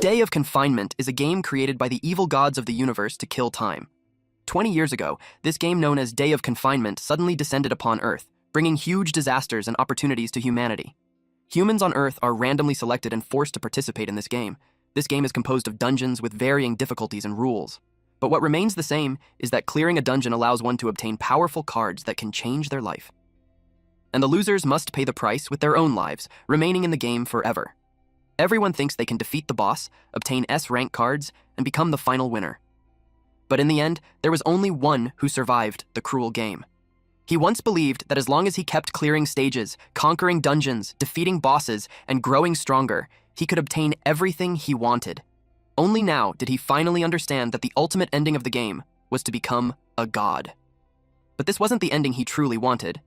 Day of Confinement is a game created by the evil gods of the universe to kill time. 20 years ago, this game known as Day of Confinement suddenly descended upon Earth, bringing huge disasters and opportunities to humanity. Humans on Earth are randomly selected and forced to participate in this game. This game is composed of dungeons with varying difficulties and rules. But what remains the same is that clearing a dungeon allows one to obtain powerful cards that can change their life. And the losers must pay the price with their own lives, remaining in the game forever. Everyone thinks they can defeat the boss, obtain S-rank cards, and become the final winner. But in the end, there was only one who survived the cruel game. He once believed that as long as he kept clearing stages, conquering dungeons, defeating bosses, and growing stronger, he could obtain everything he wanted. Only now did he finally understand that the ultimate ending of the game was to become a god. But this wasn't the ending he truly wanted.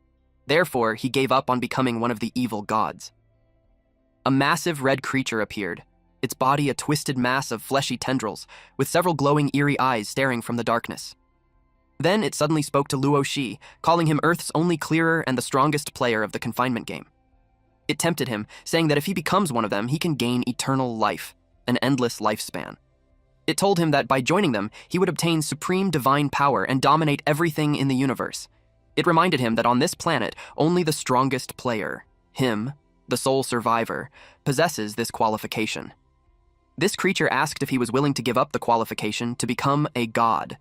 Therefore, he gave up on becoming one of the evil gods. A massive red creature appeared, its body a twisted mass of fleshy tendrils, with several glowing eerie eyes staring from the darkness. Then it suddenly spoke to Luo Shi, calling him Earth's only clearer and the strongest player of the confinement game. It tempted him, saying that if he becomes one of them, he can gain eternal life, an endless lifespan. It told him that by joining them, he would obtain supreme divine power and dominate everything in the universe. It reminded him that on this planet, only the strongest player, him, the sole survivor, possesses this qualification. This creature asked if he was willing to give up the qualification to become a god.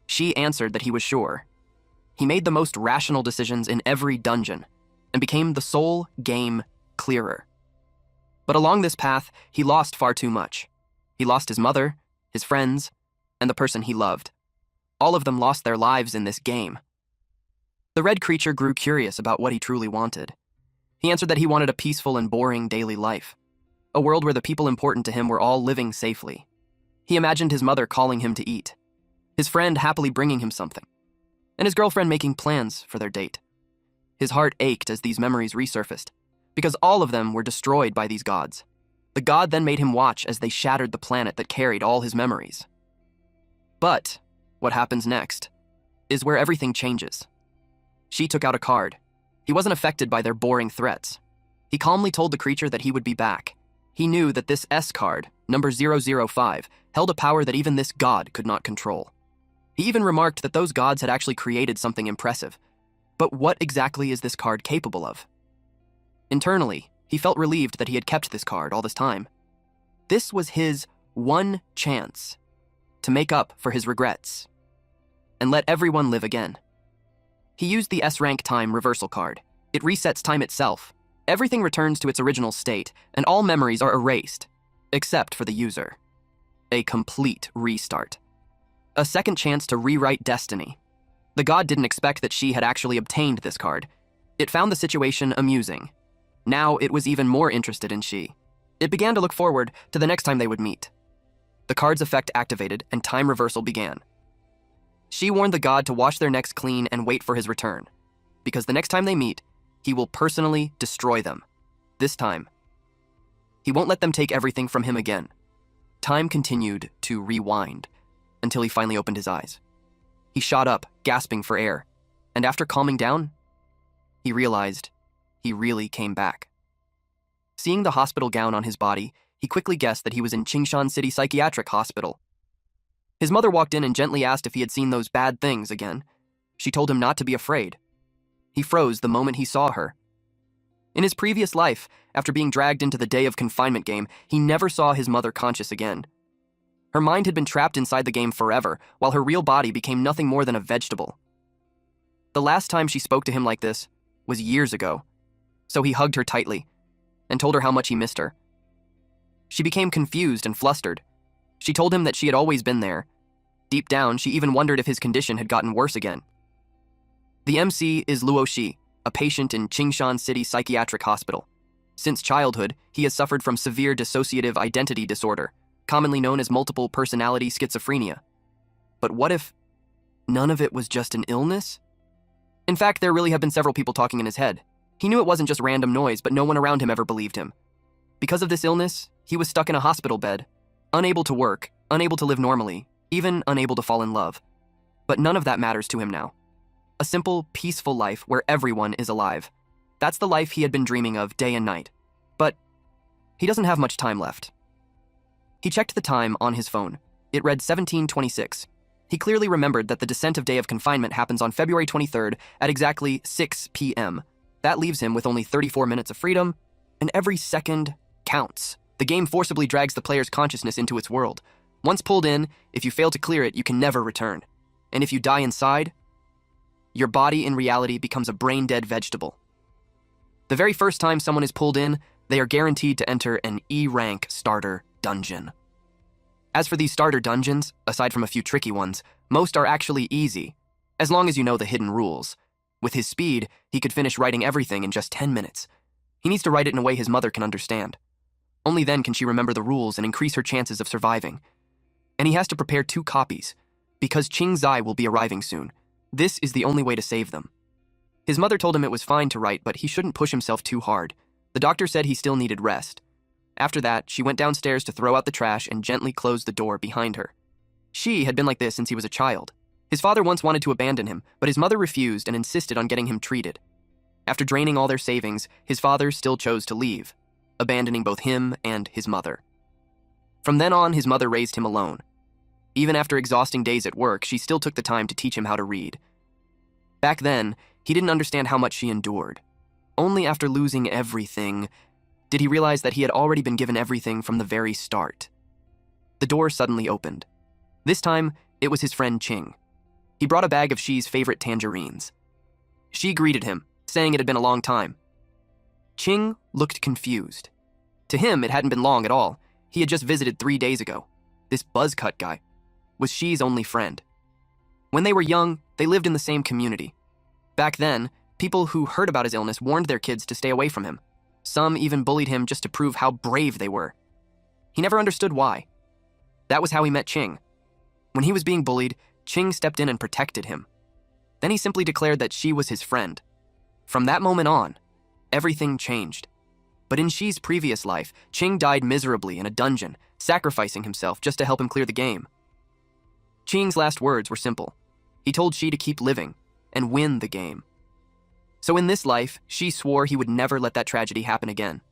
Shi answered that he was sure. He made the most rational decisions in every dungeon, and became the sole game clearer. But along this path, he lost far too much. He lost his mother, his friends, and the person he loved. All of them lost their lives in this game. The red creature grew curious about what he truly wanted. He answered that he wanted a peaceful and boring daily life, a world where the people important to him were all living safely. He imagined his mother calling him to eat, his friend happily bringing him something, and his girlfriend making plans for their date. His heart ached as these memories resurfaced, because all of them were destroyed by these gods. The god then made him watch as they shattered the planet that carried all his memories. But what happens next is where everything changes. She took out a card. He wasn't affected by their boring threats. He calmly told the creature that he would be back. He knew that this S card, number 005, held a power that even this god could not control. He even remarked that those gods had actually created something impressive. But what exactly is this card capable of? Internally, he felt relieved that he had kept this card all this time. This was his one chance to make up for his regrets and let everyone live again. He used the S-rank time reversal card. It resets time itself. Everything returns to its original state, and all memories are erased, except for the user. A complete restart. A second chance to rewrite destiny. The god didn't expect that she had actually obtained this card. It found the situation amusing. Now it was even more interested in Shi. It began to look forward to the next time they would meet. The card's effect activated, and time reversal began. She warned the god to wash their necks clean and wait for his return, because the next time they meet, he will personally destroy them. This time, he won't let them take everything from him again. Time continued to rewind until he finally opened his eyes. He shot up, gasping for air, and after calming down, he realized he really came back. Seeing the hospital gown on his body, he quickly guessed that he was in Qingshan City Psychiatric Hospital. His mother walked in and gently asked if he had seen those bad things again. She told him not to be afraid. He froze the moment he saw her. In his previous life, after being dragged into the Day of Confinement game, he never saw his mother conscious again. Her mind had been trapped inside the game forever, while her real body became nothing more than a vegetable. The last time she spoke to him like this was years ago, so he hugged her tightly and told her how much he missed her. She became confused and flustered. She told him that she had always been there. Deep down, she even wondered if his condition had gotten worse again. The MC is Luo Shi, a patient in Qingshan City Psychiatric Hospital. Since childhood, he has suffered from severe dissociative identity disorder, commonly known as multiple personality schizophrenia. But what if none of it was just an illness? In fact, there really have been several people talking in his head. He knew it wasn't just random noise, but no one around him ever believed him. Because of this illness, he was stuck in a hospital bed, unable to work, unable to live normally, even unable to fall in love. But none of that matters to him now. A simple, peaceful life where everyone is alive. That's the life he had been dreaming of day and night. But he doesn't have much time left. He checked the time on his phone. It read 17:26. He clearly remembered that the descent of Day of Confinement happens on February 23rd at exactly 6 p.m. That leaves him with only 34 minutes of freedom, and every second counts. The game forcibly drags the player's consciousness into its world. Once pulled in, if you fail to clear it, you can never return. And if you die inside, your body in reality becomes a brain-dead vegetable. The very first time someone is pulled in, they are guaranteed to enter an E-rank starter dungeon. As for these starter dungeons, aside from a few tricky ones, most are actually easy, as long as you know the hidden rules. With his speed, he could finish writing everything in just 10 minutes. He needs to write it in a way his mother can understand. Only then can she remember the rules and increase her chances of surviving. And he has to prepare 2 copies, because Ching Zai will be arriving soon. This is the only way to save them. His mother told him it was fine to write, but he shouldn't push himself too hard. The doctor said he still needed rest. After that, she went downstairs to throw out the trash and gently closed the door behind her. She had been like this since he was a child. His father once wanted to abandon him, but his mother refused and insisted on getting him treated. After draining all their savings, his father still chose to leave, abandoning both him and his mother. From then on, his mother raised him alone. Even after exhausting days at work, she still took the time to teach him how to read. Back then, he didn't understand how much she endured. Only after losing everything did he realize that he had already been given everything from the very start. The door suddenly opened. This time, it was his friend Ching. He brought a bag of Xi's favorite tangerines. Xi greeted him, saying it had been a long time. Ching looked confused. To him, it hadn't been long at all. He had just visited 3 days ago. This buzzcut guy was Xi's only friend. When they were young, they lived in the same community. Back then, people who heard about his illness warned their kids to stay away from him. Some even bullied him just to prove how brave they were. He never understood why. That was how he met Ching. When he was being bullied, Ching stepped in and protected him. Then he simply declared that Xi was his friend. From that moment on, everything changed. But in Xi's previous life, Ching died miserably in a dungeon, sacrificing himself just to help him clear the game. Ching's last words were simple. He told Xi to keep living and win the game. So in this life, Xi swore he would never let that tragedy happen again.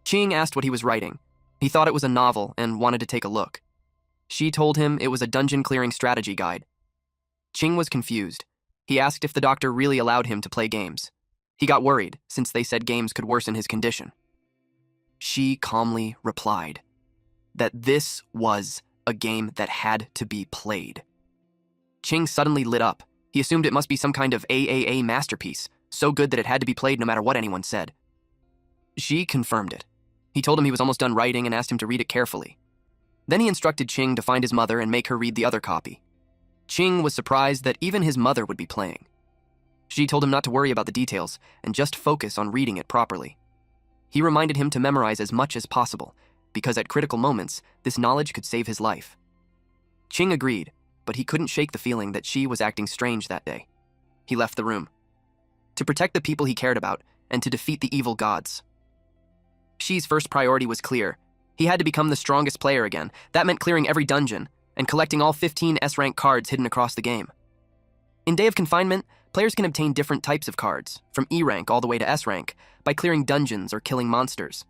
Ching asked what he was writing. He thought it was a novel and wanted to take a look. Xi told him it was a dungeon-clearing strategy guide. Ching was confused. He asked if the doctor really allowed him to play games. He got worried, since they said games could worsen his condition. Xi calmly replied that this was a game that had to be played. Ching suddenly lit up. He assumed it must be some kind of AAA masterpiece, so good that it had to be played no matter what anyone said. Xi confirmed it. He told him he was almost done writing and asked him to read it carefully. Then he instructed Ching to find his mother and make her read the other copy. Ching was surprised that even his mother would be playing. Xi told him not to worry about the details and just focus on reading it properly. He reminded him to memorize as much as possible, because at critical moments, this knowledge could save his life. Ching agreed, but he couldn't shake the feeling that Xi was acting strange that day. He left the room. To protect the people he cared about, and to defeat the evil gods. Xi's first priority was clear. He had to become the strongest player again. That meant clearing every dungeon, and collecting all 15 S-rank cards hidden across the game. In Day of Confinement, players can obtain different types of cards, from E-rank all the way to S-rank, by clearing dungeons or killing monsters.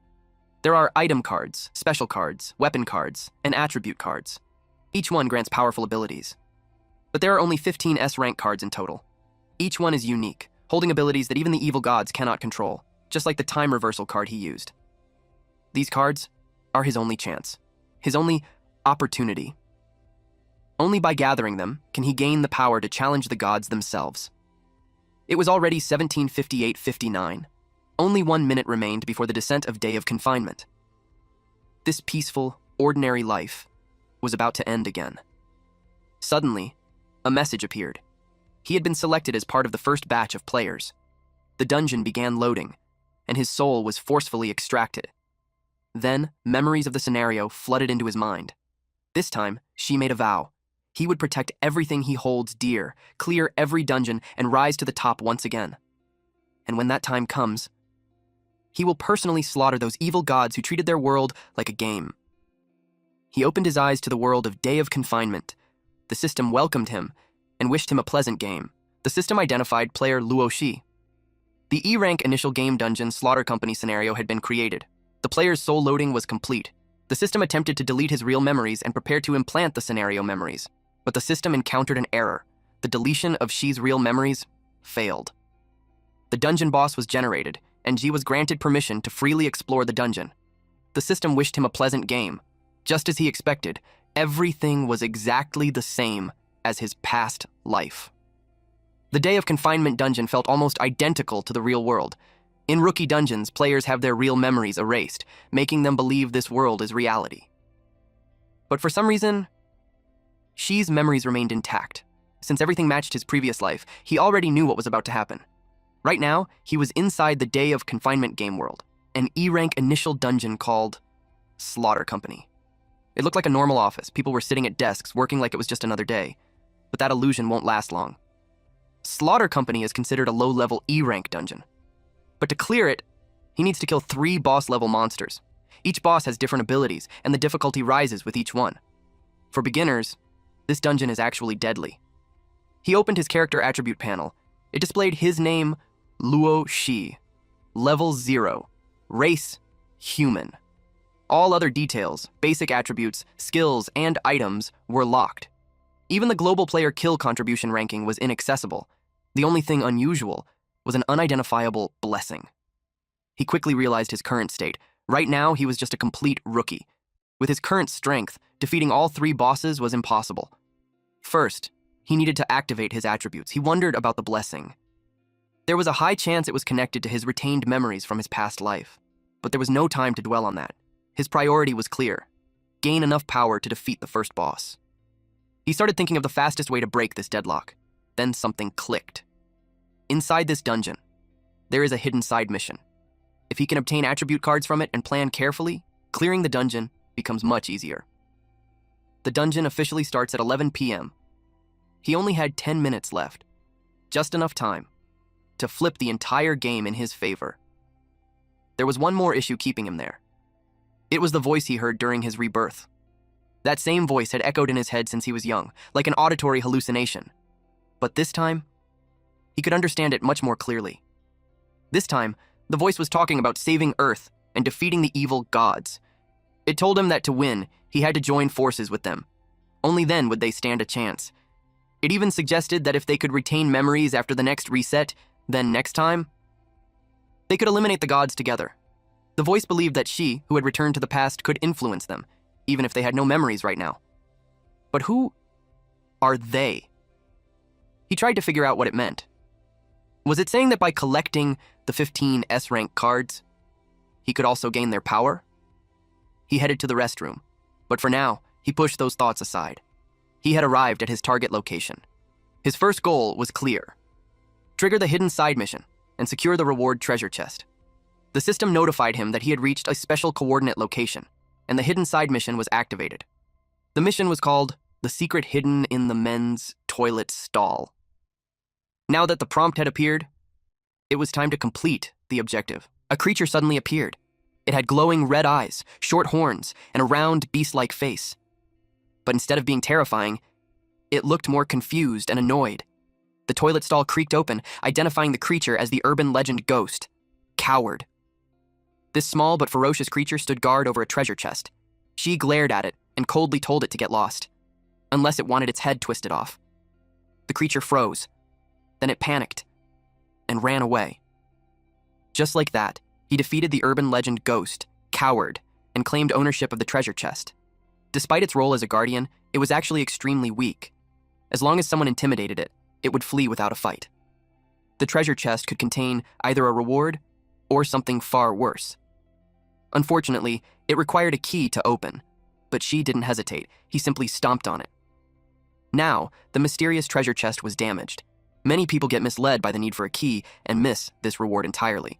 There are item cards, special cards, weapon cards, and attribute cards. Each one grants powerful abilities. But there are only 15 S-rank cards in total. Each one is unique, holding abilities that even the evil gods cannot control, just like the time reversal card he used. These cards are his only chance, his only opportunity. Only by gathering them can he gain the power to challenge the gods themselves. It was already 1758-59. Only 1 minute remained before the descent of Day of Confinement. This peaceful, ordinary life was about to end again. Suddenly, a message appeared. He had been selected as part of the first batch of players. The dungeon began loading, and his soul was forcefully extracted. Then, memories of the scenario flooded into his mind. This time, Xi made a vow. He would protect everything he holds dear, clear every dungeon, and rise to the top once again. And when that time comes, he will personally slaughter those evil gods who treated their world like a game. He opened his eyes to the world of Day of Confinement. The system welcomed him and wished him a pleasant game. The system identified player Luo Xi. The E-rank initial game dungeon Slaughter Company scenario had been created. The player's soul loading was complete. The system attempted to delete his real memories and prepared to implant the scenario memories, but the system encountered an error. The deletion of Xi's real memories failed. The dungeon boss was generated, and Xi was granted permission to freely explore the dungeon. The system wished him a pleasant game. Just as he expected, everything was exactly the same as his past life. The Day of Confinement dungeon felt almost identical to the real world. In rookie dungeons, players have their real memories erased, making them believe this world is reality. But for some reason, Xi's memories remained intact. Since everything matched his previous life, he already knew what was about to happen. Right now, he was inside the Day of Confinement game world, an E-rank initial dungeon called Slaughter Company. It looked like a normal office. People were sitting at desks, working like it was just another day. But that illusion won't last long. Slaughter Company is considered a low-level E-rank dungeon. But to clear it, he needs to kill 3 boss-level monsters. Each boss has different abilities, and the difficulty rises with each one. For beginners, this dungeon is actually deadly. He opened his character attribute panel. It displayed his name, Luo Shi, level 0, race, human. All other details, basic attributes, skills, and items were locked. Even the global player kill contribution ranking was inaccessible. The only thing unusual was an unidentifiable blessing. He quickly realized his current state. Right now, he was just a complete rookie. With his current strength, defeating all 3 bosses was impossible. First, he needed to activate his attributes. He wondered about the blessing. There was a high chance it was connected to his retained memories from his past life, but there was no time to dwell on that. His priority was clear: gain enough power to defeat the first boss. He started thinking of the fastest way to break this deadlock. Then something clicked. Inside this dungeon, there is a hidden side mission. If he can obtain attribute cards from it and plan carefully, clearing the dungeon becomes much easier. The dungeon officially starts at 11 p.m. He only had 10 minutes left, just enough time to flip the entire game in his favor. There was one more issue keeping him there. It was the voice he heard during his rebirth. That same voice had echoed in his head since he was young, like an auditory hallucination. But this time, he could understand it much more clearly. This time, the voice was talking about saving Earth and defeating the evil gods. It told him that to win, he had to join forces with them. Only then would they stand a chance. It even suggested that if they could retain memories after the next reset, then next time, they could eliminate the gods together. The voice believed that she, who had returned to the past, could influence them, even if they had no memories right now. But who are they? He tried to figure out what it meant. Was it saying that by collecting the 15 S-rank cards, he could also gain their power? He headed to the restroom, but for now, he pushed those thoughts aside. He had arrived at his target location. His first goal was clear: trigger the hidden side mission and secure the reward treasure chest. The system notified him that he had reached a special coordinate location, and the hidden side mission was activated. The mission was called The Secret Hidden in the Men's Toilet Stall. Now that the prompt had appeared, it was time to complete the objective. A creature suddenly appeared. It had glowing red eyes, short horns, and a round beast-like face. But instead of being terrifying, it looked more confused and annoyed. The toilet stall creaked open, identifying the creature as the urban legend ghost, Coward. This small but ferocious creature stood guard over a treasure chest. She glared at it and coldly told it to get lost, unless it wanted its head twisted off. The creature froze. Then it panicked and ran away. Just like that, he defeated the urban legend ghost, Coward, and claimed ownership of the treasure chest. Despite its role as a guardian, it was actually extremely weak. As long as someone intimidated it, it would flee without a fight. The treasure chest could contain either a reward or something far worse. Unfortunately, it required a key to open, but she didn't hesitate. He simply stomped on it. Now, the mysterious treasure chest was damaged. Many people get misled by the need for a key and miss this reward entirely.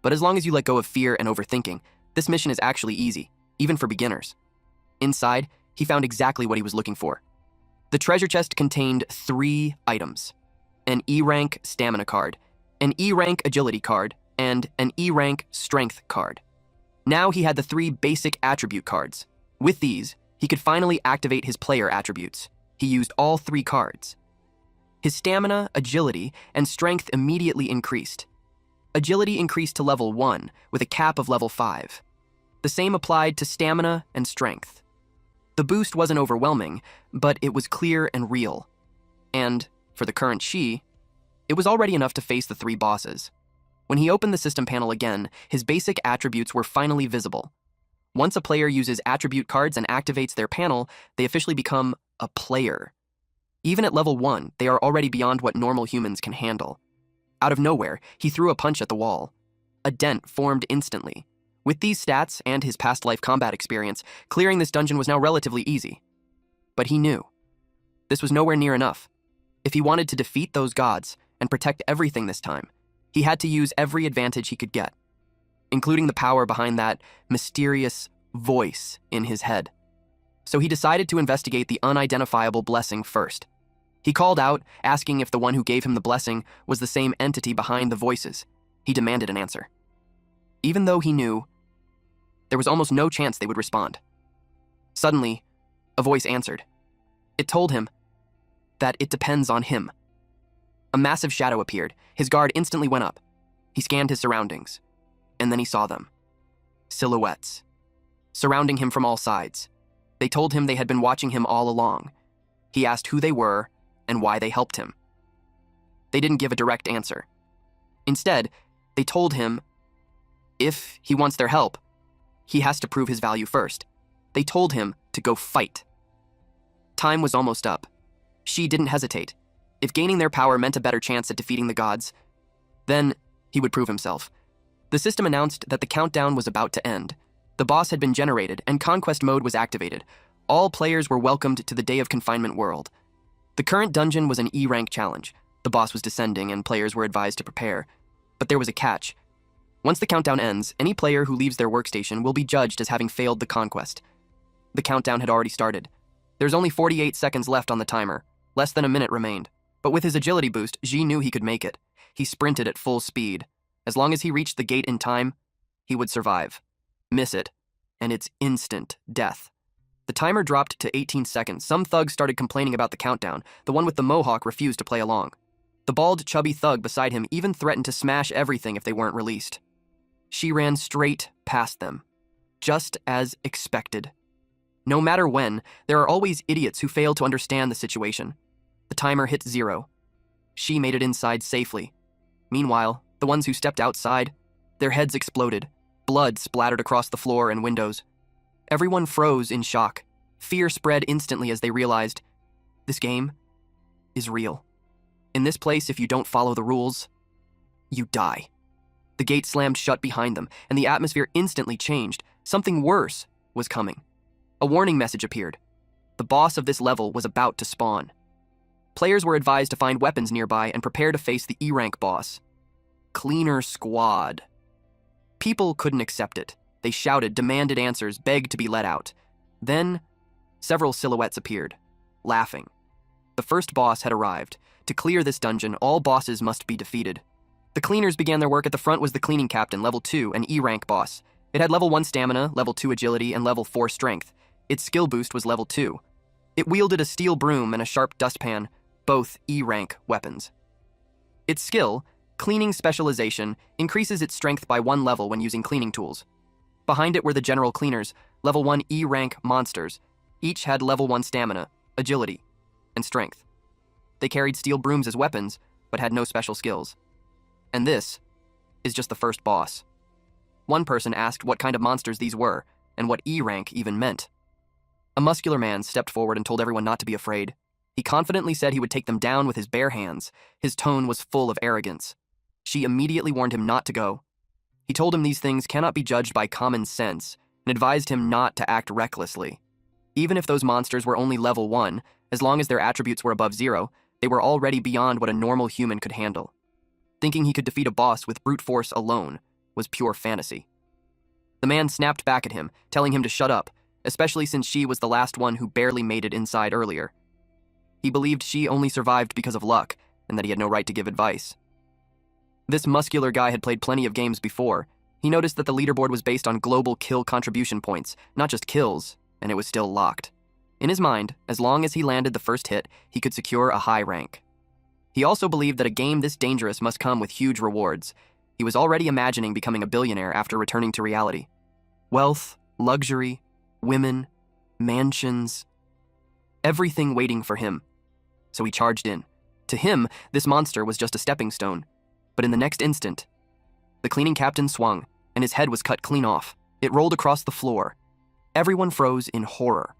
But as long as you let go of fear and overthinking, this mission is actually easy, even for beginners. Inside, he found exactly what he was looking for. The treasure chest contained 3 items: an E-rank stamina card, an E-rank agility card, and an E-rank strength card. Now he had the 3 basic attribute cards. With these, he could finally activate his player attributes. He used all 3 cards. His stamina, agility, and strength immediately increased. Agility increased to level 1, with a cap of level 5. The same applied to stamina and strength. The boost wasn't overwhelming, but it was clear and real. And, for the current Shi, it was already enough to face the 3 bosses. When he opened the system panel again, his basic attributes were finally visible. Once a player uses attribute cards and activates their panel, they officially become a player. Even at level 1, they are already beyond what normal humans can handle. Out of nowhere, he threw a punch at the wall. A dent formed instantly. With these stats and his past life combat experience, clearing this dungeon was now relatively easy. But he knew. This was nowhere near enough. If he wanted to defeat those gods and protect everything this time, he had to use every advantage he could get, including the power behind that mysterious voice in his head. So he decided to investigate the unidentifiable blessing first. He called out, asking if the one who gave him the blessing was the same entity behind the voices. He demanded an answer. Even though he knew, there was almost no chance they would respond. Suddenly, a voice answered. It told him that it depends on him. A massive shadow appeared. His guard instantly went up. He scanned his surroundings, and then he saw them. Silhouettes, surrounding him from all sides. They told him they had been watching him all along. He asked who they were and why they helped him. They didn't give a direct answer. Instead, they told him if he wants their help, he has to prove his value first. They told him to go fight. Time was almost up. She didn't hesitate. If gaining their power meant a better chance at defeating the gods, then he would prove himself. The system announced that the countdown was about to end. The boss had been generated and conquest mode was activated. All players were welcomed to the Day of Confinement world. The current dungeon was an E-rank challenge. The boss was descending and players were advised to prepare. But there was a catch. Once the countdown ends, any player who leaves their workstation will be judged as having failed the conquest. The countdown had already started. There's only 48 seconds left on the timer. Less than a minute remained. But with his agility boost, Ji knew he could make it. He sprinted at full speed. As long as he reached the gate in time, he would survive. Miss it, and it's instant death. The timer dropped to 18 seconds. Some thugs started complaining about the countdown. The one with the mohawk refused to play along. The bald, chubby thug beside him even threatened to smash everything if they weren't released. She ran straight past them, just as expected. No matter when, there are always idiots who fail to understand the situation. The timer hit 0. She made it inside safely. Meanwhile, the ones who stepped outside, their heads exploded. Blood splattered across the floor and windows. Everyone froze in shock. Fear spread instantly as they realized, this game is real. In this place, if you don't follow the rules, you die. The gate slammed shut behind them, and the atmosphere instantly changed. Something worse was coming. A warning message appeared. The boss of this level was about to spawn. Players were advised to find weapons nearby and prepare to face the E-rank boss. Cleaner Squad. People couldn't accept it. They shouted, demanded answers, begged to be let out. Then, several silhouettes appeared, laughing. The first boss had arrived. To clear this dungeon, all bosses must be defeated. The cleaners began their work. At the front was the cleaning captain, level 2, an E-rank boss. It had level 1 stamina, level 2 agility, and level 4 strength. Its skill boost was level 2. It wielded a steel broom and a sharp dustpan, both E-rank weapons. Its skill, Cleaning Specialization, increases its strength by 1 level when using cleaning tools. Behind it were the general cleaners, level 1 E-rank monsters. Each had level 1 stamina, agility, and strength. They carried steel brooms as weapons, but had no special skills. And this is just the first boss. One person asked what kind of monsters these were, and what E-rank even meant. A muscular man stepped forward and told everyone not to be afraid. He confidently said he would take them down with his bare hands. His tone was full of arrogance. She immediately warned him not to go. He told him these things cannot be judged by common sense, and advised him not to act recklessly. Even if those monsters were only level 1, as long as their attributes were above 0, they were already beyond what a normal human could handle. Thinking he could defeat a boss with brute force alone was pure fantasy. The man snapped back at him, telling him to shut up, especially since she was the last one who barely made it inside earlier. He believed she only survived because of luck, and that he had no right to give advice. This muscular guy had played plenty of games before. He noticed that the leaderboard was based on global kill contribution points, not just kills, and it was still locked. In his mind, as long as he landed the first hit, he could secure a high rank. He also believed that a game this dangerous must come with huge rewards. He was already imagining becoming a billionaire after returning to reality. Wealth, luxury, women, mansions, everything waiting for him. So he charged in. To him, this monster was just a stepping stone. But in the next instant, the cleaning captain swung, and his head was cut clean off. It rolled across the floor. Everyone froze in horror.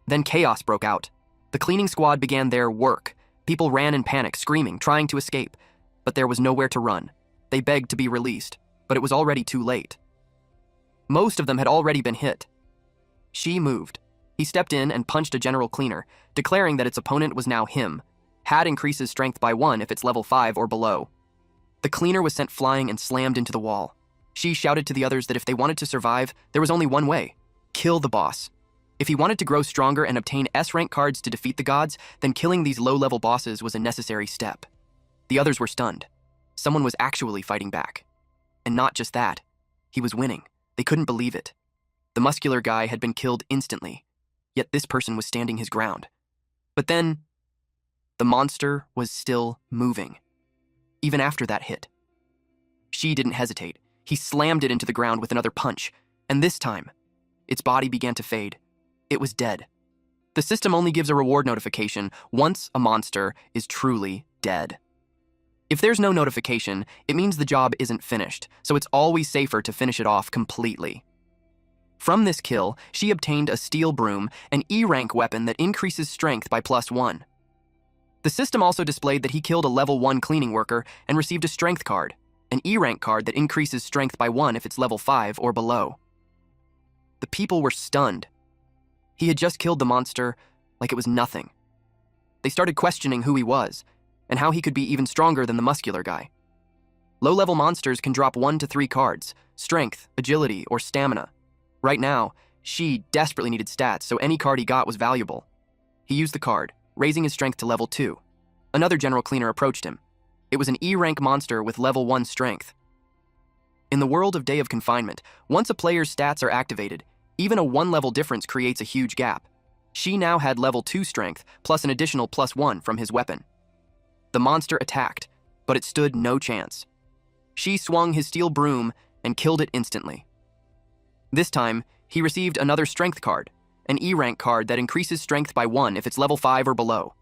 Then chaos broke out. The cleaning squad began their work. People ran in panic, screaming, trying to escape. But there was nowhere to run. They begged to be released, but it was already too late. Most of them had already been hit. She moved. He stepped in and punched a general cleaner, declaring that its opponent was now him. Had increases strength by 1 if it's level 5 or below. The cleaner was sent flying and slammed into the wall. She shouted to the others that if they wanted to survive, there was only one way: kill the boss. If he wanted to grow stronger and obtain S-rank cards to defeat the gods, then killing these low-level bosses was a necessary step. The others were stunned. Someone was actually fighting back. And not just that, he was winning. They couldn't believe it. The muscular guy had been killed instantly, yet this person was standing his ground. But then, the monster was still moving, even after that hit. She didn't hesitate. He slammed it into the ground with another punch, and this time, its body began to fade. It was dead. The system only gives a reward notification once a monster is truly dead. If there's no notification, it means the job isn't finished, so it's always safer to finish it off completely. From this kill, she obtained a steel broom, an E-rank weapon that increases strength by +1. The system also displayed that he killed a level 1 cleaning worker and received a strength card, an E-rank card that increases strength by 1 if it's level 5 or below. The people were stunned. He had just killed the monster like it was nothing. They started questioning who he was, and how he could be even stronger than the muscular guy. Low-level monsters can drop 1 to 3 cards: strength, agility, or stamina. Right now, she desperately needed stats, so any card he got was valuable. He used the card, raising his strength to level 2. Another general cleaner approached him. It was an E-rank monster with level 1 strength. In the world of Day of Confinement, once a player's stats are activated, even a 1-level difference creates a huge gap. She now had level 2 strength, plus an additional +1 from his weapon. The monster attacked, but it stood no chance. She swung his steel broom and killed it instantly. This time, he received another strength card, an E-rank card that increases strength by 1 if it's level 5 or below.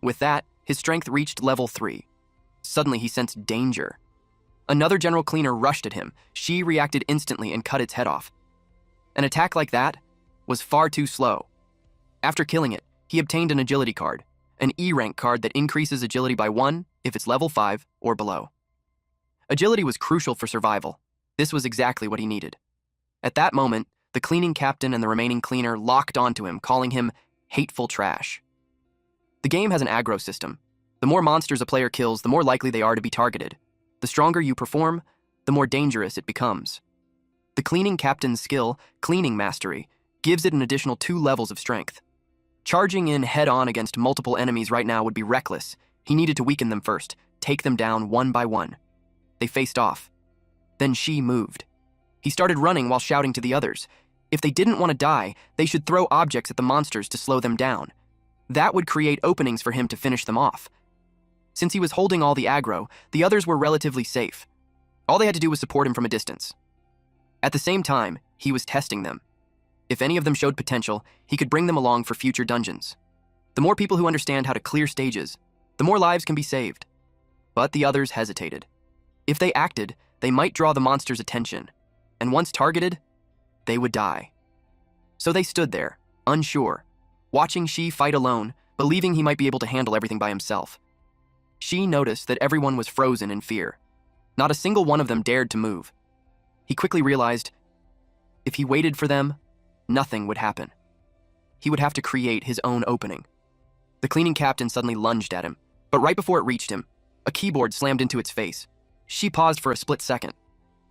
With that, his strength reached level 3. Suddenly, he sensed danger. Another general cleaner rushed at him. She reacted instantly and cut its head off. An attack like that was far too slow. After killing it, he obtained an agility card, an E-rank card that increases agility by 1 if it's level 5 or below. Agility was crucial for survival. This was exactly what he needed. At that moment, the cleaning captain and the remaining cleaner locked onto him, calling him hateful trash. The game has an aggro system. The more monsters a player kills, the more likely they are to be targeted. The stronger you perform, the more dangerous it becomes. The cleaning captain's skill, Cleaning Mastery, gives it an additional 2 levels of strength. Charging in head-on against multiple enemies right now would be reckless. He needed to weaken them first, take them down one by one. They faced off. Then she moved. He started running while shouting to the others. If they didn't want to die, they should throw objects at the monsters to slow them down. That would create openings for him to finish them off. Since he was holding all the aggro, the others were relatively safe. All they had to do was support him from a distance. At the same time, he was testing them. If any of them showed potential, he could bring them along for future dungeons. The more people who understand how to clear stages, the more lives can be saved. But the others hesitated. If they acted, they might draw the monster's attention, and once targeted, they would die. So they stood there, unsure, watching Shi fight alone, believing he might be able to handle everything by himself. Shi noticed that everyone was frozen in fear. Not a single one of them dared to move. He quickly realized, if he waited for them, nothing would happen. He would have to create his own opening. The cleaning captain suddenly lunged at him, but right before it reached him, a keyboard slammed into its face. She paused for a split second.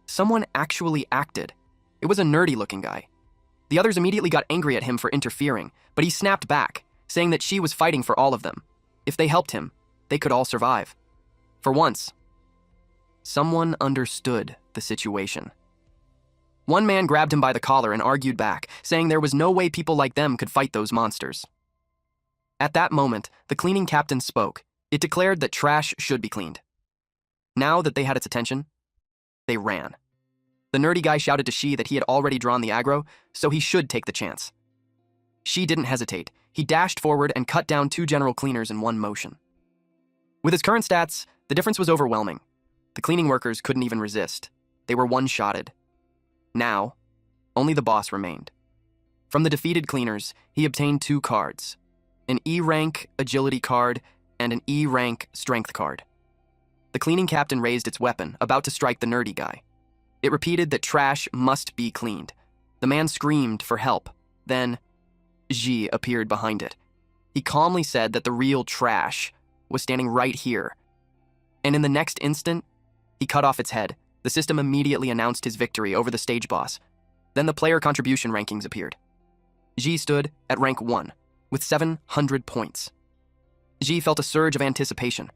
Someone actually acted. It was a nerdy-looking guy. The others immediately got angry at him for interfering, but he snapped back, saying that she was fighting for all of them. If they helped him, they could all survive. For once, someone understood the situation. One man grabbed him by the collar and argued back, saying there was no way people like them could fight those monsters. At that moment, the cleaning captain spoke. It declared that trash should be cleaned. Now that they had its attention, they ran. The nerdy guy shouted to Shi that he had already drawn the aggro, so he should take the chance. Shi didn't hesitate. He dashed forward and cut down 2 general cleaners in one motion. With his current stats, the difference was overwhelming. The cleaning workers couldn't even resist. They were one-shotted. Now, only the boss remained. From the defeated cleaners, he obtained 2 cards, an E-rank agility card and an E-rank strength card. The cleaning captain raised its weapon, about to strike the nerdy guy. It repeated that trash must be cleaned. The man screamed for help. Then, Ji appeared behind it. He calmly said that the real trash was standing right here. And in the next instant, he cut off its head. The system immediately announced his victory over the stage boss. Then the player contribution rankings appeared. Ji stood at rank 1, with 700 points. Ji felt a surge of anticipation.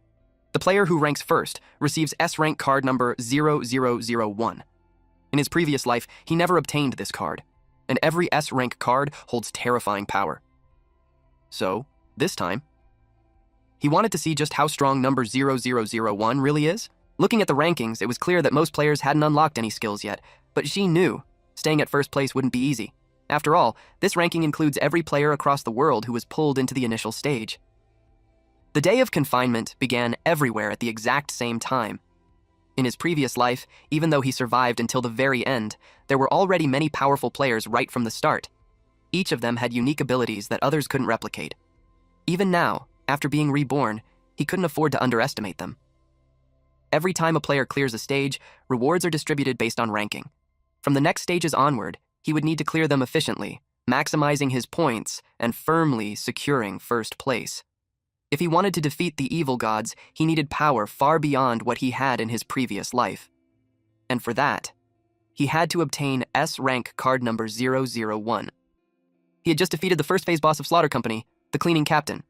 The player who ranks first receives S-rank card number 0001. In his previous life, he never obtained this card, and every S-rank card holds terrifying power. So, this time, he wanted to see just how strong number 0001 really is. Looking at the rankings, it was clear that most players hadn't unlocked any skills yet, but Shi knew staying at first place wouldn't be easy. After all, this ranking includes every player across the world who was pulled into the initial stage. The day of confinement began everywhere at the exact same time. In his previous life, even though he survived until the very end, there were already many powerful players right from the start. Each of them had unique abilities that others couldn't replicate. Even now, after being reborn, he couldn't afford to underestimate them. Every time a player clears a stage, rewards are distributed based on ranking. From the next stages onward, he would need to clear them efficiently, maximizing his points and firmly securing first place. If he wanted to defeat the evil gods, he needed power far beyond what he had in his previous life. And for that, he had to obtain S-rank card number 001. He had just defeated the first phase boss of Slaughter Company, the cleaning captain.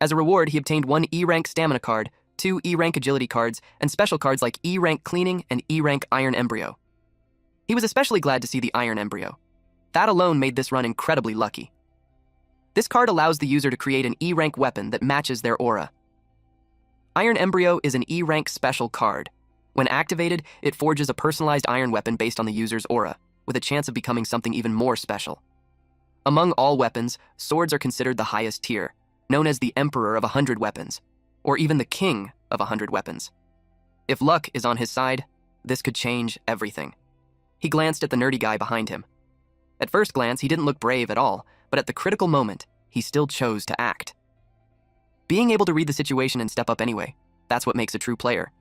As a reward, he obtained 1 E-rank stamina card, 2 E-rank agility cards, and special cards like E-rank cleaning and E-rank iron embryo. He was especially glad to see the iron embryo. That alone made this run incredibly lucky. This card allows the user to create an E-rank weapon that matches their aura. Iron Embryo is an E-rank special card. When activated, it forges a personalized iron weapon based on the user's aura, with a chance of becoming something even more special. Among all weapons, swords are considered the highest tier, known as the Emperor of 100 weapons, or even the King of 100 weapons. If luck is on his side, this could change everything. He glanced at the nerdy guy behind him. At first glance, he didn't look brave at all, but at the critical moment, he still chose to act. Being able to read the situation and step up anyway, that's what makes a true player.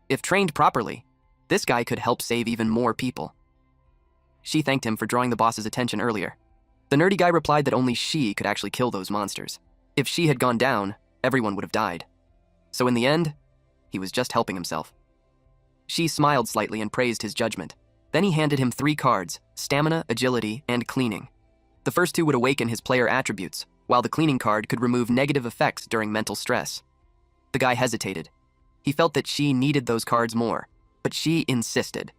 If trained properly, this guy could help save even more people. She thanked him for drawing the boss's attention earlier. The nerdy guy replied that only she could actually kill those monsters. If she had gone down, everyone would have died. So in the end, he was just helping himself. She smiled slightly and praised his judgment. Then he handed him 3 cards, stamina, agility, and cleaning. The first 2 would awaken his player attributes, while the cleaning card could remove negative effects during mental stress. The guy hesitated. He felt that she needed those cards more, but she insisted.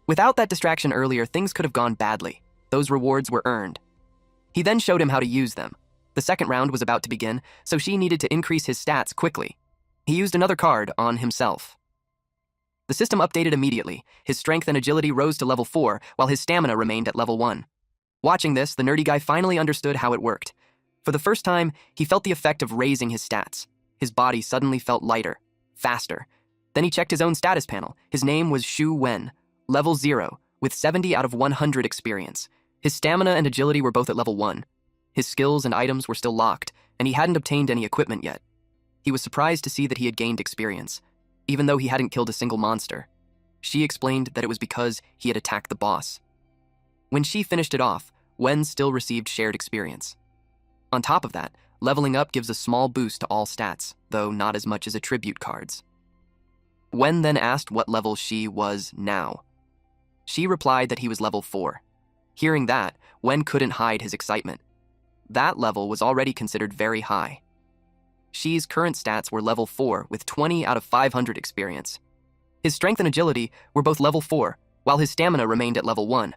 Without that distraction earlier, things could have gone badly. Those rewards were earned. He then showed him how to use them. The second round was about to begin, so she needed to increase his stats quickly. He used another card on himself. The system updated immediately. His strength and agility rose to level 4, while his stamina remained at level 1. Watching this, the nerdy guy finally understood how it worked. For the first time, he felt the effect of raising his stats. His body suddenly felt lighter, faster. Then he checked his own status panel. His name was Shu Wen, level 0, with 70 out of 100 experience. His stamina and agility were both at level 1. His skills and items were still locked, and he hadn't obtained any equipment yet. He was surprised to see that he had gained experience, even though he hadn't killed a single monster. She explained that it was because he had attacked the boss. When she finished it off, Wen still received shared experience. On top of that, leveling up gives a small boost to all stats, though not as much as attribute cards. Wen then asked what level she was now. She replied that he was level 4. Hearing that, Wen couldn't hide his excitement. That level was already considered very high. She's current stats were level 4 with 20 out of 500 experience. His strength and agility were both level 4, while his stamina remained at level 1.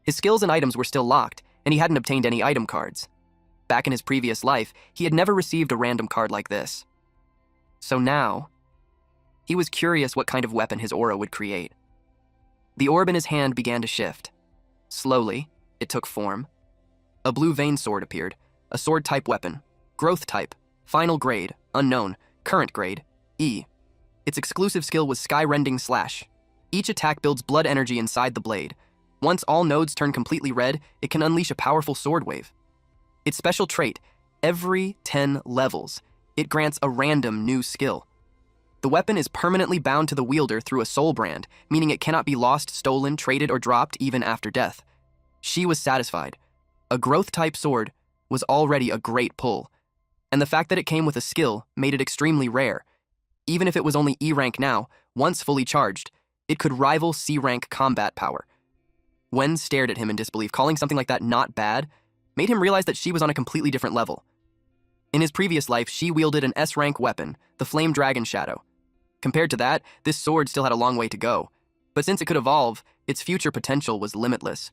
His skills and items were still locked, and he hadn't obtained any item cards. Back in his previous life, he had never received a random card like this. So now, he was curious what kind of weapon his aura would create. The orb in his hand began to shift. Slowly, it took form. A blue vein sword appeared, a sword-type weapon. Growth type, final grade, unknown, current grade, E. Its exclusive skill was Sky-Rending Slash. Each attack builds blood energy inside the blade. Once all nodes turn completely red, it can unleash a powerful sword wave. Its special trait, every 10 levels, it grants a random new skill. The weapon is permanently bound to the wielder through a soul brand, meaning it cannot be lost, stolen, traded, or dropped even after death. She was satisfied. A growth-type sword was already a great pull, and the fact that it came with a skill made it extremely rare. Even if it was only E rank now, once fully charged, it could rival C rank combat power. Wen stared at him in disbelief. Calling something like that not bad made him realize that she was on a completely different level. In his previous life, she wielded an S rank weapon, the Flame Dragon Shadow. Compared to that, this sword still had a long way to go, but since it could evolve, its future potential was limitless.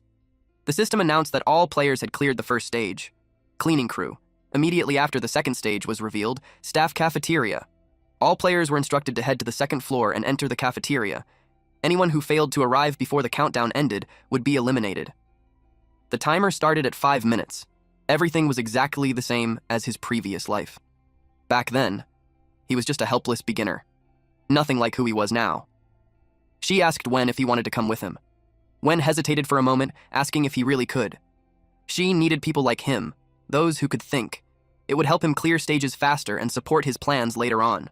The system announced that all players had cleared the first stage. Cleaning crew. Immediately after the second stage was revealed, staff cafeteria. All players were instructed to head to the second floor and enter the cafeteria. Anyone who failed to arrive before the countdown ended would be eliminated. The timer started at 5 minutes. Everything was exactly the same as his previous life. Back then, he was just a helpless beginner. Nothing like who he was now. She asked Wen if he wanted to come with him. Wen hesitated for a moment, asking if he really could. She needed people like him, those who could think. It would help him clear stages faster and support his plans later on.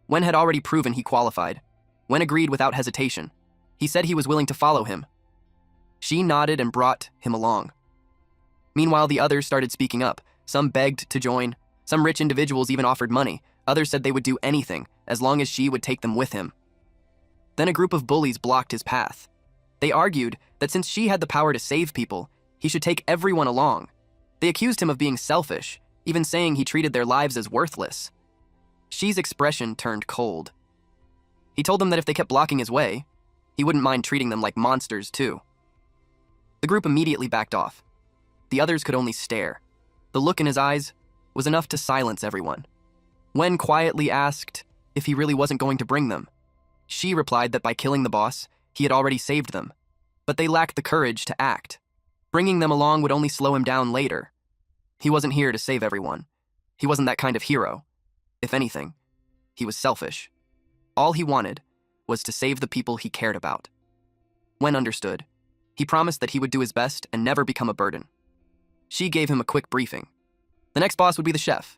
Wen had already proven he qualified. Wen agreed without hesitation. He said he was willing to follow him. She nodded and brought him along. Meanwhile, the others started speaking up. Some begged to join. Some rich individuals even offered money. Others said they would do anything, as long as she would take them with him. Then a group of bullies blocked his path. They argued that since she had the power to save people, he should take everyone along. They accused him of being selfish, even saying he treated their lives as worthless. Xi's expression turned cold. He told them that if they kept blocking his way, he wouldn't mind treating them like monsters too. The group immediately backed off. The others could only stare. The look in his eyes was enough to silence everyone. Wen quietly asked if he really wasn't going to bring them. Xi replied that by killing the boss, he had already saved them, but they lacked the courage to act. Bringing them along would only slow him down later. He wasn't here to save everyone. He wasn't that kind of hero. If anything, he was selfish. All he wanted was to save the people he cared about. Wen understood. He promised that he would do his best and never become a burden. Xi gave him a quick briefing. The next boss would be the chef.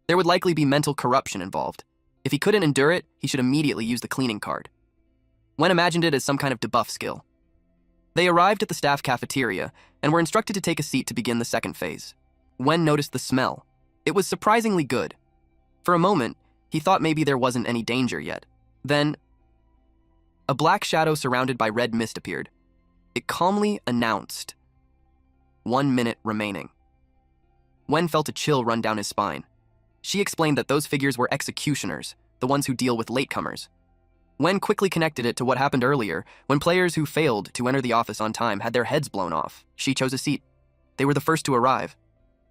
There would likely be mental corruption involved. If he couldn't endure it, he should immediately use the cleaning card. Wen imagined it as some kind of debuff skill. They arrived at the staff cafeteria and were instructed to take a seat to begin the second phase. Wen noticed the smell. It was surprisingly good. For a moment, he thought maybe there wasn't any danger yet. Then, a black shadow surrounded by red mist appeared. It calmly announced, 1 minute remaining. Wen felt a chill run down his spine. She explained that those figures were executioners, the ones who deal with latecomers. Wen quickly connected it to what happened earlier when players who failed to enter the office on time had their heads blown off. She chose a seat. They were the first to arrive.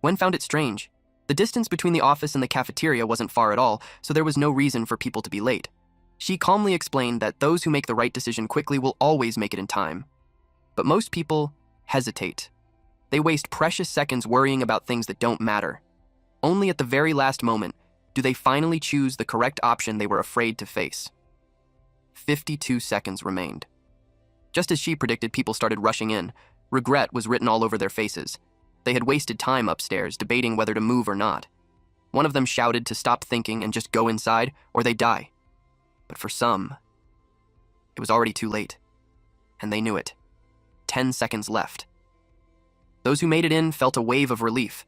Wen found it strange. The distance between the office and the cafeteria wasn't far at all, so there was no reason for people to be late. She calmly explained that those who make the right decision quickly will always make it in time. But most people hesitate. They waste precious seconds worrying about things that don't matter. Only at the very last moment do they finally choose the correct option they were afraid to face. 52 seconds remained. Just as she predicted, people started rushing in. Regret was written all over their faces. They had wasted time upstairs, debating whether to move or not. One of them shouted to stop thinking and just go inside, or they die. But for some, it was already too late. And they knew it. 10 seconds left. Those who made it in felt a wave of relief.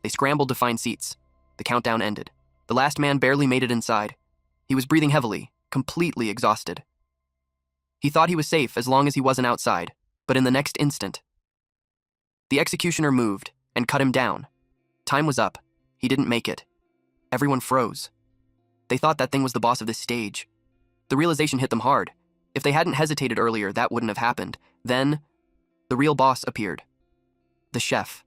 They scrambled to find seats. The countdown ended. The last man barely made it inside. He was breathing heavily, completely exhausted. He thought he was safe as long as he wasn't outside, but in the next instant, the executioner moved and cut him down. Time was up. He didn't make it. Everyone froze. They thought that thing was the boss of this stage. The realization hit them hard. If they hadn't hesitated earlier, that wouldn't have happened. Then, the real boss appeared. The chef.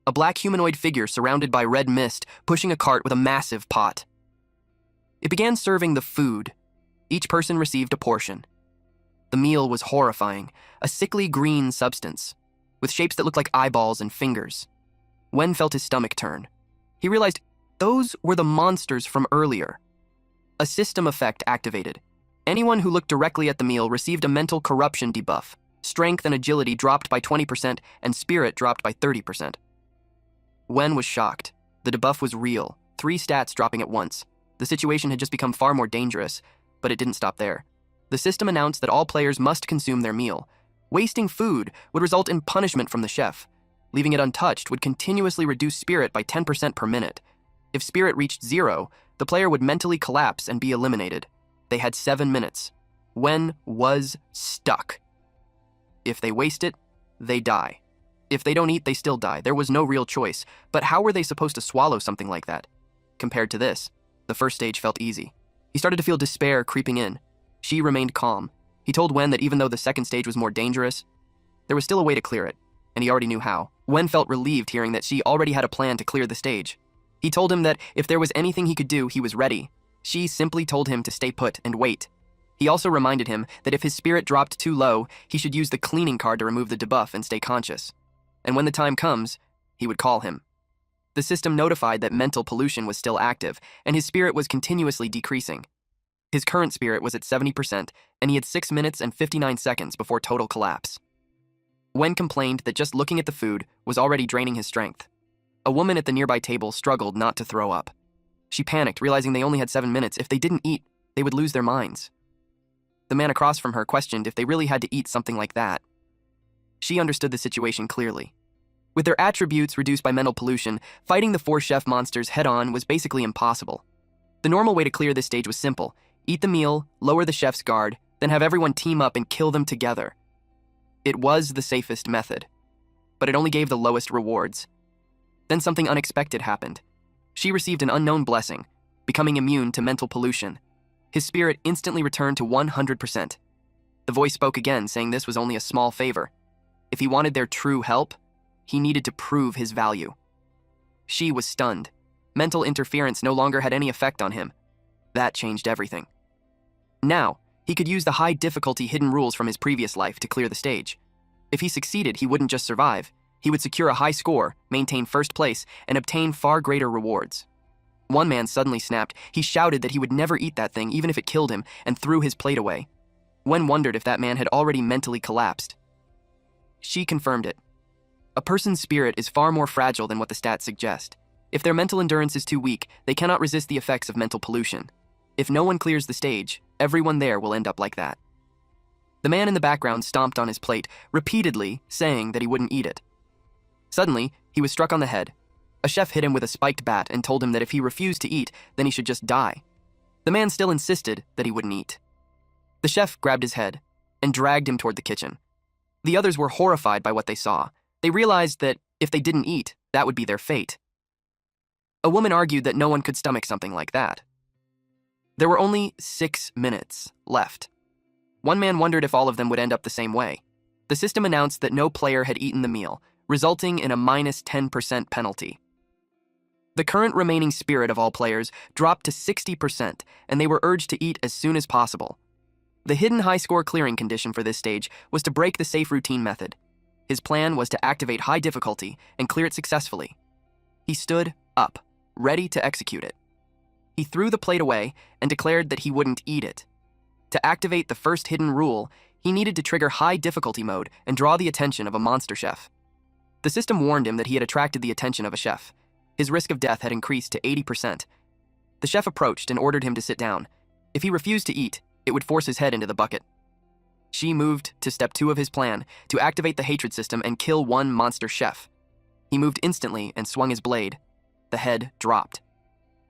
A black humanoid figure surrounded by red mist, pushing a cart with a massive pot. It began serving the food. Each person received a portion. The meal was horrifying, a sickly green substance, with shapes that looked like eyeballs and fingers. Wen felt his stomach turn. He realized those were the monsters from earlier. A system effect activated. Anyone who looked directly at the meal received a mental corruption debuff. Strength and agility dropped by 20% and spirit dropped by 30%. Wen was shocked. The debuff was real, 3 stats dropping at once. The situation had just become far more dangerous, but it didn't stop there. The system announced that all players must consume their meal. Wasting food would result in punishment from the chef. Leaving it untouched would continuously reduce spirit by 10% per minute. If spirit reached 0, the player would mentally collapse and be eliminated. They had 7 minutes. Wen was stuck. If they waste it, they die. If they don't eat, they still die. There was no real choice. But how were they supposed to swallow something like that? Compared to this, the first stage felt easy. He started to feel despair creeping in. She remained calm. He told Wen that even though the second stage was more dangerous, there was still a way to clear it, and he already knew how. Wen felt relieved hearing that she already had a plan to clear the stage. He told him that if there was anything he could do, he was ready. She simply told him to stay put and wait. He also reminded him that if his spirit dropped too low, he should use the cleaning card to remove the debuff and stay conscious. And when the time comes, he would call him. The system notified that mental pollution was still active, and his spirit was continuously decreasing. His current spirit was at 70%, and he had 6 minutes and 59 seconds before total collapse. Wen complained that just looking at the food was already draining his strength. A woman at the nearby table struggled not to throw up. She panicked, realizing they only had 7 minutes. If they didn't eat, they would lose their minds. The man across from her questioned if they really had to eat something like that. She understood the situation clearly. With their attributes reduced by mental pollution, fighting the 4 chef monsters head-on was basically impossible. The normal way to clear this stage was simple. Eat the meal, lower the chef's guard, then have everyone team up and kill them together. It was the safest method, but it only gave the lowest rewards. Then something unexpected happened. She received an unknown blessing, becoming immune to mental pollution. His spirit instantly returned to 100%. The voice spoke again, saying this was only a small favor. If he wanted their true help, he needed to prove his value. She was stunned. Mental interference no longer had any effect on him. That changed everything. Now, he could use the high difficulty hidden rules from his previous life to clear the stage. If he succeeded, he wouldn't just survive. He would secure a high score, maintain first place, and obtain far greater rewards. One man suddenly snapped. He shouted that he would never eat that thing even if it killed him, and threw his plate away. Wen wondered if that man had already mentally collapsed. She confirmed it. A person's spirit is far more fragile than what the stats suggest. If their mental endurance is too weak, they cannot resist the effects of mental pollution. If no one clears the stage, everyone there will end up like that. The man in the background stomped on his plate, repeatedly saying that he wouldn't eat it. Suddenly, he was struck on the head. A chef hit him with a spiked bat and told him that if he refused to eat, then he should just die. The man still insisted that he wouldn't eat. The chef grabbed his head and dragged him toward the kitchen. The others were horrified by what they saw. They realized that if they didn't eat, that would be their fate. A woman argued that no one could stomach something like that. There were only 6 minutes left. One man wondered if all of them would end up the same way. The system announced that no player had eaten the meal, resulting in a minus 10% penalty. The current remaining spirit of all players dropped to 60%, and they were urged to eat as soon as possible. The hidden high score clearing condition for this stage was to break the safe routine method. His plan was to activate high difficulty and clear it successfully. He stood up, ready to execute it. He threw the plate away and declared that he wouldn't eat it. To activate the first hidden rule, he needed to trigger high difficulty mode and draw the attention of a monster chef. The system warned him that he had attracted the attention of a chef. His risk of death had increased to 80%. The chef approached and ordered him to sit down. If he refused to eat, it would force his head into the bucket. She moved to step 2 of his plan, to activate the hatred system and kill one monster chef. He moved instantly and swung his blade. The head dropped.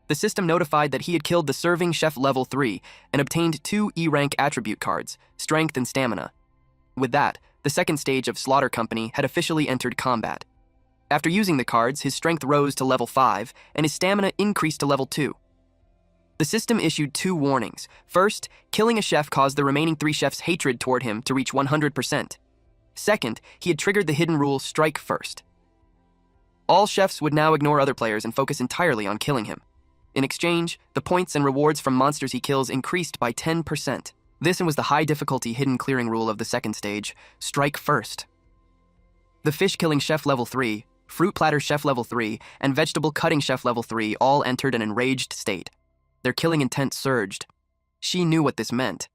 The system notified that he had killed the serving chef level 3 and obtained 2 E-rank attribute cards, strength and stamina. With that, the second stage of Slaughter Company had officially entered combat. After using the cards, his strength rose to level 5 and his stamina increased to level 2. The system issued 2 warnings. First, killing a chef caused the remaining 3 chefs' hatred toward him to reach 100%. Second, he had triggered the hidden rule Strike First. All chefs would now ignore other players and focus entirely on killing him. In exchange, the points and rewards from monsters he kills increased by 10%. This was the high-difficulty hidden clearing rule of the second stage: strike first. The fish-killing chef level 3, fruit platter chef level 3, and vegetable cutting chef level 3 all entered an enraged state. Their killing intent surged. She knew what this meant.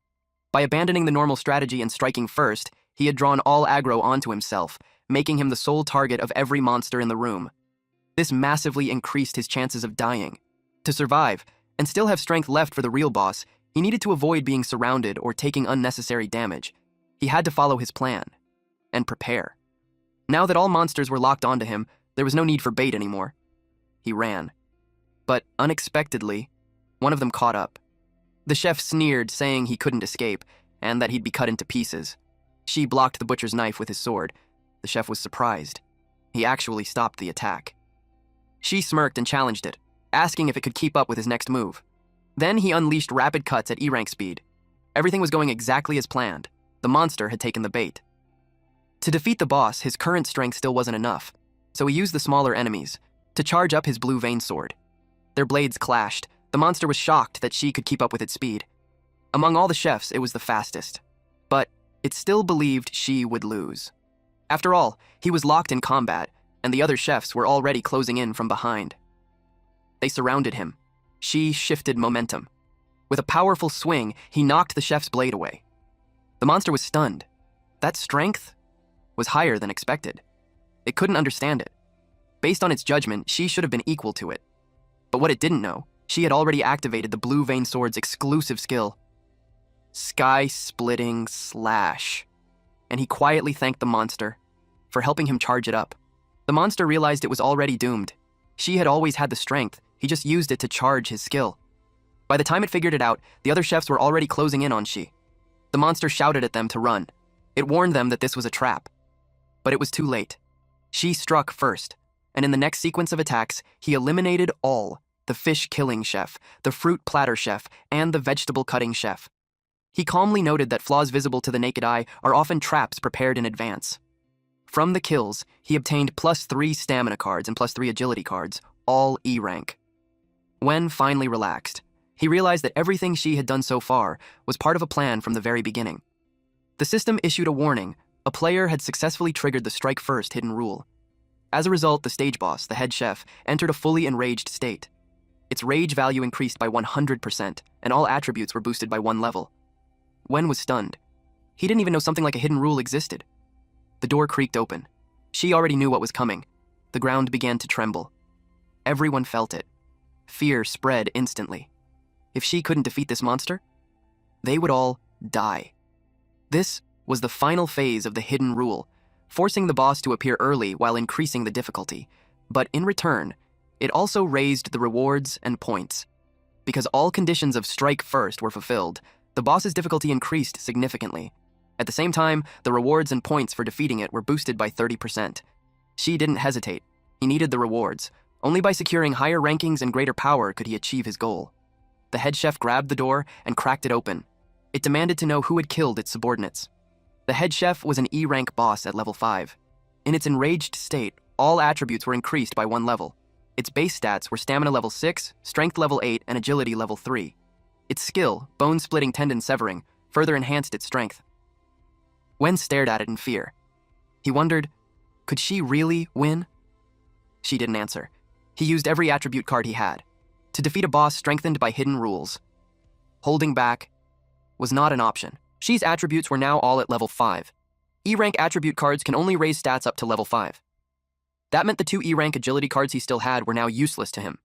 By abandoning the normal strategy and striking first, he had drawn all aggro onto himself, making him the sole target of every monster in the room. This massively increased his chances of dying. To survive, and still have strength left for the real boss, he needed to avoid being surrounded or taking unnecessary damage. He had to follow his plan. And prepare. Now that all monsters were locked onto him, there was no need for bait anymore. He ran. But unexpectedly, one of them caught up. The chef sneered, saying he couldn't escape, and that he'd be cut into pieces. She blocked the butcher's knife with his sword. The chef was surprised. He actually stopped the attack. She smirked and challenged it, asking if it could keep up with his next move. Then he unleashed rapid cuts at E-rank speed. Everything was going exactly as planned. The monster had taken the bait. To defeat the boss, his current strength still wasn't enough, so he used the smaller enemies to charge up his blue vein sword. Their blades clashed. The monster was shocked that she could keep up with its speed. Among all the chefs, it was the fastest, but it still believed she would lose. After all, he was locked in combat, and the other chefs were already closing in from behind. They surrounded him. She shifted momentum. With a powerful swing, he knocked the chef's blade away. The monster was stunned. That strength was higher than expected. It couldn't understand it. Based on its judgment, she should have been equal to it. But what it didn't know, she had already activated the blue vein sword's exclusive skill, Sky-Splitting Slash. And he quietly thanked the monster for helping him charge it up. The monster realized it was already doomed. She had always had the strength, he just used it to charge his skill. By the time it figured it out, the other chefs were already closing in on She. The monster shouted at them to run. It warned them that this was a trap. But it was too late. She struck first, and in the next sequence of attacks, he eliminated all: the fish-killing chef, the fruit-platter chef, and the vegetable-cutting chef. He calmly noted that flaws visible to the naked eye are often traps prepared in advance. From the kills, he obtained +3 stamina cards and +3 agility cards, all E rank. When finally relaxed, he realized that everything she had done so far was part of a plan from the very beginning. The system issued a warning: a player had successfully triggered the strike first hidden rule. As a result, the stage boss, the head chef, entered a fully enraged state. Its rage value increased by 100%, and all attributes were boosted by 1 level. Wen was stunned. He didn't even know something like a hidden rule existed. The door creaked open. She already knew what was coming. The ground began to tremble. Everyone felt it. Fear spread instantly. If she couldn't defeat this monster, they would all die. This was the final phase of the hidden rule, forcing the boss to appear early while increasing the difficulty. But in return, it also raised the rewards and points. Because all conditions of strike first were fulfilled, the boss's difficulty increased significantly. At the same time, the rewards and points for defeating it were boosted by 30%. She didn't hesitate. He needed the rewards. Only by securing higher rankings and greater power could he achieve his goal. The head chef grabbed the door and cracked it open. It demanded to know who had killed its subordinates. The head chef was an E-rank boss at level 5. In its enraged state, all attributes were increased by 1 level. Its base stats were stamina level 6, strength level 8, and agility level 3. Its skill, bone-splitting tendon severing, further enhanced its strength. Wen stared at it in fear. He wondered, could she really win? She didn't answer. He used every attribute card he had to defeat a boss strengthened by hidden rules. Holding back was not an option. She's attributes were now all at level 5. E-rank attribute cards can only raise stats up to level 5. That meant the 2 E-rank agility cards he still had were now useless to him.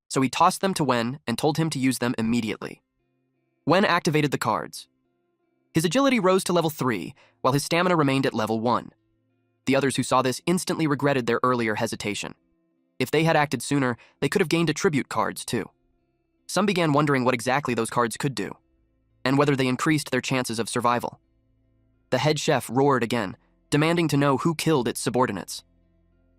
So he tossed them to Wen and told him to use them immediately. Wen activated the cards. His agility rose to level 3, while his stamina remained at level 1. The others who saw this instantly regretted their earlier hesitation. If they had acted sooner, they could have gained attribute cards too. Some began wondering what exactly those cards could do, and whether they increased their chances of survival. The head chef roared again, demanding to know who killed its subordinates.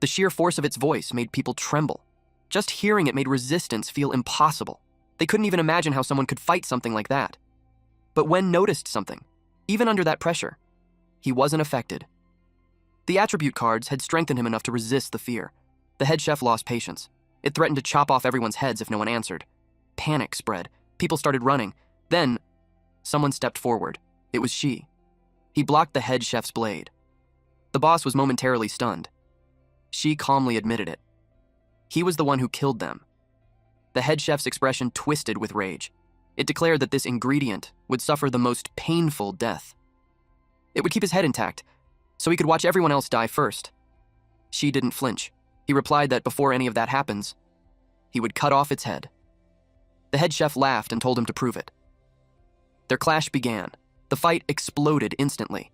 The sheer force of its voice made people tremble. Just hearing it made resistance feel impossible. They couldn't even imagine how someone could fight something like that. But Wen noticed something. Even under that pressure, he wasn't affected. The attribute cards had strengthened him enough to resist the fear. The head chef lost patience. It threatened to chop off everyone's heads if no one answered. Panic spread. People started running. Then, someone stepped forward. It was she. He blocked the head chef's blade. The boss was momentarily stunned. She calmly admitted it. He was the one who killed them. The head chef's expression twisted with rage. It declared that this ingredient would suffer the most painful death. It would keep his head intact, so he could watch everyone else die first. She didn't flinch. He replied that before any of that happens, he would cut off its head. The head chef laughed and told him to prove it. Their clash began. The fight exploded instantly.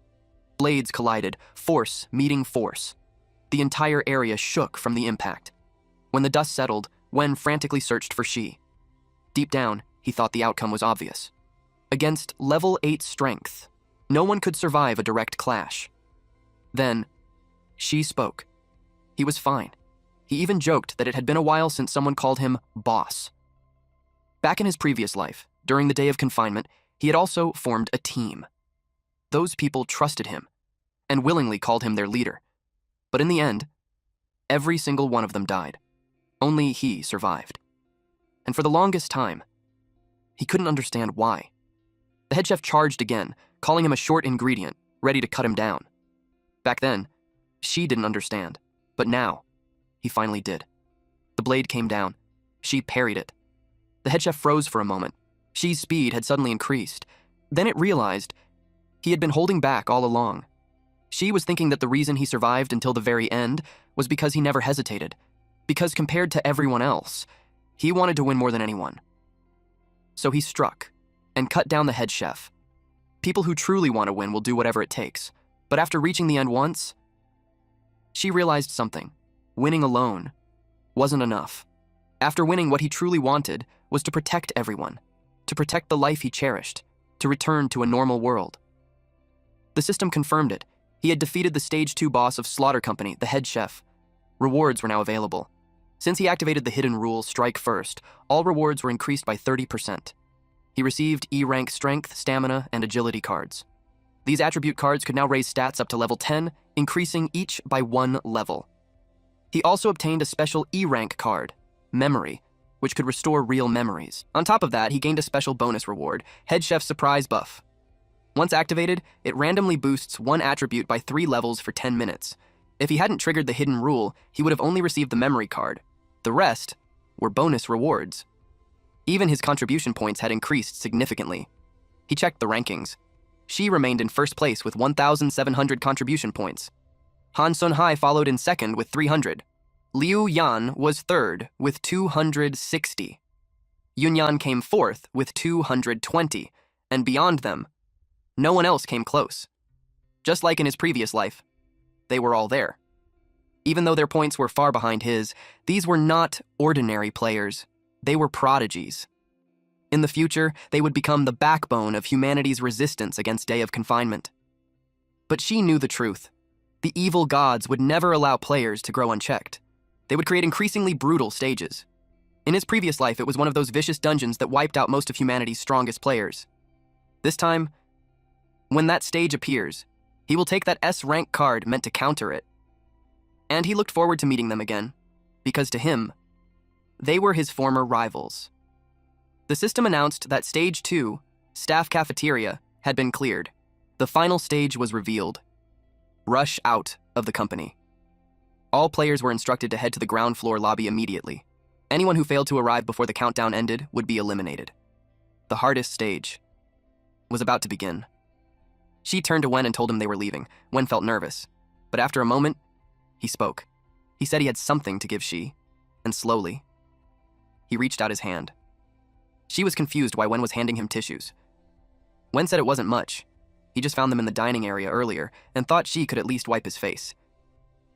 Blades collided, force meeting force. The entire area shook from the impact. When the dust settled, Wen frantically searched for Shi. Deep down, he thought the outcome was obvious. Against level 8 strength, no one could survive a direct clash. Then, Shi spoke. He was fine. He even joked that it had been a while since someone called him boss. Back in his previous life, during the day of confinement, he had also formed a team. Those people trusted him and willingly called him their leader. But in the end, every single one of them died. Only he survived. And for the longest time, he couldn't understand why. The head chef charged again, calling him a short ingredient, ready to cut him down. Back then, Shi didn't understand, but now, he finally did. The blade came down. Shi parried it. The head chef froze for a moment. Shi's speed had suddenly increased. Then it realized he had been holding back all along. Shi was thinking that the reason he survived until the very end was because he never hesitated. Because compared to everyone else, he wanted to win more than anyone. So he struck and cut down the head chef. People who truly want to win will do whatever it takes. But after reaching the end once, Shi realized something. Winning alone wasn't enough. After winning, what he truly wanted was to protect everyone, to protect the life he cherished, to return to a normal world. The system confirmed it. He had defeated the Stage 2 boss of Slaughter Company, the head chef. Rewards were now available. Since he activated the hidden rule, Strike First, all rewards were increased by 30%. He received E-rank Strength, Stamina, and Agility cards. These attribute cards could now raise stats up to level 10, increasing each by 1 level. He also obtained a special E-rank card, Memory, which could restore real memories. On top of that, he gained a special bonus reward, Head Chef Surprise Buff. Once activated, it randomly boosts one attribute by 3 levels for 10 minutes. If he hadn't triggered the hidden rule, he would have only received the memory card. The rest were bonus rewards. Even his contribution points had increased significantly. He checked the rankings. Shi remained in first place with 1,700 contribution points. Han Sun-hai followed in second with 300. Liu Yan was third with 260. Yunyan came fourth with 220, and beyond them, no one else came close. Just like in his previous life, they were all there. Even though their points were far behind his, these were not ordinary players. They were prodigies. In the future, they would become the backbone of humanity's resistance against day of confinement. But she knew the truth. The evil gods would never allow players to grow unchecked. They would create increasingly brutal stages. In his previous life, it was one of those vicious dungeons that wiped out most of humanity's strongest players. This time, when that stage appears, he will take that S-rank card meant to counter it. And he looked forward to meeting them again, because to him, they were his former rivals. The system announced that Stage 2, Staff Cafeteria, had been cleared. The final stage was revealed. Rush out of the company. All players were instructed to head to the ground floor lobby immediately. Anyone who failed to arrive before the countdown ended would be eliminated. The hardest stage was about to begin. She turned to Wen and told him they were leaving. Wen felt nervous, but after a moment, he spoke. He said he had something to give Shi, and slowly, he reached out his hand. She was confused why Wen was handing him tissues. Wen said it wasn't much. He just found them in the dining area earlier and thought Shi could at least wipe his face.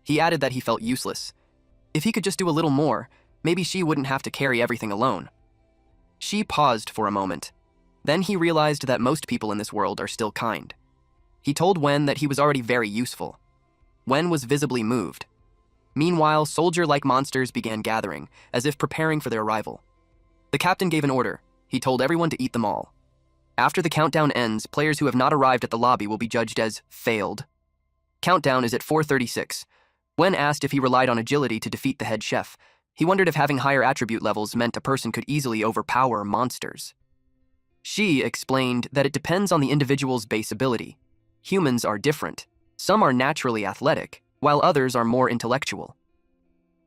He added that he felt useless. If he could just do a little more, maybe Shi wouldn't have to carry everything alone. Shi paused for a moment. Then he realized that most people in this world are still kind. He told Wen that he was already very useful. Wen was visibly moved. Meanwhile, soldier-like monsters began gathering, as if preparing for their arrival. The captain gave an order. He told everyone to eat them all. After the countdown ends, players who have not arrived at the lobby will be judged as failed. Countdown is at 4:36. Wen asked if he relied on agility to defeat the head chef. He wondered if having higher attribute levels meant a person could easily overpower monsters. She explained that it depends on the individual's base ability. Humans are different. Some are naturally athletic, while others are more intellectual.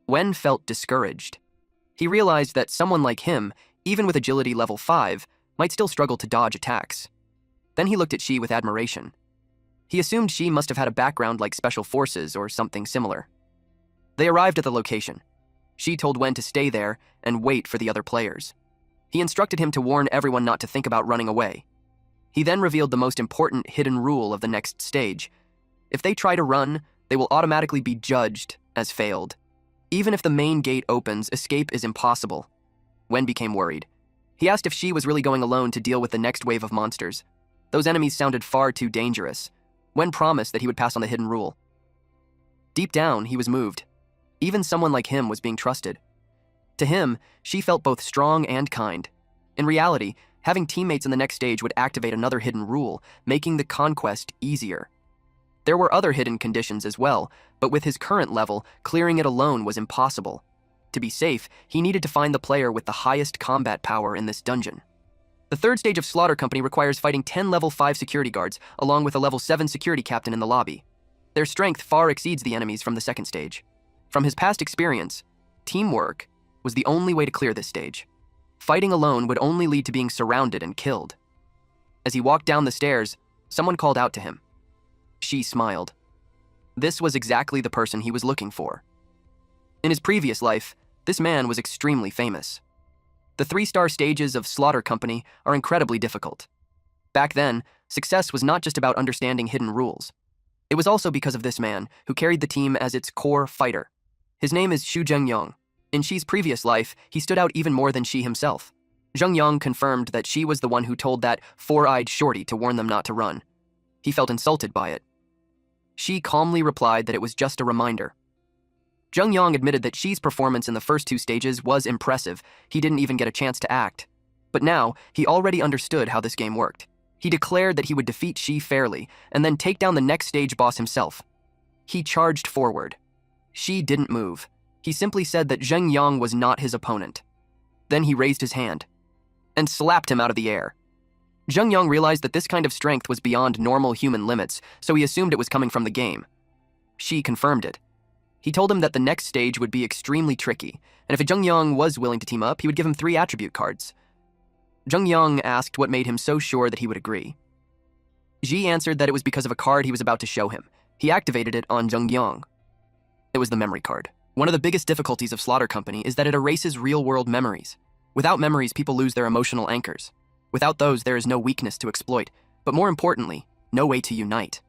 Wen felt discouraged. He realized that someone like him, even with agility level 5, might still struggle to dodge attacks. Then he looked at Shi with admiration. He assumed Shi must have had a background like special forces or something similar. They arrived at the location. Shi told Wen to stay there and wait for the other players. He instructed him to warn everyone not to think about running away. He then revealed the most important hidden rule of the next stage. If they try to run, they will automatically be judged as failed. Even if the main gate opens, escape is impossible. Wen became worried. He asked if Shi was really going alone to deal with the next wave of monsters. Those enemies sounded far too dangerous. Wen promised that he would pass on the hidden rule. Deep down, he was moved. Even someone like him was being trusted. To him, Shi felt both strong and kind. In reality, having teammates in the next stage would activate another hidden rule, making the conquest easier. There were other hidden conditions as well, but with his current level, clearing it alone was impossible. To be safe, he needed to find the player with the highest combat power in this dungeon. The third stage of Slaughter Company requires fighting 10 level 5 security guards, along with a level 7 security captain in the lobby. Their strength far exceeds the enemies from the second stage. From his past experience, teamwork was the only way to clear this stage. Fighting alone would only lead to being surrounded and killed. As he walked down the stairs, someone called out to him. Shi smiled. This was exactly the person he was looking for. In his previous life, this man was extremely famous. The 3-star stages of Slaughter Company are incredibly difficult. Back then, success was not just about understanding hidden rules. It was also because of this man, who carried the team as its core fighter. His name is Xu Zhengyang. In Shi's previous life, he stood out even more than Shi himself. Zhengyang confirmed that Shi was the one who told that four-eyed shorty to warn them not to run. He felt insulted by it. Shi calmly replied that it was just a reminder. Zhengyang admitted that Shi's performance in the first 2 stages was impressive. He didn't even get a chance to act. But now, he already understood how this game worked. He declared that he would defeat Shi fairly, and then take down the next stage boss himself. He charged forward. Shi didn't move. He simply said that Zhengyang was not his opponent. Then he raised his hand and slapped him out of the air. Zhengyang realized that this kind of strength was beyond normal human limits, so he assumed it was coming from the game. Shi confirmed it. He told him that the next stage would be extremely tricky, and if Zhengyang was willing to team up, he would give him 3 attribute cards. Zhengyang asked what made him so sure that he would agree. Ji answered that it was because of a card he was about to show him. He activated it on Zhengyang. It was the memory card. One of the biggest difficulties of Slaughter Company is that it erases real-world memories. Without memories, people lose their emotional anchors. Without those, there is no weakness to exploit, but more importantly, no way to unite.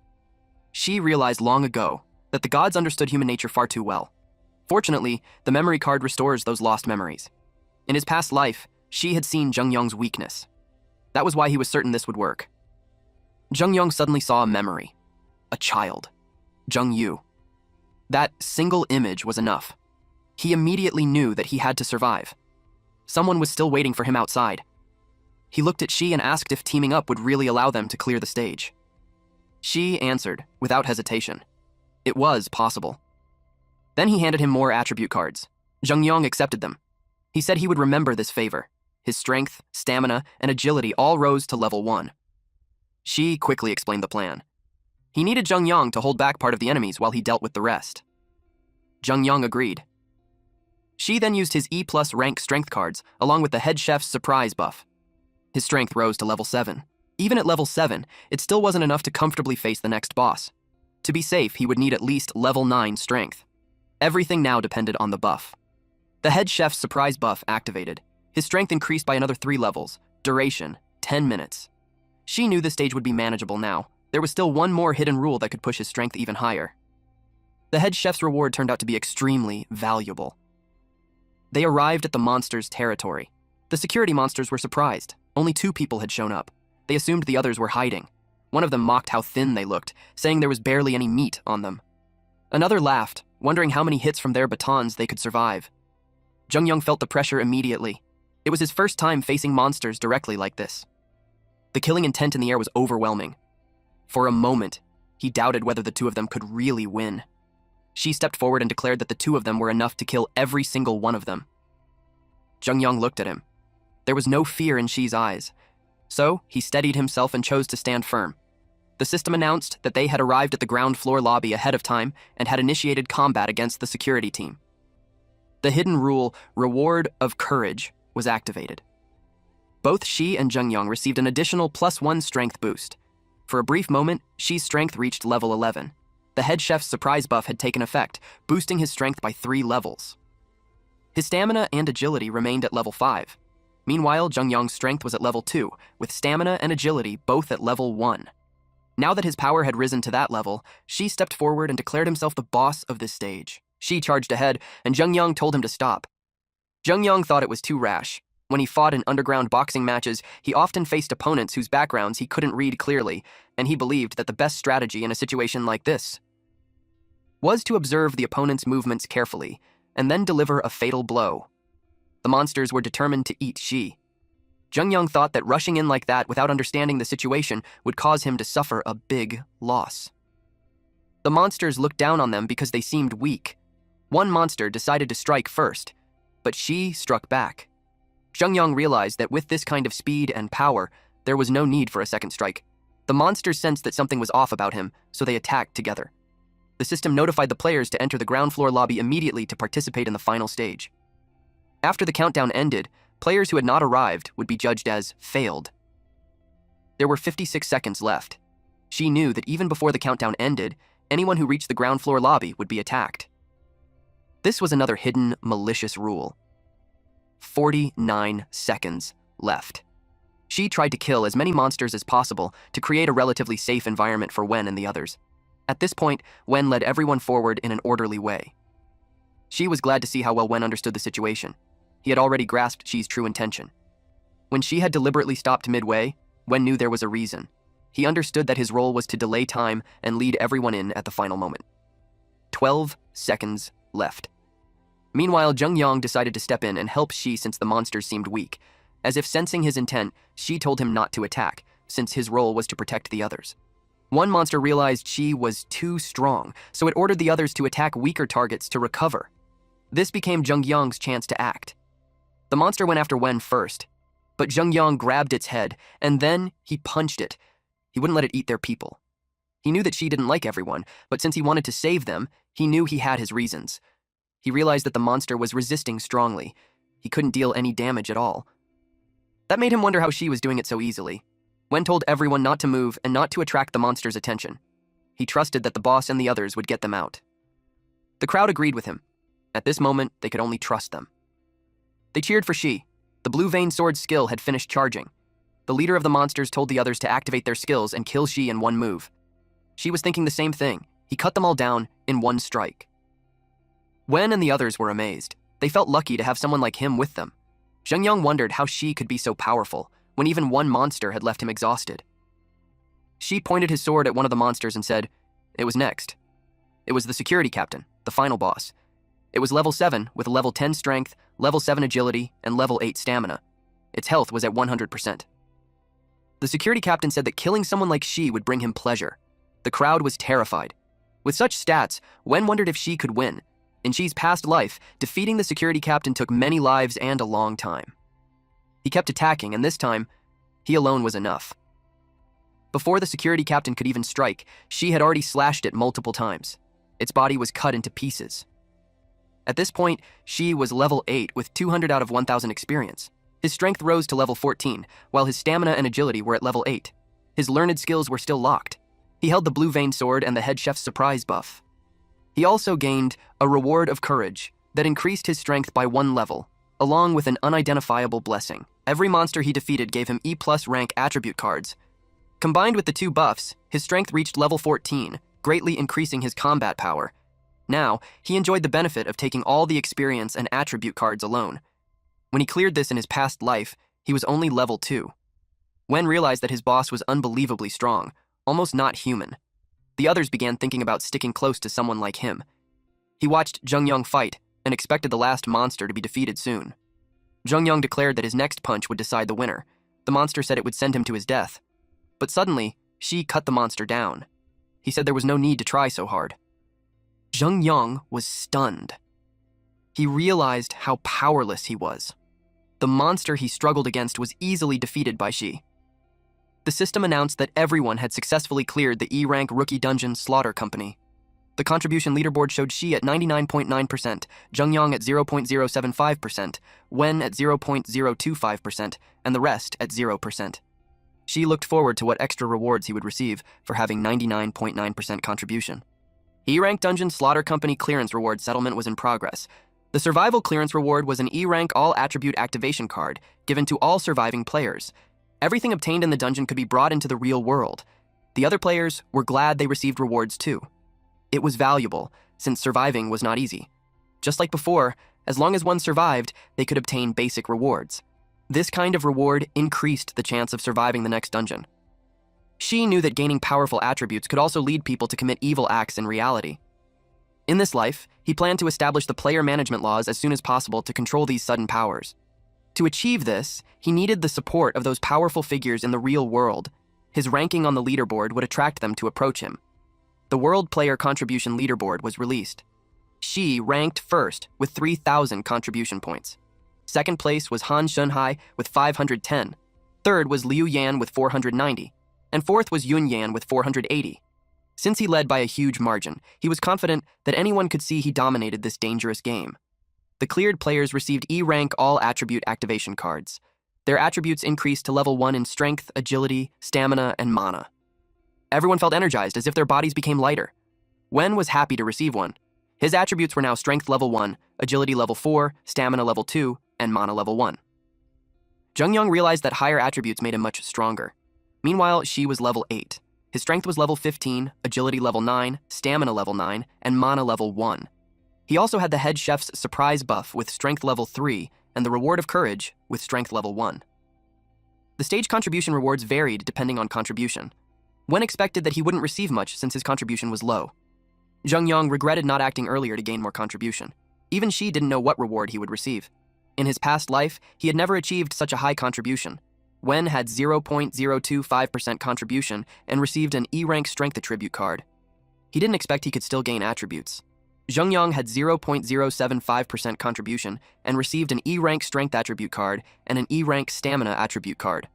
Shi realized long ago that the gods understood human nature far too well. Fortunately, the memory card restores those lost memories. In his past life, Shi had seen Zhengyang's weakness. That was why he was certain this would work. Zhengyang suddenly saw a memory. A child. Zhengyu. That single image was enough. He immediately knew that he had to survive. Someone was still waiting for him outside. He looked at Shi and asked if teaming up would really allow them to clear the stage. Shi answered, without hesitation. It was possible. Then he handed him more attribute cards. Zhengyang accepted them. He said he would remember this favor. His strength, stamina, and agility all rose to level 1. Shi quickly explained the plan. He needed Zhengyang to hold back part of the enemies while he dealt with the rest. Zhengyang agreed. Shi then used his E+ rank strength cards, along with the head chef's surprise buff. His strength rose to level 7. Even at level 7, it still wasn't enough to comfortably face the next boss. To be safe, he would need at least level 9 strength. Everything now depended on the buff. The head chef's surprise buff activated. His strength increased by another 3 levels. Duration, 10 minutes. Shi knew the stage would be manageable now. There was still one more hidden rule that could push his strength even higher. The head chef's reward turned out to be extremely valuable. They arrived at the monster's territory. The security monsters were surprised. Only 2 people had shown up. They assumed the others were hiding. One of them mocked how thin they looked, saying there was barely any meat on them. Another laughed, wondering how many hits from their batons they could survive. Zhengyang felt the pressure immediately. It was his first time facing monsters directly like this. The killing intent in the air was overwhelming. For a moment, he doubted whether the 2 of them could really win. She stepped forward and declared that the 2 of them were enough to kill every single one of them. Zhengyang looked at him. There was no fear in Shi's eyes. So, he steadied himself and chose to stand firm. The system announced that they had arrived at the ground floor lobby ahead of time and had initiated combat against the security team. The hidden rule, Reward of Courage, was activated. Both Shi and Jungyang received an additional +1 strength boost. For a brief moment, Shi's strength reached level 11. The head chef's surprise buff had taken effect, boosting his strength by 3 levels. His stamina and agility remained at level 5. Meanwhile, Jungyang's strength was at level 2, with stamina and agility both at level 1. Now that his power had risen to that level, Shi stepped forward and declared himself the boss of this stage. Shi charged ahead, and Jungyang told him to stop. Jungyang thought it was too rash. When he fought in underground boxing matches, he often faced opponents whose backgrounds he couldn't read clearly, and he believed that the best strategy in a situation like this was to observe the opponent's movements carefully, and then deliver a fatal blow. The monsters were determined to eat Shi. Jungyang thought that rushing in like that without understanding the situation would cause him to suffer a big loss. The monsters looked down on them because they seemed weak. One monster decided to strike first, but Shi struck back. Jungyang realized that with this kind of speed and power, there was no need for a second strike. The monsters sensed that something was off about him, so they attacked together. The system notified the players to enter the ground floor lobby immediately to participate in the final stage. After the countdown ended, players who had not arrived would be judged as failed. There were 56 seconds left. She knew that even before the countdown ended, anyone who reached the ground floor lobby would be attacked. This was another hidden, malicious rule. 49 seconds left. She tried to kill as many monsters as possible to create a relatively safe environment for Wen and the others. At this point, Wen led everyone forward in an orderly way. She was glad to see how well Wen understood the situation. He had already grasped Shi's true intention. When Shi had deliberately stopped midway, Wen knew there was a reason. He understood that his role was to delay time and lead everyone in at the final moment. 12 seconds left. Meanwhile, Jungyang decided to step in and help Shi since the monsters seemed weak. As if sensing his intent, Shi told him not to attack, since his role was to protect the others. One monster realized Shi was too strong, so it ordered the others to attack weaker targets to recover. This became Jungyang's chance to act. The monster went after Wen first, but Jungyang grabbed its head, and then he punched it. He wouldn't let it eat their people. He knew that Shi didn't like everyone, but since he wanted to save them, he knew he had his reasons. He realized that the monster was resisting strongly. He couldn't deal any damage at all. That made him wonder how Shi was doing it so easily. Wen told everyone not to move and not to attract the monster's attention. He trusted that the boss and the others would get them out. The crowd agreed with him. At this moment, they could only trust them. They cheered for Shi. The blue vein sword skill had finished charging. The leader of the monsters told the others to activate their skills and kill Shi in one move. Shi was thinking the same thing. He cut them all down in one strike. Wen and the others were amazed. They felt lucky to have someone like him with them. Jungyang wondered how Shi could be so powerful when even one monster had left him exhausted. Shi pointed his sword at one of the monsters and said, "It was next." It was the security captain, the final boss. It was level 7 with level 10 strength, level 7 agility, and level 8 stamina. Its health was at 100%. The security captain said that killing someone like Shi would bring him pleasure. The crowd was terrified. With such stats, Wen wondered if Shi could win. In Shi's past life, defeating the security captain took many lives and a long time. He kept attacking, and this time, he alone was enough. Before the security captain could even strike, Shi had already slashed it multiple times. Its body was cut into pieces. At this point, Shi was level 8 with 200 out of 1000 experience. His strength rose to level 14, while his stamina and agility were at level 8. His learned skills were still locked. He held the blue vein sword and the head chef's surprise buff. He also gained a reward of courage that increased his strength by 1 level, along with an unidentifiable blessing. Every monster he defeated gave him E+ rank attribute cards. Combined with the 2 buffs, his strength reached level 14, greatly increasing his combat power. Now, he enjoyed the benefit of taking all the experience and attribute cards alone. When he cleared this in his past life, he was only level 2. Wen realized that his boss was unbelievably strong, almost not human. The others began thinking about sticking close to someone like him. He watched Jungyang fight and expected the last monster to be defeated soon. Jungyang declared that his next punch would decide the winner. The monster said it would send him to his death. But suddenly, Shi cut the monster down. He said there was no need to try so hard. Jungyang was stunned. He realized how powerless he was. The monster he struggled against was easily defeated by Shi. the system announced that everyone had successfully cleared the E-rank rookie dungeon Slaughter Company. The contribution leaderboard showed Shi at 99.9%, Zhengyang at 0.075%, Wen at 0.025%, and the rest at 0%. Shi looked forward to what extra rewards he would receive for having 99.9% contribution. E-rank dungeon Slaughter Company clearance reward settlement was in progress. The survival clearance reward was an E-rank all-attribute activation card given to all surviving players. Everything obtained in the dungeon could be brought into the real world. The other players were glad they received rewards too. It was valuable, since surviving was not easy. Just like before, as long as one survived, they could obtain basic rewards. This kind of reward increased the chance of surviving the next dungeon. Shi knew that gaining powerful attributes could also lead people to commit evil acts in reality. In this life, he planned to establish the player management laws as soon as possible to control these sudden powers. To achieve this, he needed the support of those powerful figures in the real world. His ranking on the leaderboard would attract them to approach him. The World Player Contribution Leaderboard was released. Shi ranked first with 3,000 contribution points. Second place was Han Shunhai with 510. Third was Liu Yan with 490. And fourth was Yun Yan with 480. Since he led by a huge margin, he was confident that anyone could see he dominated this dangerous game. The cleared players received E-rank all-attribute activation cards. Their attributes increased to level 1 in strength, agility, stamina, and mana. Everyone felt energized as if their bodies became lighter. Wen was happy to receive one. His attributes were now strength level 1, agility level 4, stamina level 2, and mana level 1. Zhengyang realized that higher attributes made him much stronger. Meanwhile, Shi was level 8. His strength was level 15, agility level 9, stamina level 9, and mana level 1. He also had the head chef's surprise buff with strength level 3 and the reward of courage with strength level 1. The stage contribution rewards varied depending on contribution. Wen expected that he wouldn't receive much since his contribution was low. Zhengyang regretted not acting earlier to gain more contribution. Even Shi didn't know what reward he would receive. In his past life, he had never achieved such a high contribution. Wen had 0.025% contribution and received an E-rank strength attribute card. He didn't expect he could still gain attributes. Zhengyang had 0.075% contribution and received an E-rank strength attribute card and an E-rank stamina attribute card.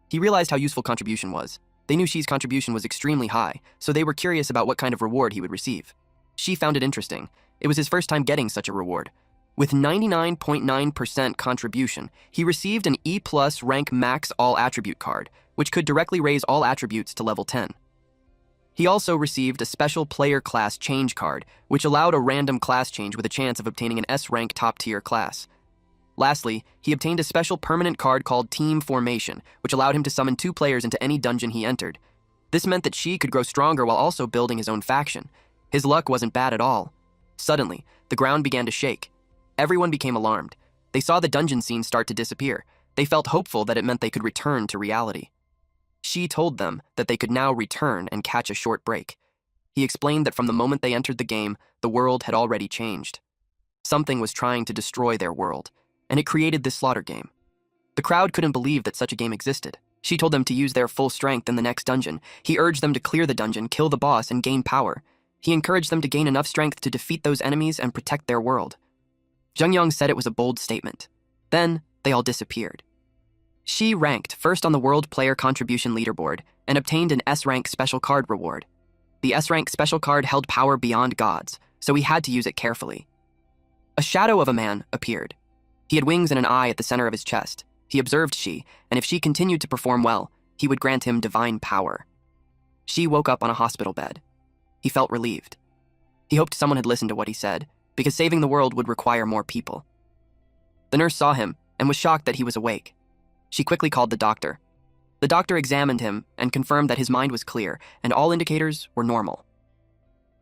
He realized how useful contribution was. They knew Shi's contribution was extremely high, so they were curious about what kind of reward he would receive. Shi found it interesting. It was his first time getting such a reward. With 99.9% contribution, he received an E+ rank max all attribute card, which could directly raise all attributes to level 10. He also received a special player class change card, which allowed a random class change with a chance of obtaining an S-rank top-tier class. Lastly, he obtained a special permanent card called Team Formation, which allowed him to summon 2 players into any dungeon he entered. This meant that Shi could grow stronger while also building his own faction. His luck wasn't bad at all. Suddenly, the ground began to shake. Everyone became alarmed. They saw the dungeon scene start to disappear. They felt hopeful that it meant they could return to reality. Shi told them that they could now return and catch a short break. He explained that from the moment they entered the game, the world had already changed. Something was trying to destroy their world, and it created this slaughter game. The crowd couldn't believe that such a game existed. Shi told them to use their full strength in the next dungeon. He urged them to clear the dungeon, kill the boss, and gain power. He encouraged them to gain enough strength to defeat those enemies and protect their world. Zhengyang said it was a bold statement. Then, they all disappeared. Shi ranked first on the World Player Contribution Leaderboard and obtained an S-rank special card reward. The S-rank special card held power beyond gods, so he had to use it carefully. A shadow of a man appeared. He had wings and an eye at the center of his chest. He observed Shi, and if Shi continued to perform well, he would grant him divine power. Shi woke up on a hospital bed. He felt relieved. He hoped someone had listened to what he said, because saving the world would require more people. The nurse saw him and was shocked that he was awake. She quickly called the doctor. The doctor examined him and confirmed that his mind was clear and all indicators were normal.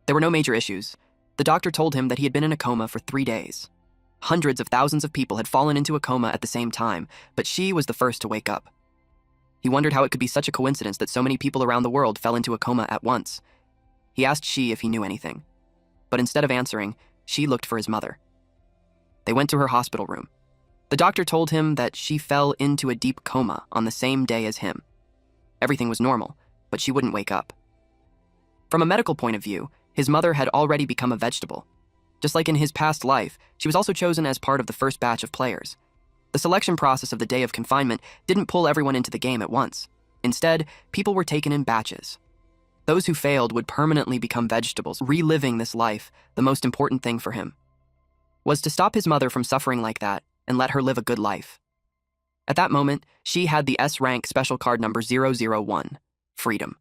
There were no major issues. The doctor told him that he had been in a coma for 3 days. Hundreds of thousands of people had fallen into a coma at the same time, but Shi was the first to wake up. He wondered how it could be such a coincidence that so many people around the world fell into a coma at once. He asked Shi if he knew anything, but instead of answering, Shi looked for his mother. They went to her hospital room. The doctor told him that she fell into a deep coma on the same day as him. Everything was normal, but she wouldn't wake up. From a medical point of view, his mother had already become a vegetable. Just like in his past life, she was also chosen as part of the first batch of players. The selection process of the day of confinement didn't pull everyone into the game at once. Instead, people were taken in batches. Those who failed would permanently become vegetables. Reliving this life, the most important thing for him was to stop his mother from suffering like that and let her live a good life. At that moment, she had the S-rank special card number 001, Freedom.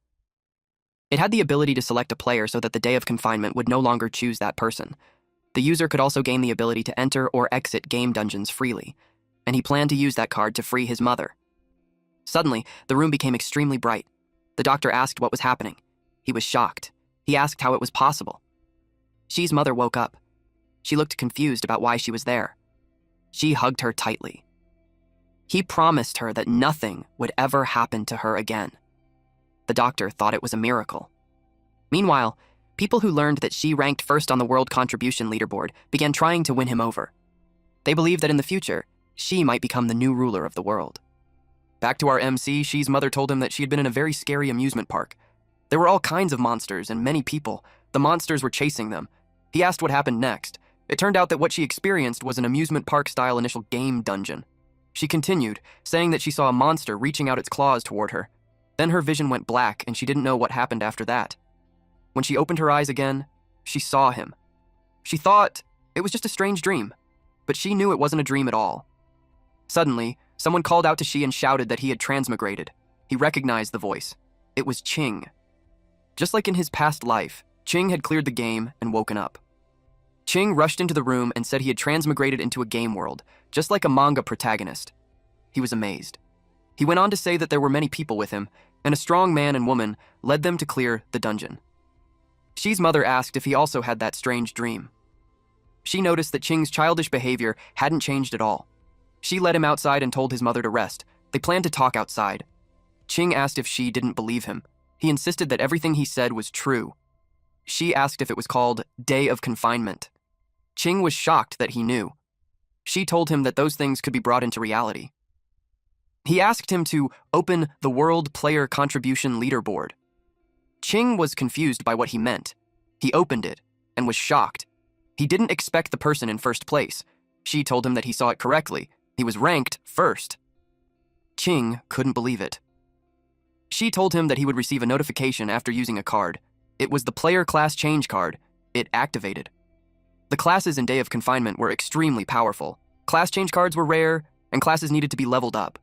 It had the ability to select a player so that the day of confinement would no longer choose that person. The user could also gain the ability to enter or exit game dungeons freely, and he planned to use that card to free his mother. Suddenly, the room became extremely bright. The doctor asked what was happening. He was shocked. He asked how it was possible. Xi's mother woke up. She looked confused about why she was there. Xi hugged her tightly. He promised her that nothing would ever happen to her again. The doctor thought it was a miracle. Meanwhile, people who learned that Xi ranked first on the world contribution leaderboard began trying to win him over. They believed that in the future, Xi might become the new ruler of the world. Back to our MC, Xi's mother told him that she had been in a very scary amusement park. There were all kinds of monsters and many people. The monsters were chasing them. He asked what happened next. It turned out that what she experienced was an amusement park-style initial game dungeon. She continued, saying that she saw a monster reaching out its claws toward her. Then her vision went black and she didn't know what happened after that. When she opened her eyes again, she saw him. She thought it was just a strange dream, but she knew it wasn't a dream at all. Suddenly, someone called out to Xi and shouted that he had transmigrated. He recognized the voice. It was Qing. Just like in his past life, Qing had cleared the game and woken up. Qing rushed into the room and said he had transmigrated into a game world, just like a manga protagonist. He was amazed. He went on to say that there were many people with him, and a strong man and woman led them to clear the dungeon. Xi's mother asked if he also had that strange dream. She noticed that Qing's childish behavior hadn't changed at all. Xi led him outside and told his mother to rest. They planned to talk outside. Qing asked if Xi didn't believe him. He insisted that everything he said was true. Xi asked if it was called Day of Confinement. Qing was shocked that he knew. Xi told him that those things could be brought into reality. He asked him to open the World Player Contribution Leaderboard. Qing was confused by what he meant. He opened it and was shocked. He didn't expect the person in first place. Xi told him that he saw it correctly. He was ranked first. Qing couldn't believe it. Xi told him that he would receive a notification after using a card. It was the player class change card. It activated. The classes in Day of Confinement were extremely powerful. Class change cards were rare, and classes needed to be leveled up.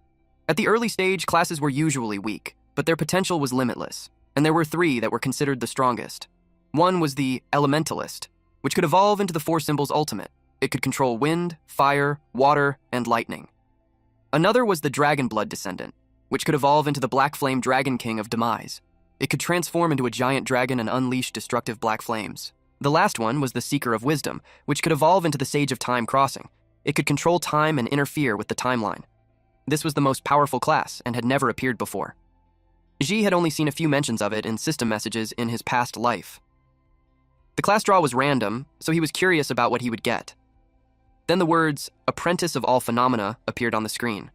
At the early stage, classes were usually weak, but their potential was limitless, and there were 3 that were considered the strongest. One was the Elementalist, which could evolve into the 4 symbols ultimate. It could control wind, fire, water, and lightning. Another was the Dragonblood Descendant, which could evolve into the Black Flame Dragon King of Demise. It could transform into a giant dragon and unleash destructive black flames. The last one was the Seeker of Wisdom, which could evolve into the Sage of Time Crossing. It could control time and interfere with the timeline. This was the most powerful class and had never appeared before. Xi had only seen a few mentions of it in system messages in his past life. The class draw was random, so he was curious about what he would get. Then the words, Apprentice of All Phenomena, appeared on the screen.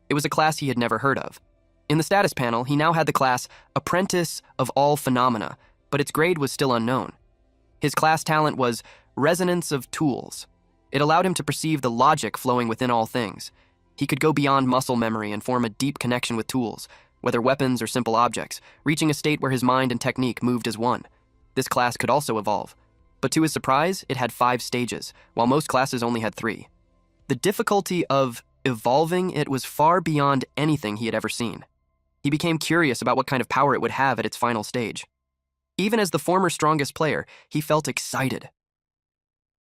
It was a class he had never heard of. In the status panel, he now had the class Apprentice of All Phenomena, but its grade was still unknown. His class talent was Resonance of Tools. It allowed him to perceive the logic flowing within all things. He could go beyond muscle memory and form a deep connection with tools, whether weapons or simple objects, reaching a state where his mind and technique moved as one. This class could also evolve, but to his surprise, it had 5 stages, while most classes only had 3. The difficulty of evolving it was far beyond anything he had ever seen. He became curious about what kind of power it would have at its final stage. Even as the former strongest player, he felt excited.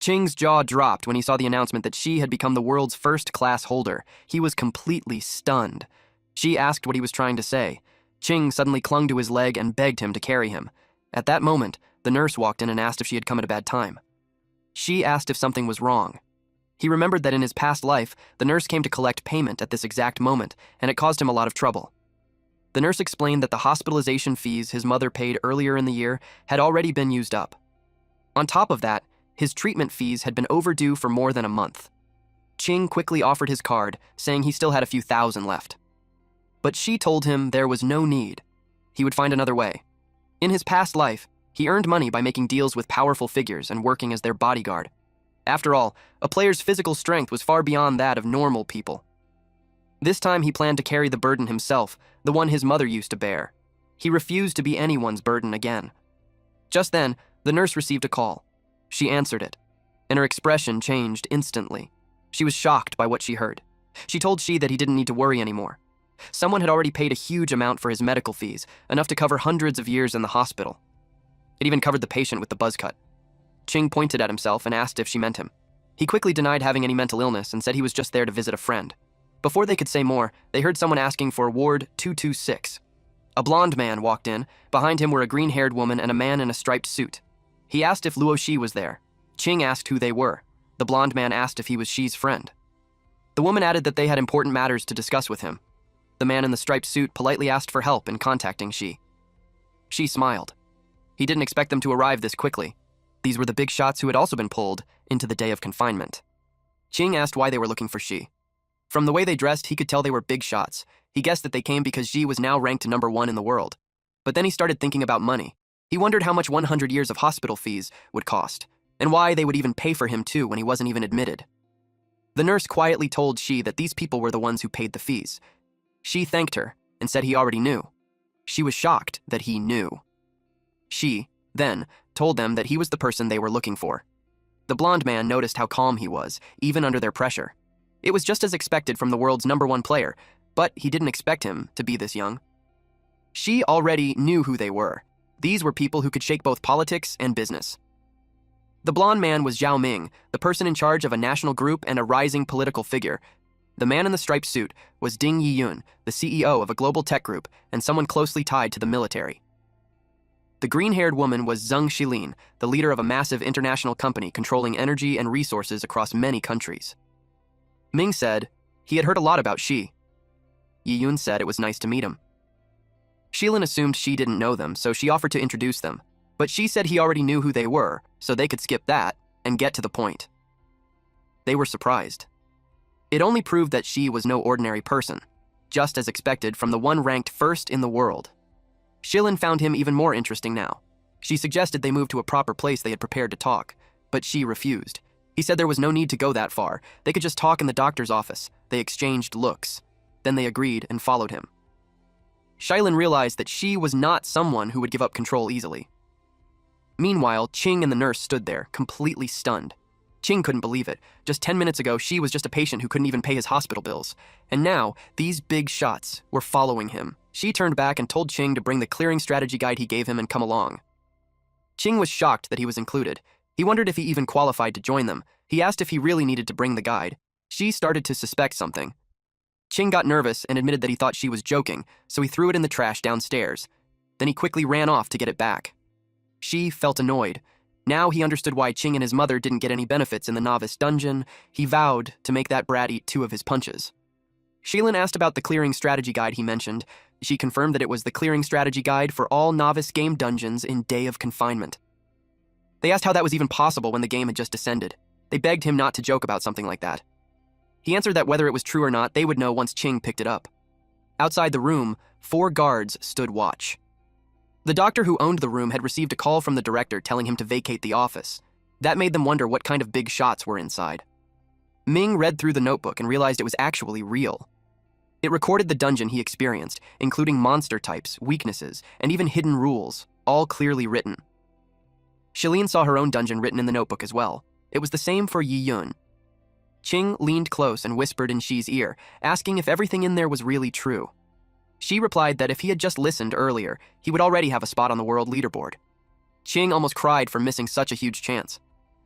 Qing's jaw dropped when he saw the announcement that Xi had become the world's first class holder. He was completely stunned. Xi asked what he was trying to say. Qing suddenly clung to his leg and begged him to carry him. At that moment, the nurse walked in and asked if she had come at a bad time. Xi asked if something was wrong. He remembered that in his past life, the nurse came to collect payment at this exact moment, and it caused him a lot of trouble. The nurse explained that the hospitalization fees his mother paid earlier in the year had already been used up. On top of that, his treatment fees had been overdue for more than a month. Qing quickly offered his card, saying he still had a few thousand left. But Xi told him there was no need. He would find another way. In his past life, he earned money by making deals with powerful figures and working as their bodyguard. After all, a player's physical strength was far beyond that of normal people. This time he planned to carry the burden himself, the one his mother used to bear. He refused to be anyone's burden again. Just then, the nurse received a call. She answered it, and her expression changed instantly. She was shocked by what she heard. She told Shi that he didn't need to worry anymore. Someone had already paid a huge amount for his medical fees, enough to cover hundreds of years in the hospital. It even covered the patient with the buzz cut. Ching pointed at himself and asked if she meant him. He quickly denied having any mental illness and said he was just there to visit a friend. Before they could say more, they heard someone asking for Ward 226. A blonde man walked in. Behind him were a green-haired woman and a man in a striped suit. He asked if Luo Shi was there. Ching asked who they were. The blonde man asked if he was Shi's friend. The woman added that they had important matters to discuss with him. The man in the striped suit politely asked for help in contacting Shi. Shi smiled. He didn't expect them to arrive this quickly. These were the big shots who had also been pulled into the day of confinement. Ching asked why they were looking for Shi. From the way they dressed, he could tell they were big shots. He guessed that they came because Shi was now ranked #1 in the world. But then he started thinking about money. He wondered how much 100 years of hospital fees would cost, and why they would even pay for him too when he wasn't even admitted. The nurse quietly told Shi that these people were the ones who paid the fees. Shi thanked her and said he already knew. She was shocked that he knew. Shi, then, told them that he was the person they were looking for. The blonde man noticed how calm he was, even under their pressure. It was just as expected from the world's #1 player, but he didn't expect him to be this young. Shi already knew who they were. These were people who could shake both politics and business. The blonde man was Zhao Ming, the person in charge of a national group and a rising political figure. The man in the striped suit was Ding Yiyun, the CEO of a global tech group and someone closely tied to the military. The green-haired woman was Zheng Xilin, the leader of a massive international company controlling energy and resources across many countries. Ming said he had heard a lot about Shi. Yiyun said it was nice to meet him. Xilin assumed Shi didn't know them, so she offered to introduce them. But Shi said he already knew who they were, so they could skip that and get to the point. They were surprised. It only proved that Shi was no ordinary person, just as expected from the one ranked first in the world. Xilin found him even more interesting now. She suggested they move to a proper place they had prepared to talk, but Shi refused. He said there was no need to go that far. They could just talk in the doctor's office. They exchanged looks. Then they agreed and followed him. Xilin realized that Shi was not someone who would give up control easily. Meanwhile, Ching and the nurse stood there, completely stunned. Ching couldn't believe it. Just 10 minutes ago, Shi was just a patient who couldn't even pay his hospital bills. And now, these big shots were following him. Shi turned back and told Ching to bring the clearing strategy guide he gave him and come along. Ching was shocked that he was included. He wondered if he even qualified to join them. He asked if he really needed to bring the guide. Shi started to suspect something. Ching got nervous and admitted that he thought Shi was joking, so he threw it in the trash downstairs. Then he quickly ran off to get it back. Shi felt annoyed. Now he understood why Ching and his mother didn't get any benefits in the novice dungeon. He vowed to make that brat eat 2 of his punches. Xilin asked about the clearing strategy guide he mentioned. She confirmed that it was the clearing strategy guide for all novice game dungeons in Day of Confinement. They asked how that was even possible when the game had just descended. They begged him not to joke about something like that. He answered that whether it was true or not, they would know once Ching picked it up. Outside the room, 4 guards stood watch. The doctor who owned the room had received a call from the director telling him to vacate the office. That made them wonder what kind of big shots were inside. Ming read through the notebook and realized it was actually real. It recorded the dungeon he experienced, including monster types, weaknesses, and even hidden rules, all clearly written. Xilin saw her own dungeon written in the notebook as well. It was the same for Yiyun. Ching leaned close and whispered in Shi's ear, asking if everything in there was really true. Shi replied that if he had just listened earlier, he would already have a spot on the world leaderboard. Ching almost cried for missing such a huge chance.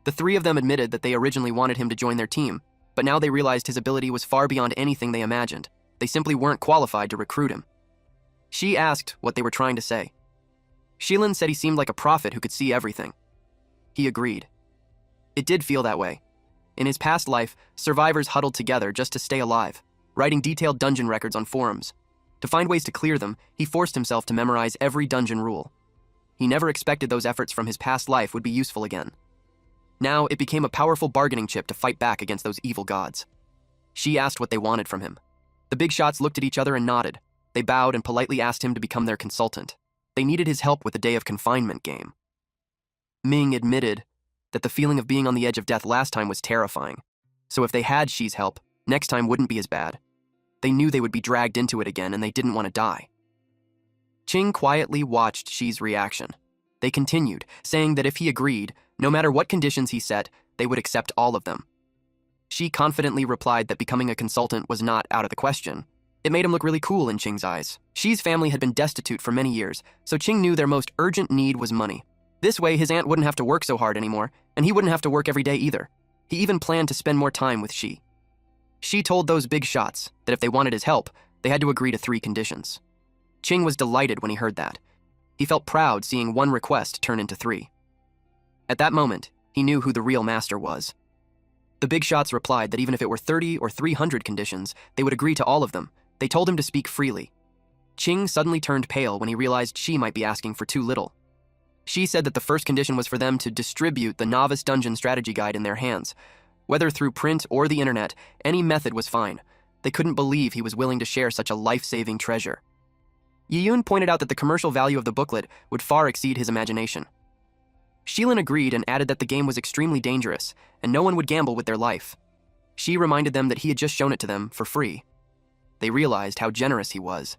The 3 of them admitted that they originally wanted him to join their team, but now they realized his ability was far beyond anything they imagined. They simply weren't qualified to recruit him. Shi asked what they were trying to say. Xilin said he seemed like a prophet who could see everything. He agreed. It did feel that way. In his past life, survivors huddled together just to stay alive, writing detailed dungeon records on forums. To find ways to clear them, he forced himself to memorize every dungeon rule. He never expected those efforts from his past life would be useful again. Now, it became a powerful bargaining chip to fight back against those evil gods. Shi asked what they wanted from him. The big shots looked at each other and nodded. They bowed and politely asked him to become their consultant. They needed his help with the Day of Confinement game. Ming admitted that the feeling of being on the edge of death last time was terrifying, so if they had Shi's help, next time wouldn't be as bad. They knew they would be dragged into it again and they didn't want to die. Qing quietly watched Xi's reaction. They continued, saying that if he agreed, no matter what conditions he set, they would accept all of them. Xi confidently replied that becoming a consultant was not out of the question. It made him look really cool in Qing's eyes. Xi's family had been destitute for many years, so Qing knew their most urgent need was money. This way, his aunt wouldn't have to work so hard anymore, and he wouldn't have to work every day either. He even planned to spend more time with Xi. Xi told those big shots that if they wanted his help, they had to agree to 3 conditions. Qing was delighted when he heard that. He felt proud seeing one request turn into 3. At that moment, he knew who the real master was. The big shots replied that even if it were 30 or 300 conditions, they would agree to all of them. They told him to speak freely. Qing suddenly turned pale when he realized Xi might be asking for too little. Xi said that the first condition was for them to distribute the Novice Dungeon Strategy Guide in their hands. Whether through print or the internet, any method was fine. They couldn't believe he was willing to share such a life-saving treasure. Yiyun pointed out that the commercial value of the booklet would far exceed his imagination. Shilin agreed and added that the game was extremely dangerous, and no one would gamble with their life. Xi reminded them that he had just shown it to them for free. They realized how generous he was.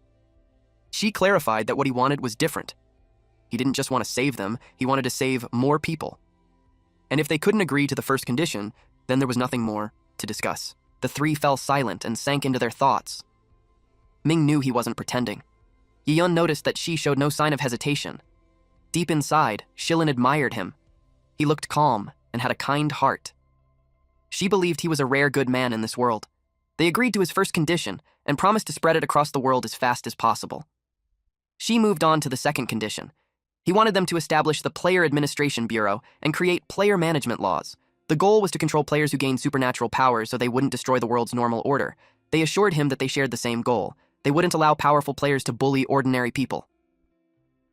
Xi clarified that what he wanted was different. He didn't just want to save them, he wanted to save more people. And if they couldn't agree to the first condition, then there was nothing more to discuss. The 3 fell silent and sank into their thoughts. Ming knew he wasn't pretending. Yiyun noticed that Xi showed no sign of hesitation. Deep inside, Shilin admired him. He looked calm and had a kind heart. Xi believed he was a rare good man in this world. They agreed to his first condition and promised to spread it across the world as fast as possible. Xi moved on to the second condition. He wanted them to establish the Player Administration Bureau and create player management laws. The goal was to control players who gained supernatural powers so they wouldn't destroy the world's normal order. They assured him that they shared the same goal. They wouldn't allow powerful players to bully ordinary people.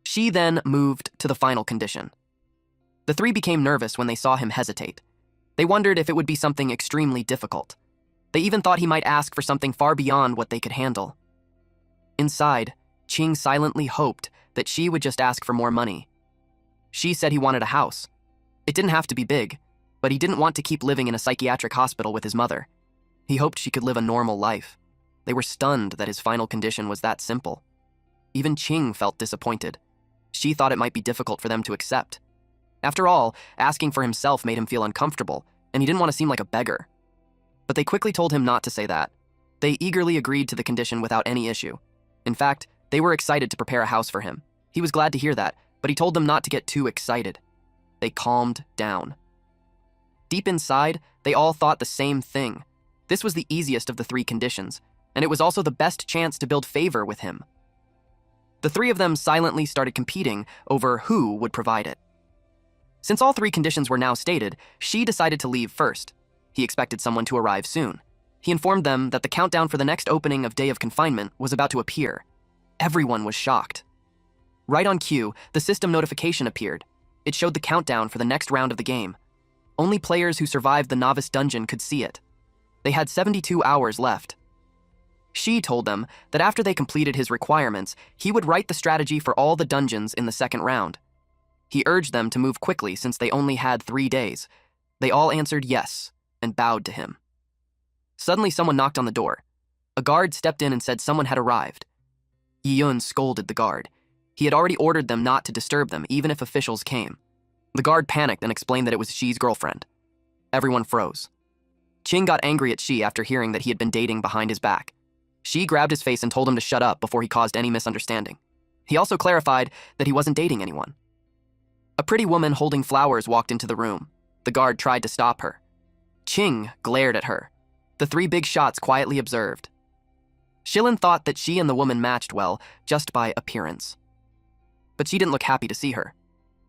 Xi then moved to the final condition. The 3 became nervous when they saw him hesitate. They wondered if it would be something extremely difficult. They even thought he might ask for something far beyond what they could handle. Inside, Qing silently hoped that Xi would just ask for more money. Xi said he wanted a house. It didn't have to be big, but he didn't want to keep living in a psychiatric hospital with his mother. He hoped she could live a normal life. They were stunned that his final condition was that simple. Even Qing felt disappointed. Xi thought it might be difficult for them to accept. After all, asking for himself made him feel uncomfortable, and he didn't want to seem like a beggar. But they quickly told him not to say that. They eagerly agreed to the condition without any issue. In fact, they were excited to prepare a house for him. He was glad to hear that, but he told them not to get too excited. They calmed down. Deep inside, they all thought the same thing. This was the easiest of the 3 conditions, and it was also the best chance to build favor with him. The 3 of them silently started competing over who would provide it. Since all 3 conditions were now stated, Xi decided to leave first. He expected someone to arrive soon. He informed them that the countdown for the next opening of Day of Confinement was about to appear. Everyone was shocked. Right on cue, the system notification appeared. It showed the countdown for the next round of the game. Only players who survived the Novice Dungeon could see it. They had 72 hours left. Xi told them that after they completed his requirements, he would write the strategy for all the dungeons in the second round. He urged them to move quickly since they only had 3 days. They all answered yes and bowed to him. Suddenly, someone knocked on the door. A guard stepped in and said someone had arrived. Yiyun scolded the guard. He had already ordered them not to disturb them, even if officials came. The guard panicked and explained that it was Xi's girlfriend. Everyone froze. Qing got angry at Xi after hearing that he had been dating behind his back. Xi grabbed his face and told him to shut up before he caused any misunderstanding. He also clarified that he wasn't dating anyone. A pretty woman holding flowers walked into the room. The guard tried to stop her. Qing glared at her. The 3 big shots quietly observed. Shilin thought that she and the woman matched well, just by appearance. But she didn't look happy to see her.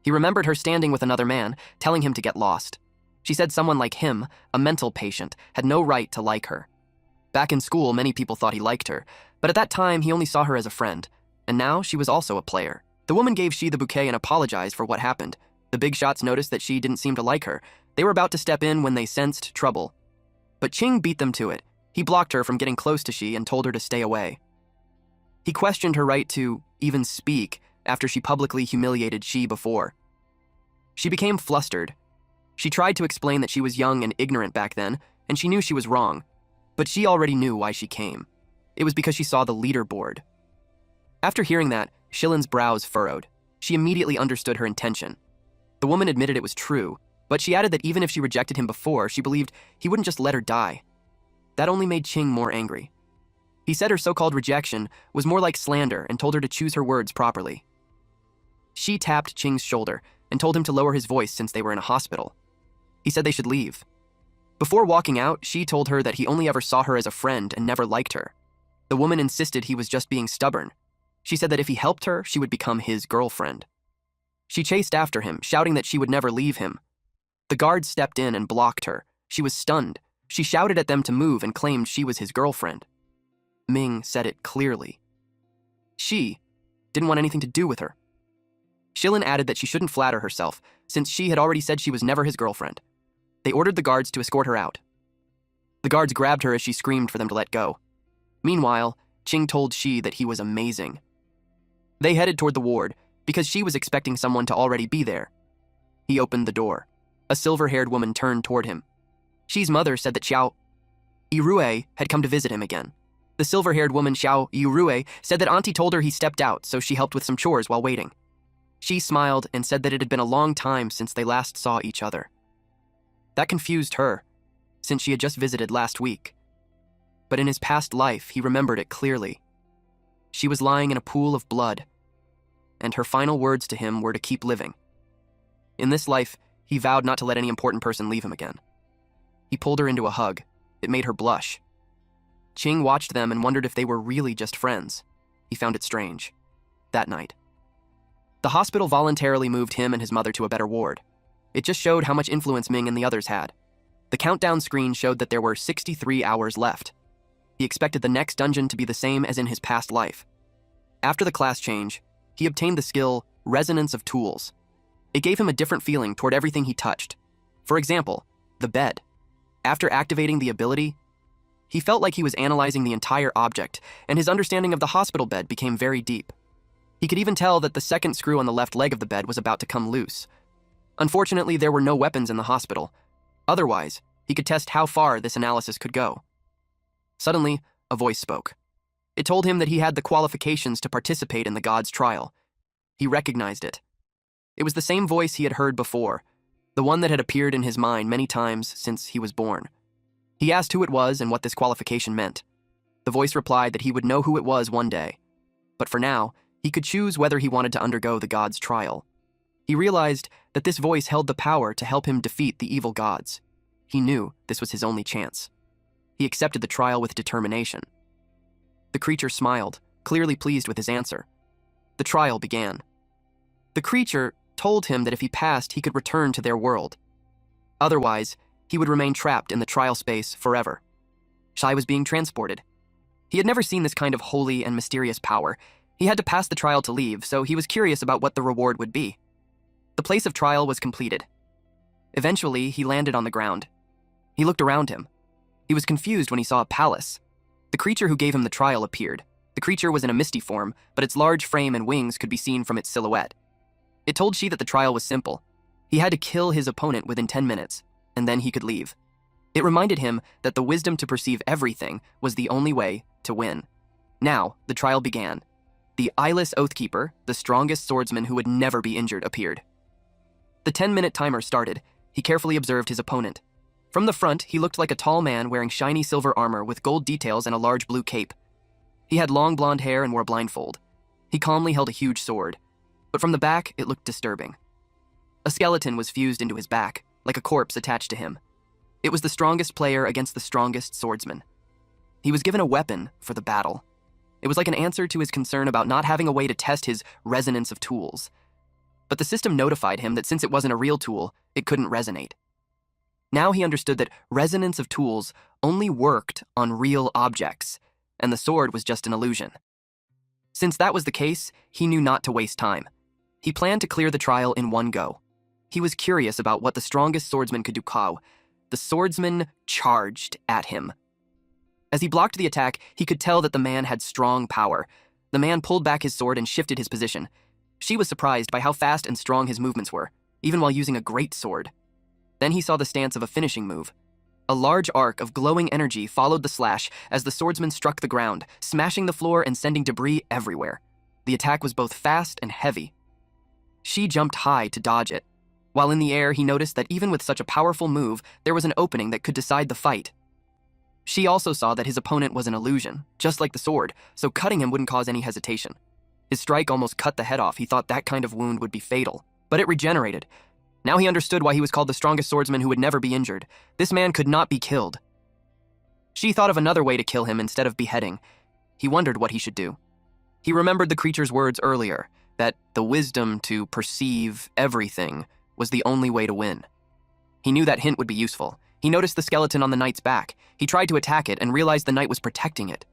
He remembered her standing with another man, telling him to get lost. She said someone like him, a mental patient, had no right to like her. Back in school, many people thought he liked her, but at that time he only saw her as a friend, and now she was also a player. The woman gave Xi the bouquet and apologized for what happened. The big shots noticed that Xi didn't seem to like her. They were about to step in when they sensed trouble. But Qing beat them to it. He blocked her from getting close to Xi and told her to stay away. He questioned her right to even speak after she publicly humiliated Xi before. She became flustered. She tried to explain that she was young and ignorant back then, and she knew she was wrong, but she already knew why she came. It was because she saw the leaderboard. After hearing that, Shillin's brows furrowed. She immediately understood her intention. The woman admitted it was true, but she added that even if she rejected him before, she believed he wouldn't just let her die. That only made Qing more angry. He said her so-called rejection was more like slander and told her to choose her words properly. She tapped Qing's shoulder and told him to lower his voice since they were in a hospital. He said they should leave. Before walking out, she told her that he only ever saw her as a friend and never liked her. The woman insisted he was just being stubborn. She said that if he helped her, she would become his girlfriend. She chased after him, shouting that she would never leave him. The guards stepped in and blocked her. She was stunned. She shouted at them to move and claimed she was his girlfriend. Ming said it clearly. She didn't want anything to do with her. Shilin added that she shouldn't flatter herself, since she had already said she was never his girlfriend. They ordered the guards to escort her out. The guards grabbed her as she screamed for them to let go. Meanwhile, Qing told Shi that he was amazing. They headed toward the ward, because she was expecting someone to already be there. He opened the door. A silver-haired woman turned toward him. Shi's mother said that Xiao Yirue had come to visit him again. The silver-haired woman Xiao Yirue said that Auntie told her he stepped out, so she helped with some chores while waiting. She smiled and said that it had been a long time since they last saw each other. That confused her, since she had just visited last week. But in his past life, he remembered it clearly. She was lying in a pool of blood, and her final words to him were to keep living. In this life, he vowed not to let any important person leave him again. He pulled her into a hug. It made her blush. Qing watched them and wondered if they were really just friends. He found it strange. That night, the hospital voluntarily moved him and his mother to a better ward. It just showed how much influence Ming and the others had. The countdown screen showed that there were 63 hours left. He expected the next dungeon to be the same as in his past life. After the class change, he obtained the skill Resonance of Tools. It gave him a different feeling toward everything he touched. For example, the bed. After activating the ability, he felt like he was analyzing the entire object, and his understanding of the hospital bed became very deep. He could even tell that the second screw on the left leg of the bed was about to come loose. Unfortunately, there were no weapons in the hospital. Otherwise, he could test how far this analysis could go. Suddenly, a voice spoke. It told him that he had the qualifications to participate in the god's trial. He recognized it. It was the same voice he had heard before, the one that had appeared in his mind many times since he was born. He asked who it was and what this qualification meant. The voice replied that he would know who it was one day. But for now, he could choose whether he wanted to undergo the god's trial. He realized that this voice held the power to help him defeat the evil gods. He knew this was his only chance. He accepted the trial with determination. The creature smiled, clearly pleased with his answer. The trial began. The creature told him that if he passed, he could return to their world. Otherwise, he would remain trapped in the trial space forever. Shai was being transported. He had never seen this kind of holy and mysterious power. He had to pass the trial to leave, so he was curious about what the reward would be. The place of trial was completed. Eventually, he landed on the ground. He looked around him. He was confused when he saw a palace. The creature who gave him the trial appeared. The creature was in a misty form, but its large frame and wings could be seen from its silhouette. It told Shi that the trial was simple. He had to kill his opponent within 10 minutes, and then he could leave. It reminded him that the wisdom to perceive everything was the only way to win. Now, the trial began. The eyeless Oathkeeper, the strongest swordsman who would never be injured, appeared. The 10-minute timer started. He carefully observed his opponent. From the front, he looked like a tall man wearing shiny silver armor with gold details and a large blue cape. He had long blonde hair and wore a blindfold. He calmly held a huge sword. But from the back, it looked disturbing. A skeleton was fused into his back, like a corpse attached to him. It was the strongest player against the strongest swordsman. He was given a weapon for the battle. It was like an answer to his concern about not having a way to test his resonance of tools. But the system notified him that since it wasn't a real tool, it couldn't resonate. Now he understood that resonance of tools only worked on real objects, and the sword was just an illusion. Since that was the case, he knew not to waste time. He planned to clear the trial in one go. He was curious about what the strongest swordsman could do. The swordsman charged at him. As he blocked the attack, he could tell that the man had strong power. The man pulled back his sword and shifted his position. She was surprised by how fast and strong his movements were, even while using a great sword. Then he saw the stance of a finishing move. A large arc of glowing energy followed the slash as the swordsman struck the ground, smashing the floor and sending debris everywhere. The attack was both fast and heavy. Shi jumped high to dodge it. While in the air, he noticed that even with such a powerful move, there was an opening that could decide the fight. Shi also saw that his opponent was an illusion, just like the sword, so cutting him wouldn't cause any hesitation. His strike almost cut the head off. He thought that kind of wound would be fatal, but it regenerated. Now he understood why he was called the strongest swordsman who would never be injured. This man could not be killed. Shi thought of another way to kill him instead of beheading. He wondered what he should do. He remembered the creature's words earlier, that the wisdom to perceive everything was the only way to win. He knew that hint would be useful. He noticed the skeleton on the knight's back. He tried to attack it and realized the knight was protecting it.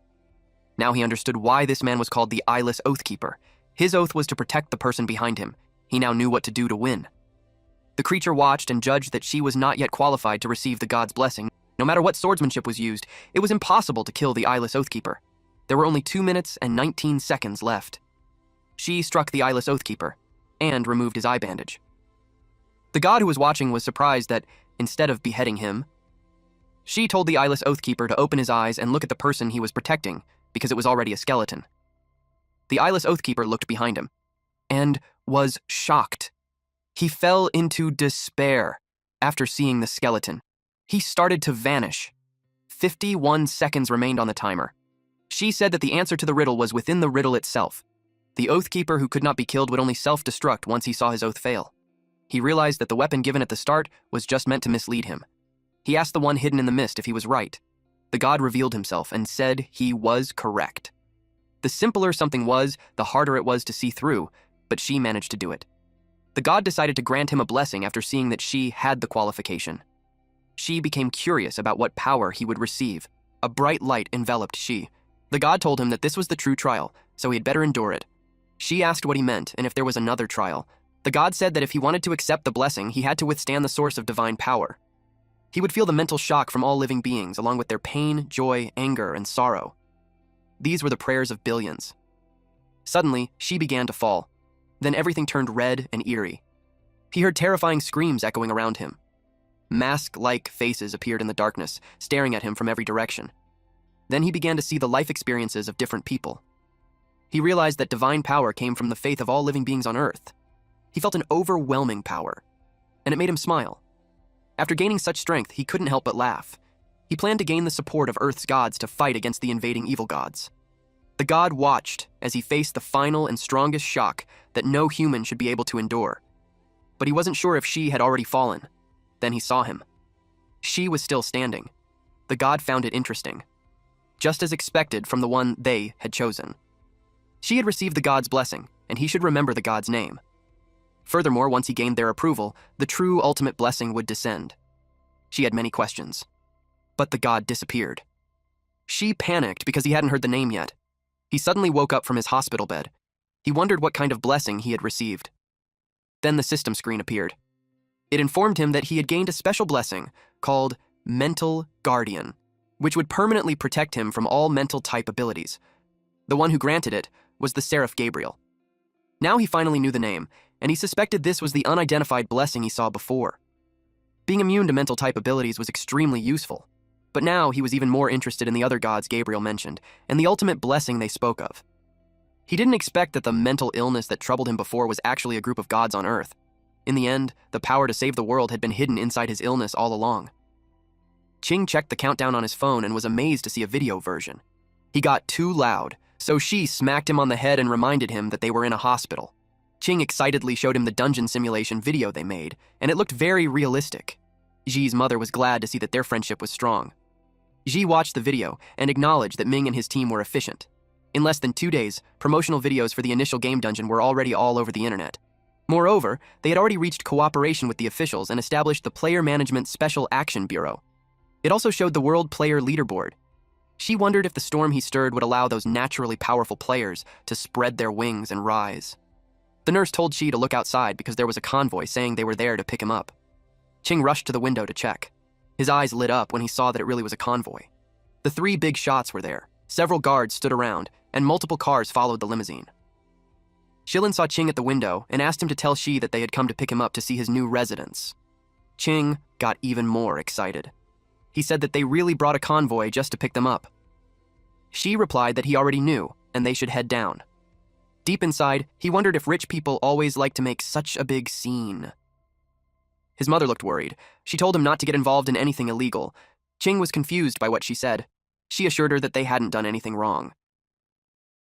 Now he understood why this man was called the Eyeless Oathkeeper. His oath was to protect the person behind him. He now knew what to do to win. The creature watched and judged that Shi was not yet qualified to receive the god's blessing. No matter what swordsmanship was used, it was impossible to kill the Eyeless Oathkeeper. There were only 2 minutes and 19 seconds left. Shi struck the Eyeless Oathkeeper and removed his eye bandage. The god who was watching was surprised that, instead of beheading him, Shi told the Eyeless Oathkeeper to open his eyes and look at the person he was protecting, because it was already a skeleton. The Eyeless Oathkeeper looked behind him and was shocked. He fell into despair after seeing the skeleton. He started to vanish. 51 seconds remained on the timer. Shi said that the answer to the riddle was within the riddle itself. The Oathkeeper who could not be killed would only self-destruct once he saw his oath fail. He realized that the weapon given at the start was just meant to mislead him. He asked the one hidden in the mist if he was right. The god revealed himself and said he was correct. The simpler something was, the harder it was to see through, but Shi managed to do it. The god decided to grant him a blessing after seeing that Shi had the qualification. Shi became curious about what power he would receive. A bright light enveloped Shi. The god told him that this was the true trial, so he had better endure it. Shi asked what he meant and if there was another trial. The god said that if he wanted to accept the blessing, he had to withstand the source of divine power. He would feel the mental shock from all living beings, along with their pain, joy, anger, and sorrow. These were the prayers of billions. Suddenly, Shi began to fall. Then everything turned red and eerie. He heard terrifying screams echoing around him. Mask-like faces appeared in the darkness, staring at him from every direction. Then he began to see the life experiences of different people. He realized that divine power came from the faith of all living beings on Earth. He felt an overwhelming power, and it made him smile. After gaining such strength, he couldn't help but laugh. He planned to gain the support of Earth's gods to fight against the invading evil gods. The god watched as he faced the final and strongest shock that no human should be able to endure. But he wasn't sure if Shi had already fallen. Then he saw him. Shi was still standing. The god found it interesting, just as expected from the one they had chosen. Shi had received the god's blessing, and he should remember the god's name. Furthermore, once he gained their approval, the true ultimate blessing would descend. Shi had many questions, but the god disappeared. Shi panicked because he hadn't heard the name yet. He suddenly woke up from his hospital bed. He wondered what kind of blessing he had received. Then the system screen appeared. It informed him that he had gained a special blessing called Mental Guardian, which would permanently protect him from all mental type abilities. The one who granted it was the Seraph Gabriel. Now he finally knew the name, and he suspected this was the unidentified blessing he saw before. Being immune to mental type abilities was extremely useful, but now he was even more interested in the other gods Gabriel mentioned, and the ultimate blessing they spoke of. He didn't expect that the mental illness that troubled him before was actually a group of gods on Earth. In the end, the power to save the world had been hidden inside his illness all along. Qing checked the countdown on his phone and was amazed to see a video version. He got too loud, so Shi smacked him on the head and reminded him that they were in a hospital. Qing excitedly showed him the dungeon simulation video they made, and it looked very realistic. Xi's mother was glad to see that their friendship was strong. Xi watched the video and acknowledged that Ming and his team were efficient. In less than 2 days, promotional videos for the initial game dungeon were already all over the internet. Moreover, they had already reached cooperation with the officials and established the Player Management Special Action Bureau. It also showed the World Player Leaderboard. She wondered if the storm he stirred would allow those naturally powerful players to spread their wings and rise. The nurse told Shi to look outside because there was a convoy saying they were there to pick him up. Qing rushed to the window to check. His eyes lit up when he saw that it really was a convoy. The 3 big shots were there, several guards stood around, and multiple cars followed the limousine. Shilin saw Qing at the window and asked him to tell Shi that they had come to pick him up to see his new residence. Qing got even more excited. He said that they really brought a convoy just to pick them up. She replied that he already knew, and they should head down. Deep inside, he wondered if rich people always like to make such a big scene. His mother looked worried. She told him not to get involved in anything illegal. Ching was confused by what she said. She assured her that they hadn't done anything wrong.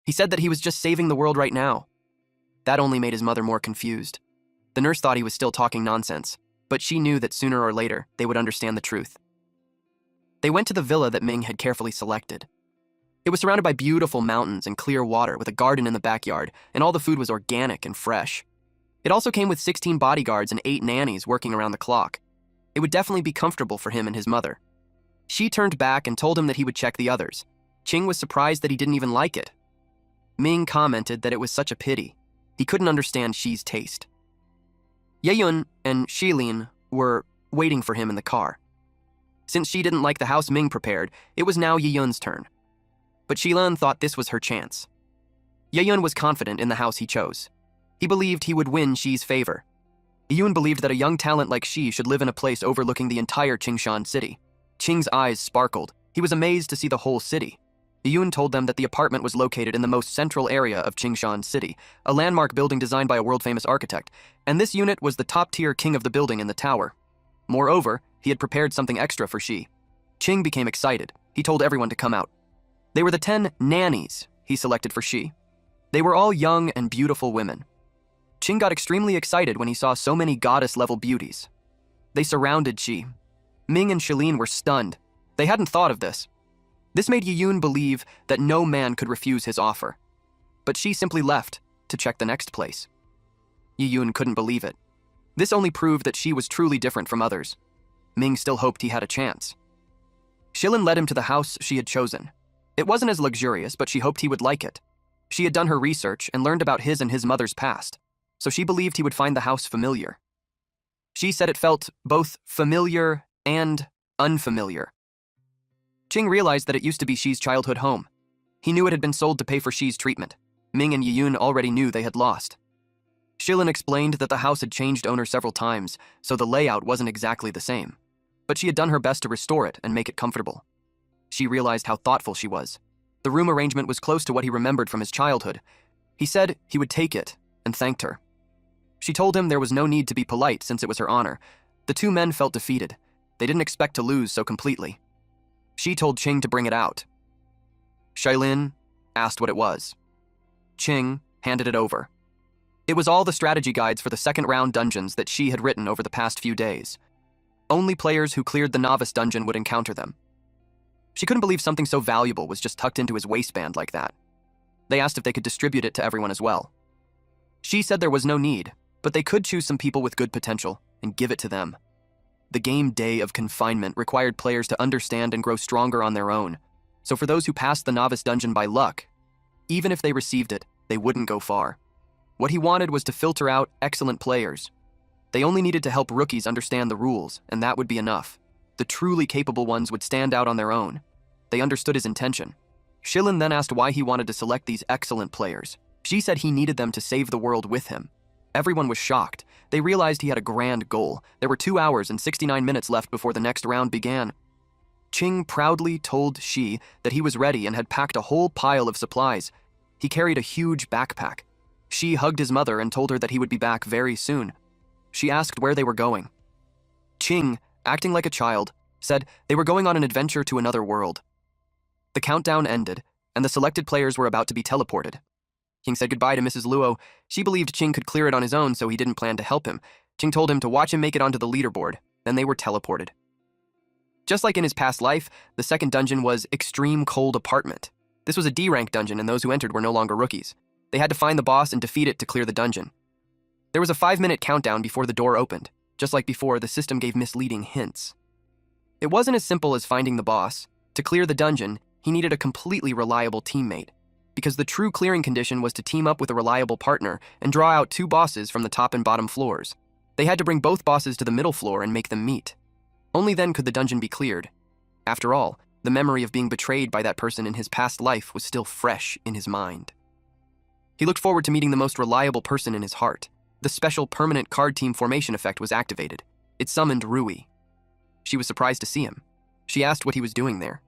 He said that he was just saving the world right now. That only made his mother more confused. The nurse thought he was still talking nonsense, but she knew that sooner or later they would understand the truth. They went to the villa that Ming had carefully selected. It was surrounded by beautiful mountains and clear water with a garden in the backyard, and all the food was organic and fresh. It also came with 16 bodyguards and 8 nannies working around the clock. It would definitely be comfortable for him and his mother. She turned back and told him that he would check the others. Ching was surprised that he didn't even like it. Ming commented that it was such a pity. He couldn't understand Xi's taste. Yeyun and Shilin were waiting for him in the car. Since she didn't like the house Ming prepared, it was now Yeyun's turn. But Shilin thought this was her chance. Yeyun was confident in the house he chose. He believed he would win Xi's favor. Yeyun believed that a young talent like Xi should live in a place overlooking the entire Qingshan city. Qing's eyes sparkled. He was amazed to see the whole city. Yeyun told them that the apartment was located in the most central area of Qingshan City, a landmark building designed by a world-famous architect, and this unit was the top-tier king of the building in the tower. Moreover, he had prepared something extra for Xi. Qing became excited. He told everyone to come out. They were the 10 nannies he selected for Xi. They were all young and beautiful women. Qing got extremely excited when he saw so many goddess-level beauties. They surrounded Xi. Ming and Shilin were stunned. They hadn't thought of this. This made Yeyun believe that no man could refuse his offer. But Xi simply left to check the next place. Yeyun couldn't believe it. This only proved that Xi was truly different from others. Ming still hoped he had a chance. Shilin led him to the house she had chosen. It wasn't as luxurious, but she hoped he would like it. She had done her research and learned about his and his mother's past, so she believed he would find the house familiar. She said it felt both familiar and unfamiliar. Qing realized that it used to be Xi's childhood home. He knew it had been sold to pay for Xi's treatment. Ming and Yeyun already knew they had lost. Shilin explained that the house had changed owner several times, so the layout wasn't exactly the same. But she had done her best to restore it and make it comfortable. She realized how thoughtful she was. The room arrangement was close to what he remembered from his childhood. He said he would take it and thanked her. She told him there was no need to be polite since it was her honor. The 2 men felt defeated. They didn't expect to lose so completely. She told Qing to bring it out. Shilin asked what it was. Qing handed it over. It was all the strategy guides for the second round dungeons that Xi had written over the past few days. Only players who cleared the novice dungeon would encounter them. She couldn't believe something so valuable was just tucked into his waistband like that. They asked if they could distribute it to everyone as well. Xi said there was no need, but they could choose some people with good potential and give it to them. The game Day of Confinement required players to understand and grow stronger on their own, so for those who passed the novice dungeon by luck, even if they received it, they wouldn't go far. What he wanted was to filter out excellent players. They only needed to help rookies understand the rules, and that would be enough. The truly capable ones would stand out on their own. They understood his intention. Shilin then asked why he wanted to select these excellent players. Xi said he needed them to save the world with him. Everyone was shocked. They realized he had a grand goal. There were 2 hours and 69 minutes left before the next round began. Qing proudly told Xi that he was ready and had packed a whole pile of supplies. He carried a huge backpack. Xi hugged his mother and told her that he would be back very soon. She asked where they were going. Qing, acting like a child, said they were going on an adventure to another world. The countdown ended, and the selected players were about to be teleported. Qing said goodbye to Mrs. Luo. She believed Qing could clear it on his own, so he didn't plan to help him. Qing told him to watch him make it onto the leaderboard, then they were teleported. Just like in his past life, the second dungeon was Extreme Cold Apartment. This was a D-rank dungeon, and those who entered were no longer rookies. They had to find the boss and defeat it to clear the dungeon. There was a 5-minute countdown before the door opened. Just like before, the system gave misleading hints. It wasn't as simple as finding the boss. To clear the dungeon, he needed a completely reliable teammate, because the true clearing condition was to team up with a reliable partner and draw out 2 bosses from the top and bottom floors. They had to bring both bosses to the middle floor and make them meet. Only then could the dungeon be cleared. After all, the memory of being betrayed by that person in his past life was still fresh in his mind. He looked forward to meeting the most reliable person in his heart. The special permanent card team formation effect was activated. It summoned Rui. She was surprised to see him. She asked what he was doing there.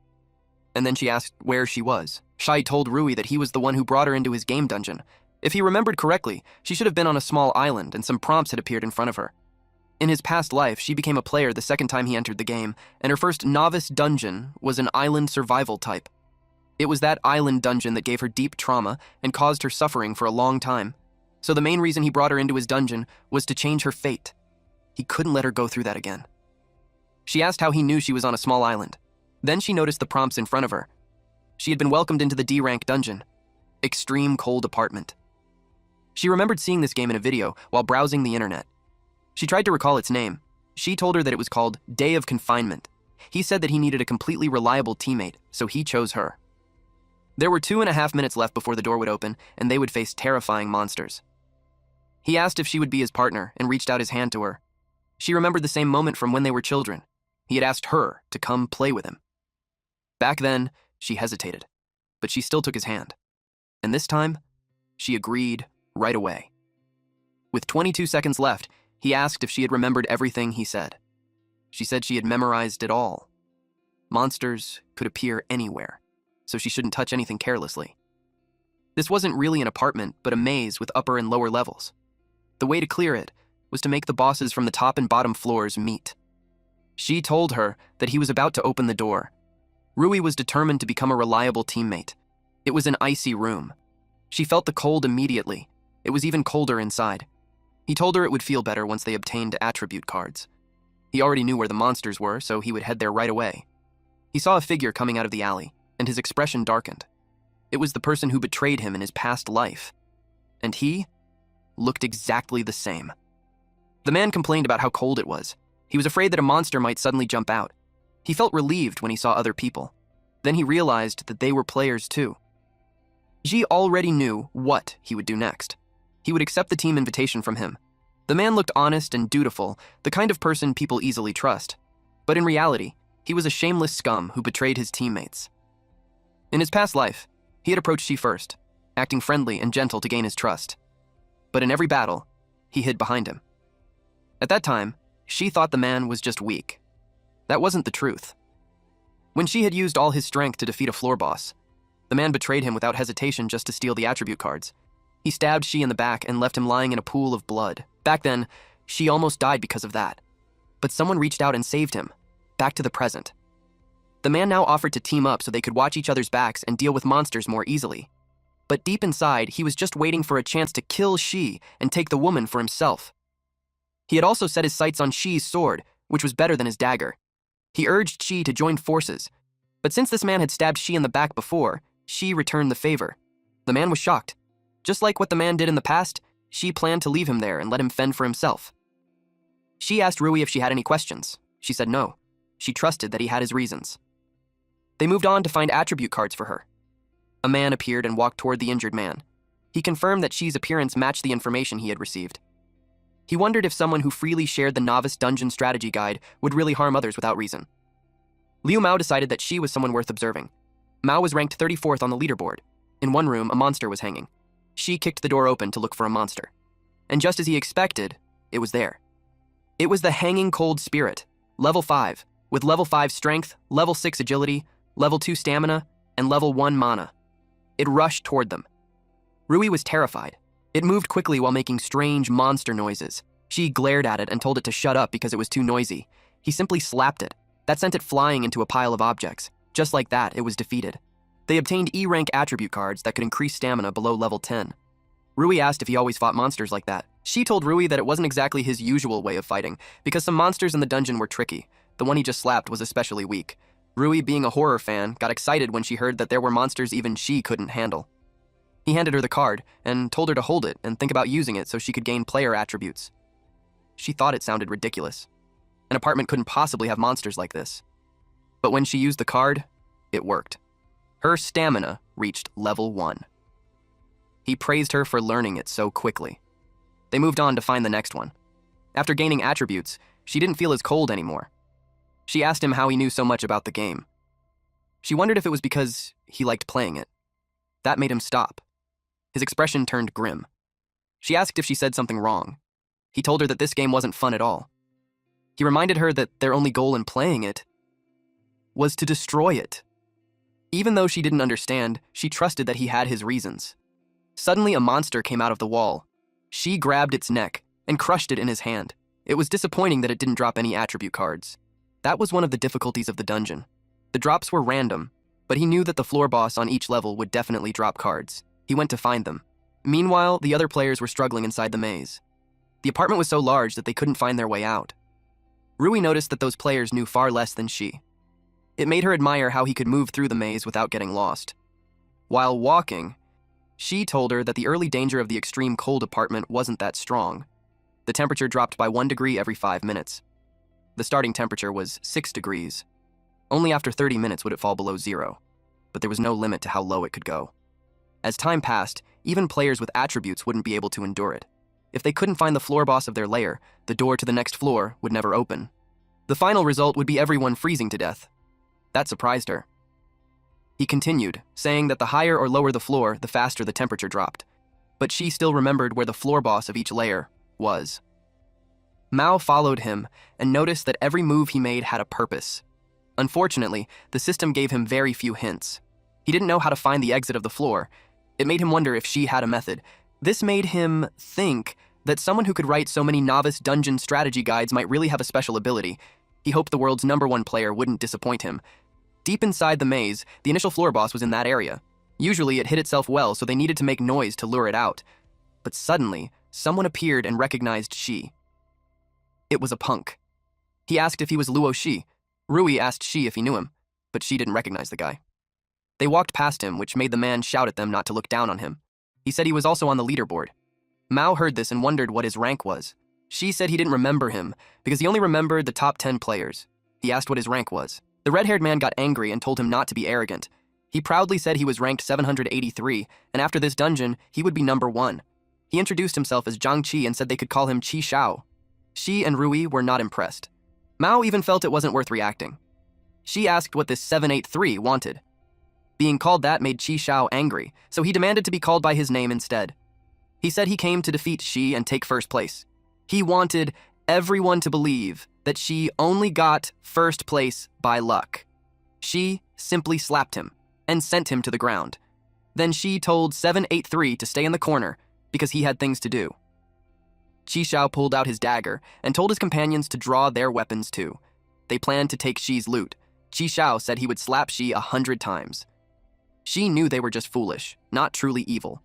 And then she asked where she was. Shai told Rui that he was the one who brought her into his game dungeon. If he remembered correctly, she should have been on a small island and some prompts had appeared in front of her. In his past life, she became a player the second time he entered the game, and her first novice dungeon was an island survival type. It was that island dungeon that gave her deep trauma and caused her suffering for a long time. So the main reason he brought her into his dungeon was to change her fate. He couldn't let her go through that again. She asked how he knew she was on a small island. Then she noticed the prompts in front of her. She had been welcomed into the D-rank dungeon. Extreme cold apartment. She remembered seeing this game in a video while browsing the internet. She tried to recall its name. She told her that it was called Day of Confinement. He said that he needed a completely reliable teammate, so he chose her. There were 2.5 minutes left before the door would open, and they would face terrifying monsters. He asked if she would be his partner and reached out his hand to her. She remembered the same moment from when they were children. He had asked her to come play with him. Back then, she hesitated, but she still took his hand. And this time, she agreed right away. With 22 seconds left, he asked if she had remembered everything he said. She said she had memorized it all. Monsters could appear anywhere, so she shouldn't touch anything carelessly. This wasn't really an apartment, but a maze with upper and lower levels. The way to clear it was to make the bosses from the top and bottom floors meet. She told her that he was about to open the door. Rui was determined to become a reliable teammate. It was an icy room. She felt the cold immediately. It was even colder inside. He told her it would feel better once they obtained attribute cards. He already knew where the monsters were, so he would head there right away. He saw a figure coming out of the alley, and his expression darkened. It was the person who betrayed him in his past life. And he looked exactly the same. The man complained about how cold it was. He was afraid that a monster might suddenly jump out. He felt relieved when he saw other people. Then he realized that they were players too. Ji already knew what he would do next. He would accept the team invitation from him. The man looked honest and dutiful, the kind of person people easily trust. But in reality, he was a shameless scum who betrayed his teammates. In his past life, he had approached Ji first, acting friendly and gentle to gain his trust. But in every battle, he hid behind him. At that time, Ji thought the man was just weak. That wasn't the truth. When Ji had used all his strength to defeat a floor boss, the man betrayed him without hesitation just to steal the attribute cards. He stabbed Ji in the back and left him lying in a pool of blood. Back then, Ji almost died because of that. But someone reached out and saved him. Back to the present. The man now offered to team up so they could watch each other's backs and deal with monsters more easily. But deep inside, he was just waiting for a chance to kill Ji and take the woman for himself. He had also set his sights on Ji's sword, which was better than his dagger. He urged Ji to join forces. But since this man had stabbed Ji in the back before, Ji returned the favor. The man was shocked. Just like what the man did in the past, Ji planned to leave him there and let him fend for himself. Ji asked Rui if she had any questions. She said no. She trusted that he had his reasons. They moved on to find attribute cards for her. A man appeared and walked toward the injured man. He confirmed that Ji's appearance matched the information he had received. He wondered if someone who freely shared the novice dungeon strategy guide would really harm others without reason. Liu Mao decided that Ji was someone worth observing. Mao was ranked 34th on the leaderboard. In one room, a monster was hanging. Ji kicked the door open to look for a monster. And just as he expected, it was there. It was the Hanging Cold Spirit, level 5, with level 5 strength, level 6 agility, level 2 stamina, and level 1 mana. It rushed toward them. Rui was terrified. It moved quickly while making strange monster noises. Ji glared at it and told it to shut up because it was too noisy. He simply slapped it. That sent it flying into a pile of objects. Just like that, it was defeated. They obtained E-rank attribute cards that could increase stamina below level 10. Rui asked if he always fought monsters like that. She told Rui that it wasn't exactly his usual way of fighting, because some monsters in the dungeon were tricky. The one he just slapped was especially weak. Rui, being a horror fan, got excited when she heard that there were monsters even she couldn't handle. He handed her the card and told her to hold it and think about using it so she could gain player attributes. She thought it sounded ridiculous. An apartment couldn't possibly have monsters like this. But when she used the card, it worked. Her stamina reached level 1. He praised her for learning it so quickly. They moved on to find the next one. After gaining attributes, she didn't feel as cold anymore. She asked him how he knew so much about the game. She wondered if it was because he liked playing it. That made him stop. His expression turned grim. She asked if she said something wrong. He told her that this game wasn't fun at all. He reminded her that their only goal in playing it was to destroy it. Even though she didn't understand, she trusted that he had his reasons. Suddenly, a monster came out of the wall. She grabbed its neck and crushed it in his hand. It was disappointing that it didn't drop any attribute cards. That was one of the difficulties of the dungeon. The drops were random, but he knew that the floor boss on each level would definitely drop cards. He went to find them. Meanwhile, the other players were struggling inside the maze. The apartment was so large that they couldn't find their way out. Rui noticed that those players knew far less than she. It made her admire how he could move through the maze without getting lost. While walking, she told her that the early danger of the extreme cold apartment wasn't that strong. The temperature dropped by 1 degree every 5 minutes. The starting temperature was 6 degrees. Only after 30 minutes would it fall below 0, but there was no limit to how low it could go. As time passed, even players with attributes wouldn't be able to endure it. If they couldn't find the floor boss of their lair, the door to the next floor would never open. The final result would be everyone freezing to death. That surprised her. He continued, saying that the higher or lower the floor, the faster the temperature dropped. But she still remembered where the floor boss of each layer was. Mao followed him and noticed that every move he made had a purpose. Unfortunately, the system gave him very few hints. He didn't know how to find the exit of the floor. It made him wonder if she had a method. This made him think that someone who could write so many novice dungeon strategy guides might really have a special ability. He hoped the world's #1 player wouldn't disappoint him. Deep inside the maze, the initial floor boss was in that area. Usually it hid itself well, so they needed to make noise to lure it out. But suddenly, someone appeared and recognized Shi. It was a punk. He asked if he was Luo Shi. Rui asked Shi if he knew him, but Shi didn't recognize the guy. They walked past him, which made the man shout at them not to look down on him. He said he was also on the leaderboard. Mao heard this and wondered what his rank was. Shi said he didn't remember him, because he only remembered the top 10 players. He asked what his rank was. The red-haired man got angry and told him not to be arrogant. He proudly said he was ranked 783, and after this dungeon, he would be #1. He introduced himself as Zhang Qi and said they could call him Qi Shao. Shi and Rui were not impressed. Mao even felt it wasn't worth reacting. Shi asked what this 783 wanted. Being called that made Qi Shao angry, so he demanded to be called by his name instead. He said he came to defeat Shi and take first place. He wanted everyone to believe that Shi only got first place by luck. Shi simply slapped him and sent him to the ground. Then Shi told 783 to stay in the corner because he had things to do. Qi Shao pulled out his dagger and told his companions to draw their weapons too. They planned to take Shi's loot. Qi Shao said he would slap Shi 100 times. Shi knew they were just foolish, not truly evil.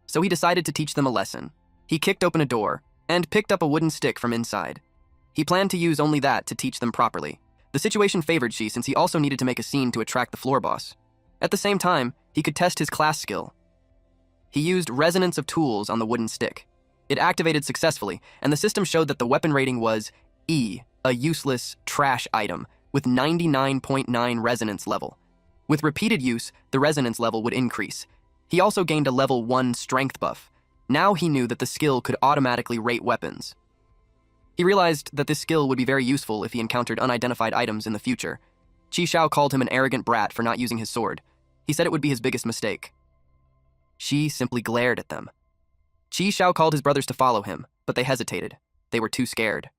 So he decided to teach them a lesson. He kicked open a door and picked up a wooden stick from inside. He planned to use only that to teach them properly. The situation favored Shi since he also needed to make a scene to attract the floor boss. At the same time, he could test his class skill. He used resonance of tools on the wooden stick. It activated successfully, and the system showed that the weapon rating was E, a useless trash item, with 99.9 resonance level. With repeated use, the resonance level would increase. He also gained a level 1 strength buff. Now he knew that the skill could automatically rate weapons. He realized that this skill would be very useful if he encountered unidentified items in the future. Qi Shao called him an arrogant brat for not using his sword. He said it would be his biggest mistake. Shi simply glared at them. Qi Shao called his brothers to follow him, but they hesitated. They were too scared.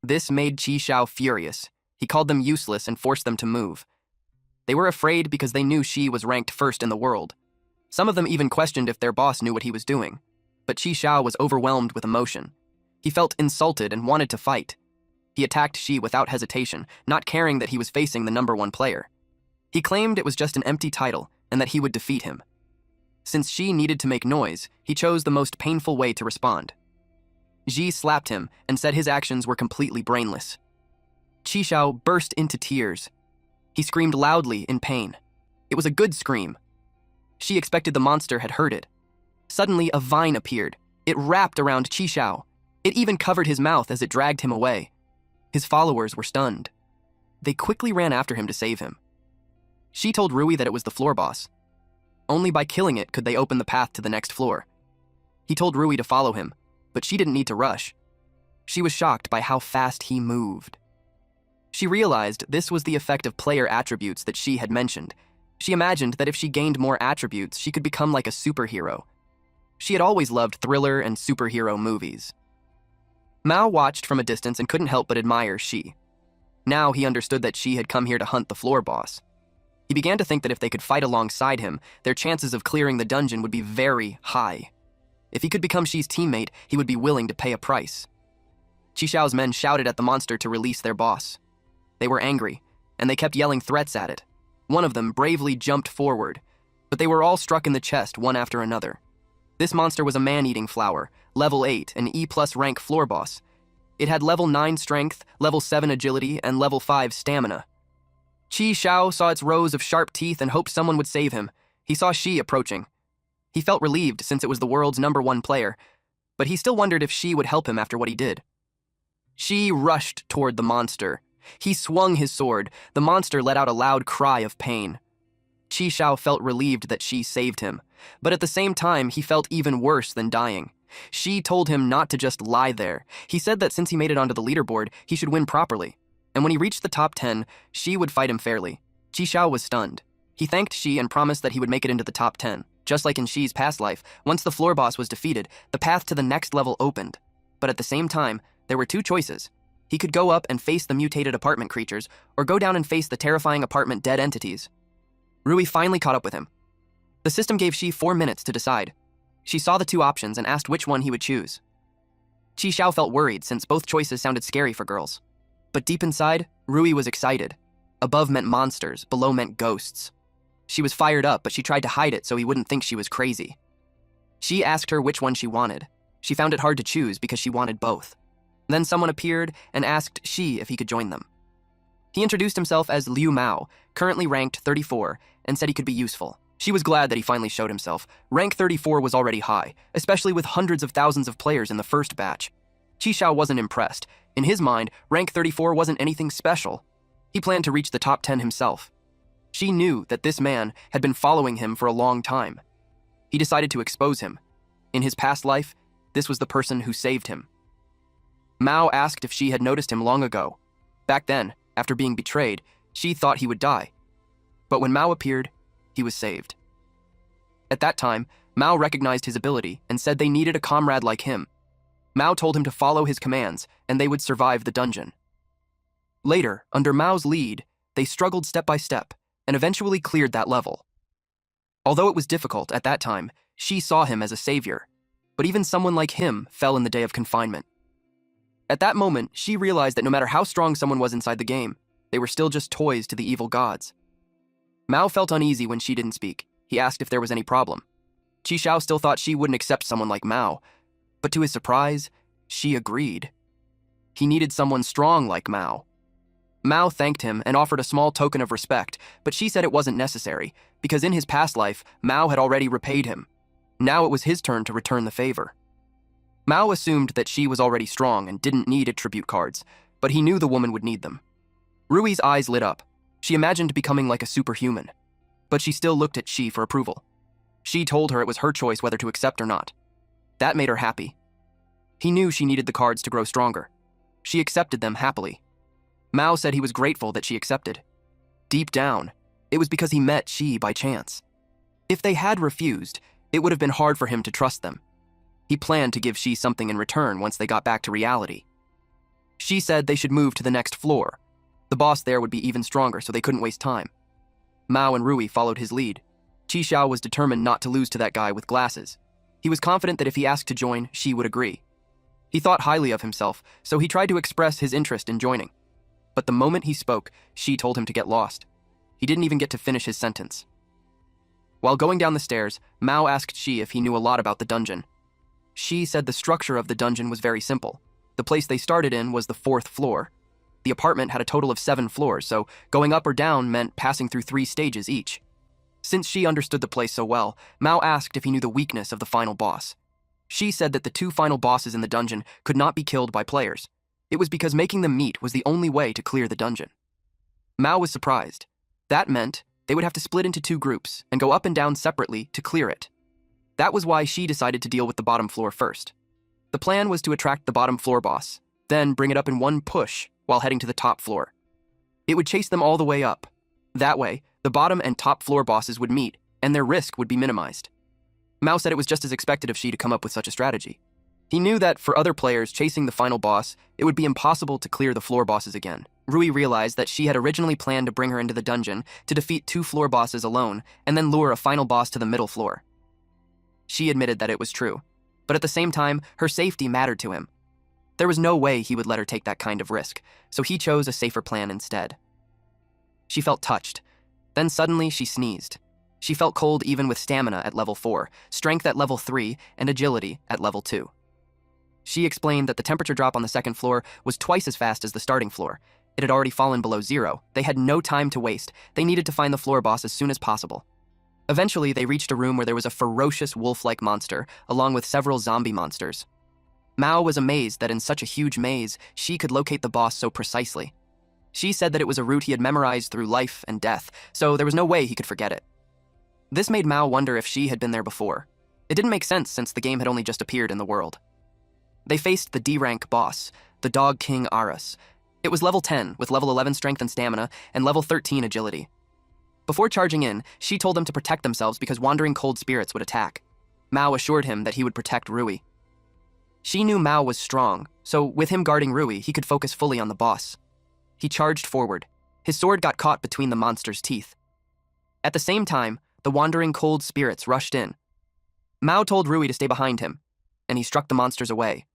This made Qi Shao furious. He called them useless and forced them to move. They were afraid because they knew Shi was ranked first in the world. Some of them even questioned if their boss knew what he was doing. But Qi Shao was overwhelmed with emotion. He felt insulted and wanted to fight. He attacked Shi without hesitation, not caring that he was facing the #1 player. He claimed it was just an empty title and that he would defeat him. Since Shi needed to make noise, he chose the most painful way to respond. Ji slapped him and said his actions were completely brainless. Qi Shao burst into tears. He screamed loudly in pain. It was a good scream. She expected the monster had heard it. Suddenly, a vine appeared. It wrapped around Qi Shao. It even covered his mouth as it dragged him away. His followers were stunned. They quickly ran after him to save him. She told Rui that it was the floor boss. Only by killing it could they open the path to the next floor. He told Rui to follow him, but she didn't need to rush. She was shocked by how fast he moved. She realized this was the effect of player attributes that she had mentioned. She imagined that if she gained more attributes, she could become like a superhero. She had always loved thriller and superhero movies. Mao watched from a distance and couldn't help but admire Shi. Now he understood that she had come here to hunt the floor boss. He began to think that if they could fight alongside him, their chances of clearing the dungeon would be very high. If he could become Shi's teammate, he would be willing to pay a price. Chi Xiao's men shouted at the monster to release their boss. They were angry, and they kept yelling threats at it. One of them bravely jumped forward, but they were all struck in the chest one after another. This monster was a man-eating flower, level 8, an E+ rank floor boss. It had level 9 strength, level 7 agility, and level 5 stamina. Chi Xiao saw its rows of sharp teeth and hoped someone would save him. He saw Shi approaching. He felt relieved since it was the world's #1 player, but he still wondered if Shi would help him after what he did. Shi rushed toward the monster. He swung his sword. The monster let out a loud cry of pain. Chi Xiao felt relieved that Shi saved him, but at the same time, he felt even worse than dying. Shi told him not to just lie there. He said that since he made it onto the leaderboard, he should win properly. And when he reached the top 10, Shi would fight him fairly. Chi Xiao was stunned. He thanked Shi and promised that he would make it into the top 10. Just like in Shi's past life, once the floor boss was defeated, the path to the next level opened. But at the same time, there were two choices. He could go up and face the mutated apartment creatures, or go down and face the terrifying apartment dead entities. Rui finally caught up with him. The system gave Shi 4 minutes to decide. She saw the two options and asked which one he would choose. Chi Xiao felt worried since both choices sounded scary for girls. But deep inside, Rui was excited. Above meant monsters, below meant ghosts. She was fired up, but she tried to hide it so he wouldn't think she was crazy. She asked her which one she wanted. She found it hard to choose because she wanted both. Then someone appeared and asked Shi if he could join them. He introduced himself as Liu Mao, currently ranked 34, and said he could be useful. She was glad that he finally showed himself. Rank 34 was already high, especially with hundreds of thousands of players in the first batch. Chi Xiao wasn't impressed. In his mind, rank 34 wasn't anything special. He planned to reach the top 10 himself. She knew that this man had been following him for a long time. He decided to expose him. In his past life, this was the person who saved him. Mao asked if she had noticed him long ago. Back then, after being betrayed, she thought he would die. But when Mao appeared, he was saved. At that time, Mao recognized his ability and said they needed a comrade like him. Mao told him to follow his commands, and they would survive the dungeon. Later, under Mao's lead, they struggled step by step, and eventually cleared that level. Although it was difficult at that time, she saw him as a savior, but even someone like him fell in the day of confinement. At that moment, she realized that no matter how strong someone was inside the game, they were still just toys to the evil gods. Mao felt uneasy when she didn't speak. He asked if there was any problem. Chi Xiao still thought she wouldn't accept someone like Mao, but to his surprise, she agreed. He needed someone strong like Mao. Mao thanked him and offered a small token of respect, but she said it wasn't necessary, because in his past life, Mao had already repaid him. Now it was his turn to return the favor. Mao assumed that she was already strong and didn't need attribute cards, but he knew the woman would need them. Rui's eyes lit up. She imagined becoming like a superhuman, but she still looked at Shi for approval. She told her it was her choice whether to accept or not. That made her happy. He knew she needed the cards to grow stronger. She accepted them happily. Mao said he was grateful that she accepted. Deep down, it was because he met Shi by chance. If they had refused, it would have been hard for him to trust them. He planned to give Shi something in return once they got back to reality. Shi said they should move to the next floor. The boss there would be even stronger, so they couldn't waste time. Mao and Rui followed his lead. Chi Xiao was determined not to lose to that guy with glasses. He was confident that if he asked to join, Shi would agree. He thought highly of himself, so he tried to express his interest in joining. But the moment he spoke, Shi told him to get lost. He didn't even get to finish his sentence. While going down the stairs, Mao asked Shi if he knew a lot about the dungeon. Shi said the structure of the dungeon was very simple. The place they started in was the 4th floor. The apartment had a total of 7 floors, so going up or down meant passing through 3 stages each. Since Shi understood the place so well, Mao asked if he knew the weakness of the final boss. Shi said that the 2 final bosses in the dungeon could not be killed by players. It was because making them meet was the only way to clear the dungeon. Mao was surprised. That meant they would have to split into 2 groups and go up and down separately to clear it. That was why Shi decided to deal with the bottom floor first. The plan was to attract the bottom floor boss, then bring it up in one push while heading to the top floor. It would chase them all the way up. That way, the bottom and top floor bosses would meet, and their risk would be minimized. Mao said it was just as expected of Shi to come up with such a strategy. He knew that for other players chasing the final boss, it would be impossible to clear the floor bosses again. Rui realized that she had originally planned to bring her into the dungeon to defeat 2 floor bosses alone and then lure a final boss to the middle floor. She admitted that it was true, but at the same time, her safety mattered to him. There was no way he would let her take that kind of risk, so he chose a safer plan instead. She felt touched. Then suddenly she sneezed. She felt cold even with stamina at level 4, strength at level 3, and agility at level 2. She explained that the temperature drop on the second floor was twice as fast as the starting floor. It had already fallen below 0. They had no time to waste. They needed to find the floor boss as soon as possible. Eventually, they reached a room where there was a ferocious wolf-like monster, along with several zombie monsters. Mao was amazed that in such a huge maze, she could locate the boss so precisely. She said that it was a route he had memorized through life and death, so there was no way he could forget it. This made Mao wonder if she had been there before. It didn't make sense since the game had only just appeared in the world. They faced the D-rank boss, the Dog King Aras. It was level 10, with level 11 strength and stamina, and level 13 agility. Before charging in, she told them to protect themselves because wandering cold spirits would attack. Mao assured him that he would protect Rui. She knew Mao was strong, so with him guarding Rui, he could focus fully on the boss. He charged forward. His sword got caught between the monster's teeth. At the same time, the wandering cold spirits rushed in. Mao told Rui to stay behind him, and he struck the monsters away.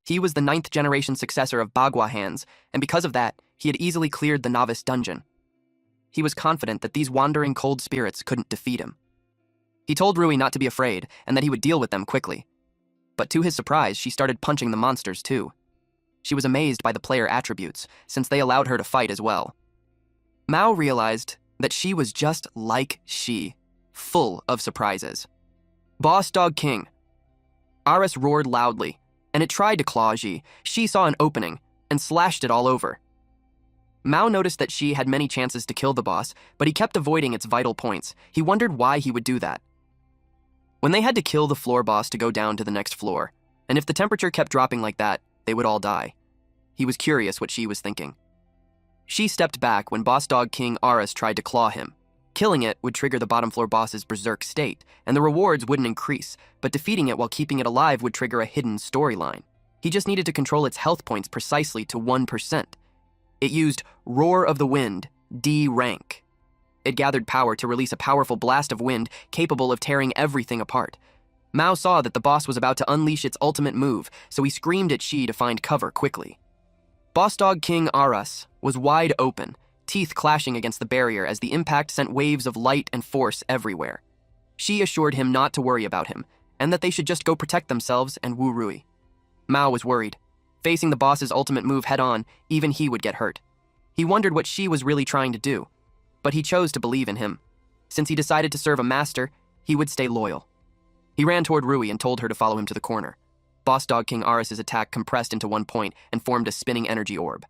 He was the 9th generation successor of Bagua Hands, and because of that, he had easily cleared the novice dungeon. He was confident that these wandering cold spirits couldn't defeat him. He told Rui not to be afraid and that he would deal with them quickly. But to his surprise, she started punching the monsters too. She was amazed by the player attributes, since they allowed her to fight as well. Mao realized that she was just like she, full of surprises. Boss Dog King. Aras roared loudly, and it tried to claw Ji. She saw an opening and slashed it all over. Mao noticed that she had many chances to kill the boss, but he kept avoiding its vital points. He wondered why he would do that. When they had to kill the floor boss to go down to the next floor, and if the temperature kept dropping like that, they would all die. He was curious what she was thinking. She stepped back when Boss Dog King Aras tried to claw him. Killing it would trigger the bottom floor boss's berserk state, and the rewards wouldn't increase, but defeating it while keeping it alive would trigger a hidden storyline. He just needed to control its health points precisely to 1%. It used Roar of the Wind, D rank. It gathered power to release a powerful blast of wind capable of tearing everything apart. Mao saw that the boss was about to unleash its ultimate move, so he screamed at Shi to find cover quickly. Boss Dog King Aras was wide open, teeth clashing against the barrier as the impact sent waves of light and force everywhere. Shi assured him not to worry about him, and that they should just go protect themselves and woo Rui. Mao was worried. Facing the boss's ultimate move head-on, even he would get hurt. He wondered what Shi was really trying to do, but he chose to believe in him. Since he decided to serve a master, he would stay loyal. He ran toward Rui and told her to follow him to the corner. Boss Dog King Aras's attack compressed into one point and formed a spinning energy orb.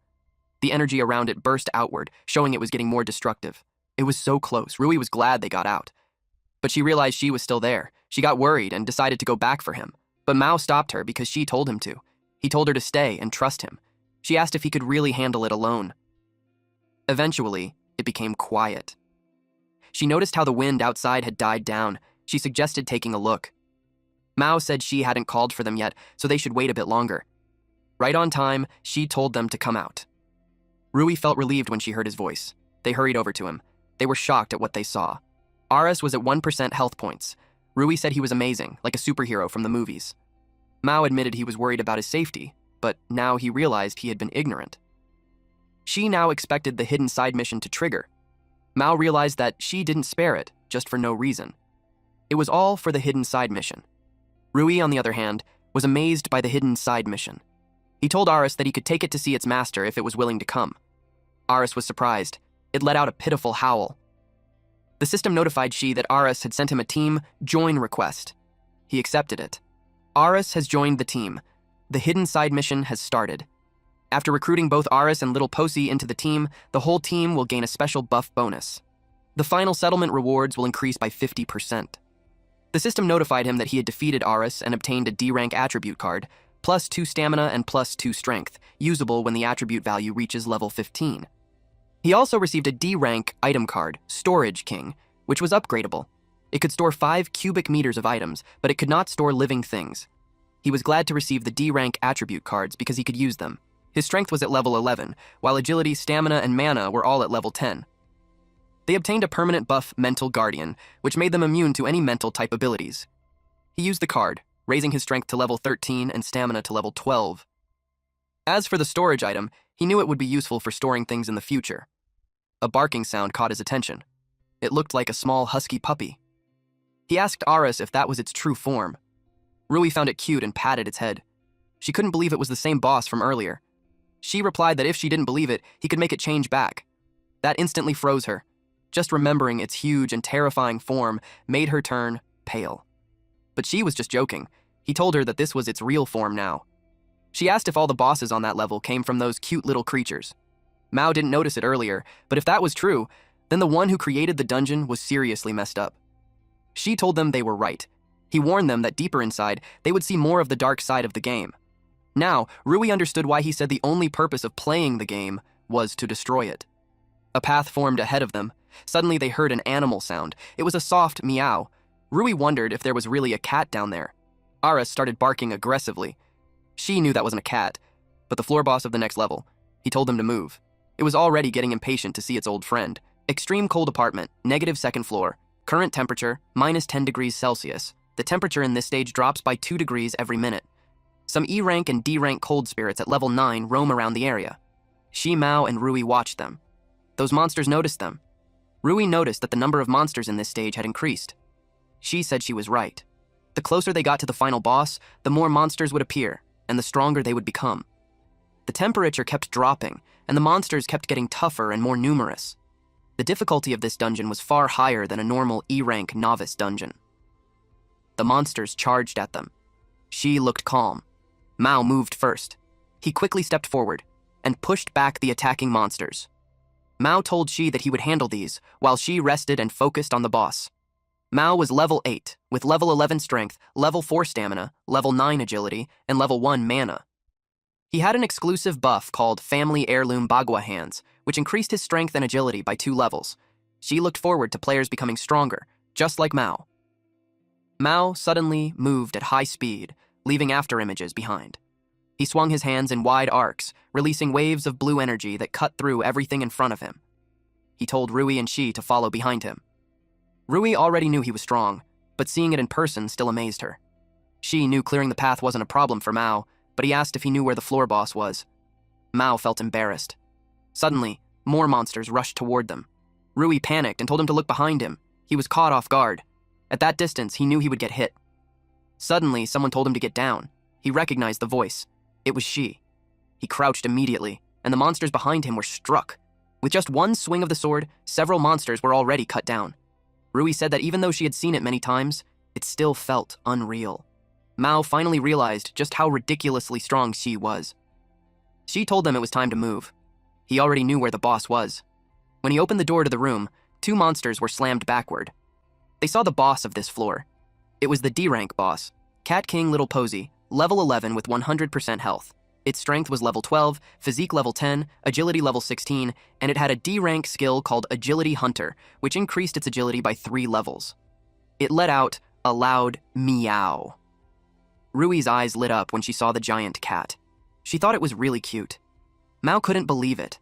The energy around it burst outward, showing it was getting more destructive. It was so close. Rui was glad they got out. But she realized Shi was still there. She got worried and decided to go back for him. But Mao stopped her because Shi told him to. He told her to stay and trust him. She asked if he could really handle it alone. Eventually, it became quiet. She noticed how the wind outside had died down. She suggested taking a look. Mao said Shi hadn't called for them yet, so they should wait a bit longer. Right on time, Shi told them to come out. Rui felt relieved when she heard his voice. They hurried over to him. They were shocked at what they saw. Aras was at 1% health points. Rui said he was amazing, like a superhero from the movies. Mao admitted he was worried about his safety, but now he realized he had been ignorant. She now expected the hidden side mission to trigger. Mao realized that she didn't spare it, just for no reason. It was all for the hidden side mission. Rui, on the other hand, was amazed by the hidden side mission. He told Aras that he could take it to see its master if it was willing to come. Aras was surprised. It let out a pitiful howl. The system notified Shi that Aras had sent him a team join request. He accepted it. Aras has joined the team. The hidden side mission has started. After recruiting both Aras and Little Posey into the team, the whole team will gain a special buff bonus. The final settlement rewards will increase by 50%. The system notified him that he had defeated Aras and obtained a D-rank attribute card, plus 2 stamina and plus 2 strength, usable when the attribute value reaches level 15. He also received a D-rank item card, Storage King, which was upgradable. It could store 5 cubic meters of items, but it could not store living things. He was glad to receive the D-rank attribute cards because he could use them. His strength was at level 11, while agility, stamina, and mana were all at level 10. They obtained a permanent buff, Mental Guardian, which made them immune to any mental type abilities. He used the card, raising his strength to level 13 and stamina to level 12. As for the storage item, he knew it would be useful for storing things in the future. A barking sound caught his attention. It looked like a small husky puppy. He asked Aris if that was its true form. Rui found it cute and patted its head. She couldn't believe it was the same boss from earlier. She replied that if she didn't believe it, he could make it change back. That instantly froze her. Just remembering its huge and terrifying form made her turn pale. But she was just joking. He told her that this was its real form now. She asked if all the bosses on that level came from those cute little creatures. Mao didn't notice it earlier, but if that was true, then the one who created the dungeon was seriously messed up. She told them they were right. He warned them that deeper inside, they would see more of the dark side of the game. Now, Rui understood why he said the only purpose of playing the game was to destroy it. A path formed ahead of them. Suddenly they heard an animal sound. It was a soft meow. Rui wondered if there was really a cat down there. Aris started barking aggressively. She knew that wasn't a cat, but the floor boss of the next level. He told them to move. It was already getting impatient to see its old friend. Extreme cold apartment, -2nd floor. Current temperature, -10 degrees Celsius. The temperature in this stage drops by 2 degrees every minute. Some E rank and D rank cold spirits at level 9 roam around the area. Shi Mao and Rui watched them. Those monsters noticed them. Rui noticed that the number of monsters in this stage had increased. She said she was right. The closer they got to the final boss, the more monsters would appear, and the stronger they would become. The temperature kept dropping, and the monsters kept getting tougher and more numerous. The difficulty of this dungeon was far higher than a normal E-rank novice dungeon. The monsters charged at them. She looked calm. Mao moved first. He quickly stepped forward and pushed back the attacking monsters. Mao told Shi that he would handle these, while Shi rested and focused on the boss. Mao was level 8, with level 11 strength, level 4 stamina, level 9 agility, and level 1 mana. He had an exclusive buff called Family Heirloom Bagua Hands, which increased his strength and agility by 2 levels. She looked forward to players becoming stronger, just like Mao. Mao suddenly moved at high speed, leaving afterimages behind. He swung his hands in wide arcs, releasing waves of blue energy that cut through everything in front of him. He told Rui and Shi to follow behind him. Rui already knew he was strong, but seeing it in person still amazed her. Shi knew clearing the path wasn't a problem for Mao, but he asked if he knew where the floor boss was. Mao felt embarrassed. Suddenly, more monsters rushed toward them. Rui panicked and told him to look behind him. He was caught off guard. At that distance, he knew he would get hit. Suddenly, someone told him to get down. He recognized the voice. It was Shi. He crouched immediately, and the monsters behind him were struck. With just one swing of the sword, several monsters were already cut down. Rui said that even though she had seen it many times, it still felt unreal. Mao finally realized just how ridiculously strong Shi was. Shi told them it was time to move. He already knew where the boss was. When he opened the door to the room, 2 monsters were slammed backward. They saw the boss of this floor. It was the D-rank boss, Cat King Little Posy, level 11 with 100% health. Its strength was level 12, physique level 10, agility level 16, and it had a D-rank skill called Agility Hunter, which increased its agility by 3 levels. It let out a loud meow. Rui's eyes lit up when she saw the giant cat. She thought it was really cute. Mao couldn't believe it.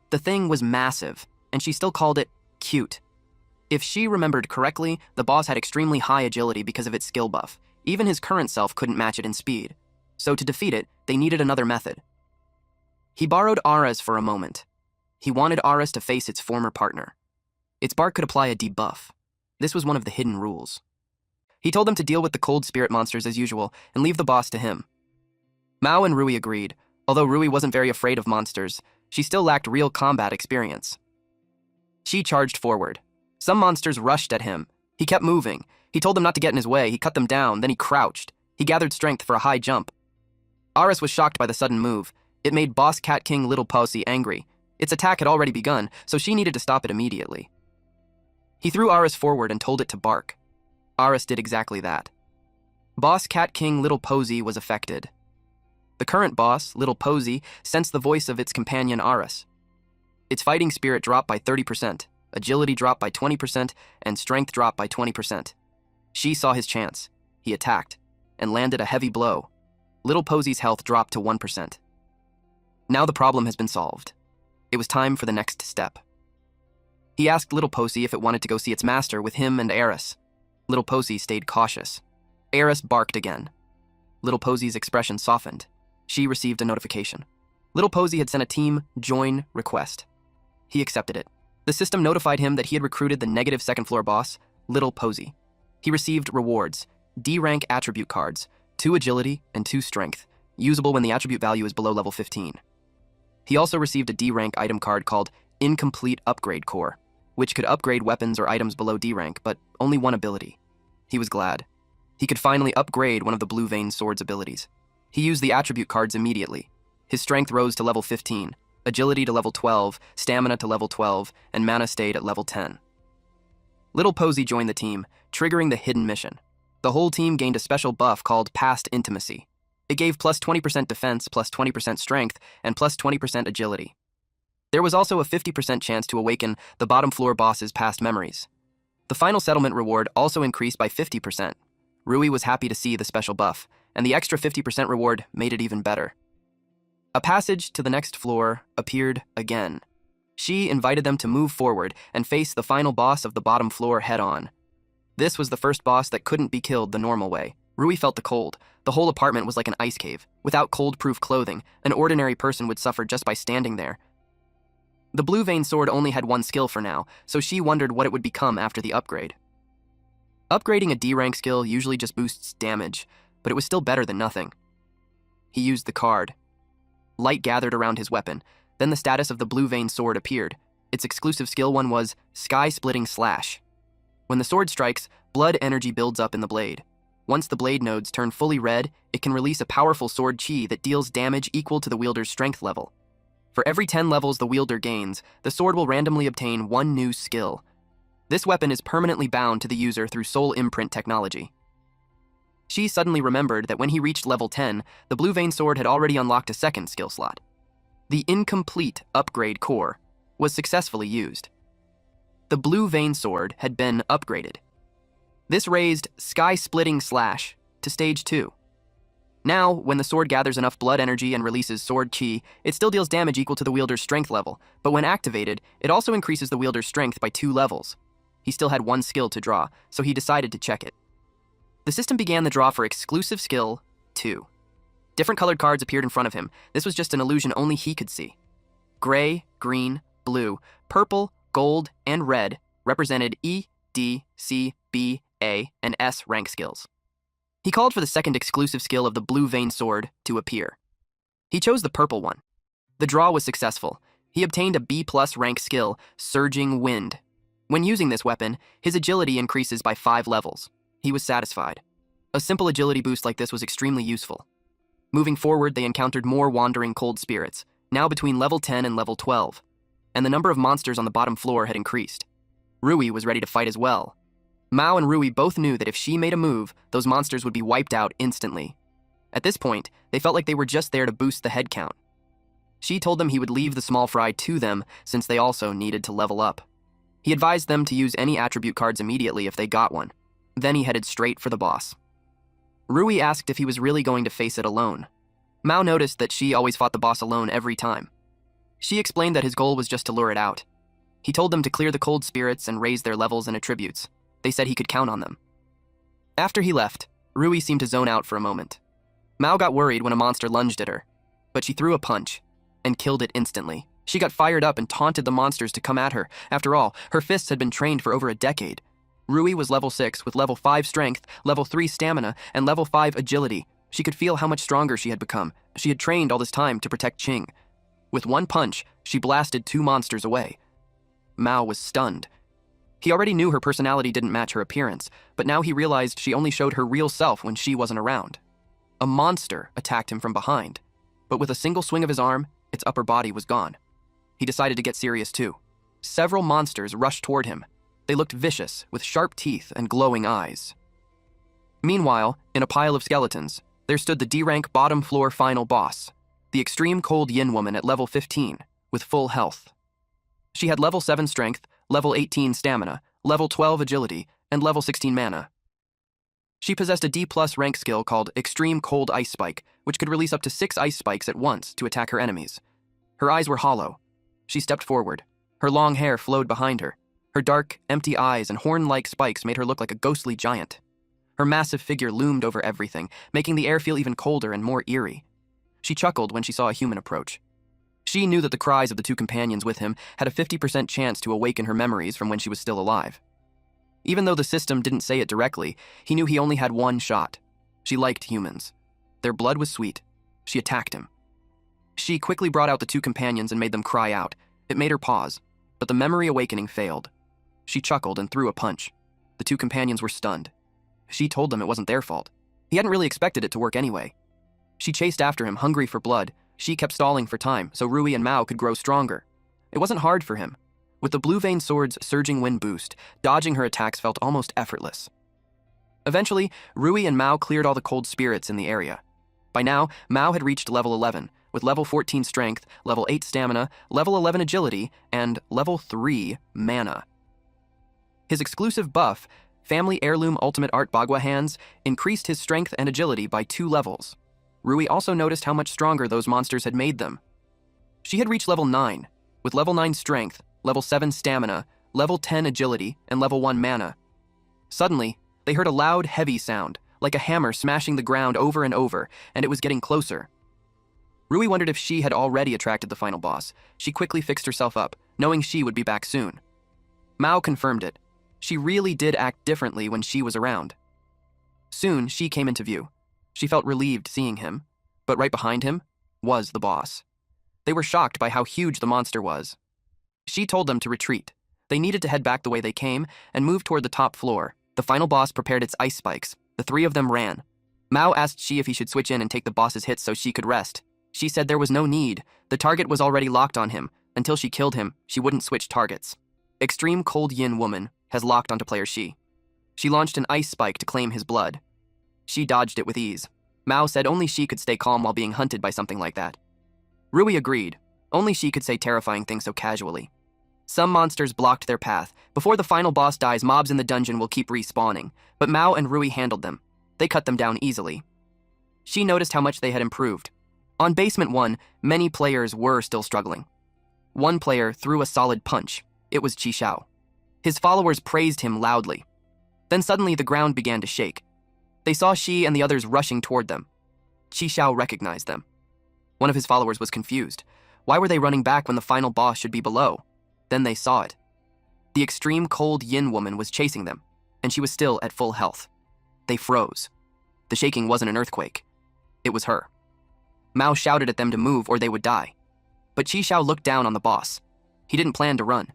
The thing was massive, and she still called it cute. If she remembered correctly, the boss had extremely high agility because of its skill buff. Even his current self couldn't match it in speed. So to defeat it, they needed another method. He borrowed Aras for a moment. He wanted Aras to face its former partner. Its bark could apply a debuff. This was one of the hidden rules. He told them to deal with the cold spirit monsters as usual and leave the boss to him. Mao and Rui agreed. Although Rui wasn't very afraid of monsters, she still lacked real combat experience. She charged forward. Some monsters rushed at him. He kept moving. He told them not to get in his way. He cut them down, then he crouched. He gathered strength for a high jump. Aris was shocked by the sudden move. It made Boss Cat King Little Posy angry. Its attack had already begun, so she needed to stop it immediately. He threw Aris forward and told it to bark. Aris did exactly that. Boss Cat King Little Posy was affected. The current boss, Little Posy, sensed the voice of its companion Aris. Its fighting spirit dropped by 30%, agility dropped by 20%, and strength dropped by 20%. She saw his chance. He attacked, and landed a heavy blow. Little Posy's health dropped to 1%. Now the problem has been solved. It was time for the next step. He asked Little Posy if it wanted to go see its master with him and Eris. Little Posy stayed cautious. Eris barked again. Little Posy's expression softened. She received a notification. Little Posy had sent a team join request. He accepted it. The system notified him that he had recruited the negative second floor boss, Little Posy. He received rewards, D-rank attribute cards, 2 agility and 2 strength, usable when the attribute value is below level 15. He also received a D-rank item card called Incomplete Upgrade Core, which could upgrade weapons or items below D-rank, but only one ability. He was glad. He could finally upgrade one of the Blue Vein Sword's abilities. He used the attribute cards immediately. His strength rose to level 15, agility to level 12, stamina to level 12, and mana stayed at level 10. Little Posy joined the team, triggering the hidden mission. The whole team gained a special buff called Past Intimacy. It gave plus 20% defense, plus 20% strength, and plus 20% agility. There was also a 50% chance to awaken the bottom floor boss's past memories. The final settlement reward also increased by 50%. Rui was happy to see the special buff, and the extra 50% reward made it even better. A passage to the next floor appeared again. She invited them to move forward and face the final boss of the bottom floor head-on. This was the first boss that couldn't be killed the normal way. Rui felt the cold. The whole apartment was like an ice cave. Without cold-proof clothing, an ordinary person would suffer just by standing there. The Blue Vein Sword only had 1 skill for now, so she wondered what it would become after the upgrade. Upgrading a D-rank skill usually just boosts damage, but it was still better than nothing. He used the card. Light gathered around his weapon. Then the status of the Blue Vein Sword appeared. Its exclusive skill one was Sky-Splitting Slash. When the sword strikes, blood energy builds up in the blade. Once the blade nodes turn fully red, it can release a powerful sword chi that deals damage equal to the wielder's strength level. For every 10 levels the wielder gains, the sword will randomly obtain 1 new skill. This weapon is permanently bound to the user through soul imprint technology. She suddenly remembered that when he reached level 10, the Blue Vein Sword had already unlocked a second skill slot. The Incomplete Upgrade Core was successfully used. The Blue Vein Sword had been upgraded. This raised Sky-Splitting Slash to stage 2. Now, when the sword gathers enough blood energy and releases sword chi, it still deals damage equal to the wielder's strength level, but when activated, it also increases the wielder's strength by 2 levels. He still had 1 skill to draw, so he decided to check it. The system began the draw for exclusive skill 2. Different colored cards appeared in front of him. This was just an illusion only he could see. Gray, green, blue, purple, gold, and red represented E, D, C, B, A, and S rank skills. He called for the second exclusive skill of the Blue Vein Sword to appear. He chose the purple one. The draw was successful. He obtained a B+ rank skill, Surging Wind. When using this weapon, his agility increases by 5 levels. He was satisfied. A simple agility boost like this was extremely useful. Moving forward, they encountered more wandering cold spirits, now between level 10 and level 12, and the number of monsters on the bottom floor had increased. Rui was ready to fight as well. Mao and Rui both knew that if she made a move, those monsters would be wiped out instantly. At this point, they felt like they were just there to boost the head count. She told them he would leave the small fry to them since they also needed to level up. He advised them to use any attribute cards immediately if they got one. Then he headed straight for the boss. Rui asked if he was really going to face it alone. Mao noticed that she always fought the boss alone every time. She explained that his goal was just to lure it out. He told them to clear the cold spirits and raise their levels and attributes. They said he could count on them. After he left, Rui seemed to zone out for a moment. Mao got worried when a monster lunged at her, but she threw a punch and killed it instantly. She got fired up and taunted the monsters to come at her. After all, her fists had been trained for over a decade. Rui was level 6 with level 5 strength, level 3 stamina, and level 5 agility. She could feel how much stronger she had become. She had trained all this time to protect Qing. With one punch, she blasted 2 monsters away. Mao was stunned. He already knew her personality didn't match her appearance, but now he realized she only showed her real self when she wasn't around. A monster attacked him from behind, but with a single swing of his arm, its upper body was gone. He decided to get serious too. Several monsters rushed toward him. They looked vicious, with sharp teeth and glowing eyes. Meanwhile, in a pile of skeletons, there stood the D-rank bottom floor final boss, the extreme cold yin woman at level 15, with full health. She had level 7 strength, level 18 stamina, level 12 agility, and level 16 mana. She possessed a D+ rank skill called Extreme Cold Ice Spike, which could release up to 6 ice spikes at once to attack her enemies. Her eyes were hollow. She stepped forward. Her long hair flowed behind her. Her dark, empty eyes and horn-like spikes made her look like a ghostly giant. Her massive figure loomed over everything, making the air feel even colder and more eerie. She chuckled when she saw a human approach. She knew that the cries of the two companions with him had a 50% chance to awaken her memories from when she was still alive. Even though the system didn't say it directly, he knew he only had one shot. She liked humans. Their blood was sweet. She attacked him. She quickly brought out the two companions and made them cry out. It made her pause, but the memory awakening failed. She chuckled and threw a punch. The two companions were stunned. She told them it wasn't their fault. He hadn't really expected it to work anyway. She chased after him, hungry for blood. She kept stalling for time so Rui and Mao could grow stronger. It wasn't hard for him. With the Blue Vein Sword's surging wind boost, dodging her attacks felt almost effortless. Eventually, Rui and Mao cleared all the cold spirits in the area. By now, Mao had reached level 11, with level 14 strength, level 8 stamina, level 11 agility, and level 3 mana. His exclusive buff, Family Heirloom Ultimate Art Bagua Hands, increased his strength and agility by 2 levels. Rui also noticed how much stronger those monsters had made them. She had reached level 9, with level 9 strength, level 7 stamina, level 10 agility, and level 1 mana. Suddenly, they heard a loud, heavy sound, like a hammer smashing the ground over and over, and it was getting closer. Rui wondered if she had already attracted the final boss. She quickly fixed herself up, knowing she would be back soon. Mao confirmed it. She really did act differently when she was around. Soon, she came into view. She felt relieved seeing him, but right behind him was the boss. They were shocked by how huge the monster was. She told them to retreat. They needed to head back the way they came and move toward the top floor. The final boss prepared its ice spikes. The 3 of them ran. Mao asked She if he should switch in and take the boss's hits so she could rest. She said there was no need. The target was already locked on him. Until she killed him, she wouldn't switch targets. Extreme Cold Yin Woman has locked onto player She. She launched an ice spike to claim his blood. She dodged it with ease. Mao said only she could stay calm while being hunted by something like that. Rui agreed. Only she could say terrifying things so casually. Some monsters blocked their path. Before the final boss dies, mobs in the dungeon will keep respawning, but Mao and Rui handled them. They cut them down easily. She noticed how much they had improved. On Basement 1, many players were still struggling. One player threw a solid punch. It was Qi Xiao. His followers praised him loudly. Then suddenly the ground began to shake. They saw She and the others rushing toward them. Qi Xiao recognized them. One of his followers was confused. Why were they running back when the final boss should be below? Then they saw it. The extreme cold yin woman was chasing them, and she was still at full health. They froze. The shaking wasn't an earthquake. It was her. Mao shouted at them to move or they would die. But Qi Xiao looked down on the boss. He didn't plan to run.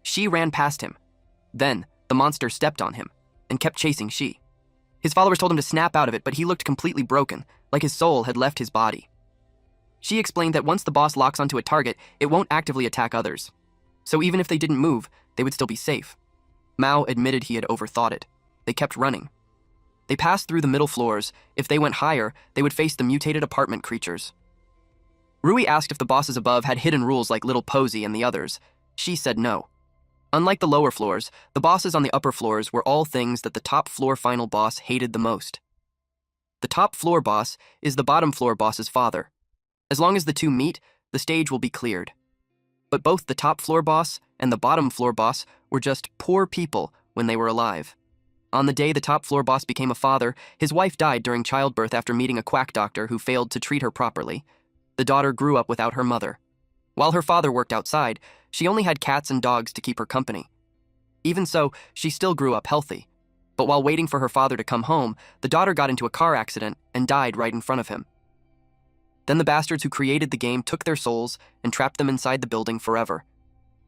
She ran past him. Then, the monster stepped on him and kept chasing She. His followers told him to snap out of it, but he looked completely broken, like his soul had left his body. She explained that once the boss locks onto a target, it won't actively attack others. So even if they didn't move, they would still be safe. Mao admitted he had overthought it. They kept running. They passed through the middle floors. If they went higher, they would face the mutated apartment creatures. Rui asked if the bosses above had hidden rules like Little Posy and the others. She said no. Unlike the lower floors, the bosses on the upper floors were all things that the top floor final boss hated the most. The top floor boss is the bottom floor boss's father. As long as the two meet, the stage will be cleared. But both the top floor boss and the bottom floor boss were just poor people when they were alive. On the day the top floor boss became a father, his wife died during childbirth after meeting a quack doctor who failed to treat her properly. The daughter grew up without her mother. While her father worked outside, she only had cats and dogs to keep her company. Even so, she still grew up healthy. But while waiting for her father to come home, the daughter got into a car accident and died right in front of him. Then the bastards who created the game took their souls and trapped them inside the building forever.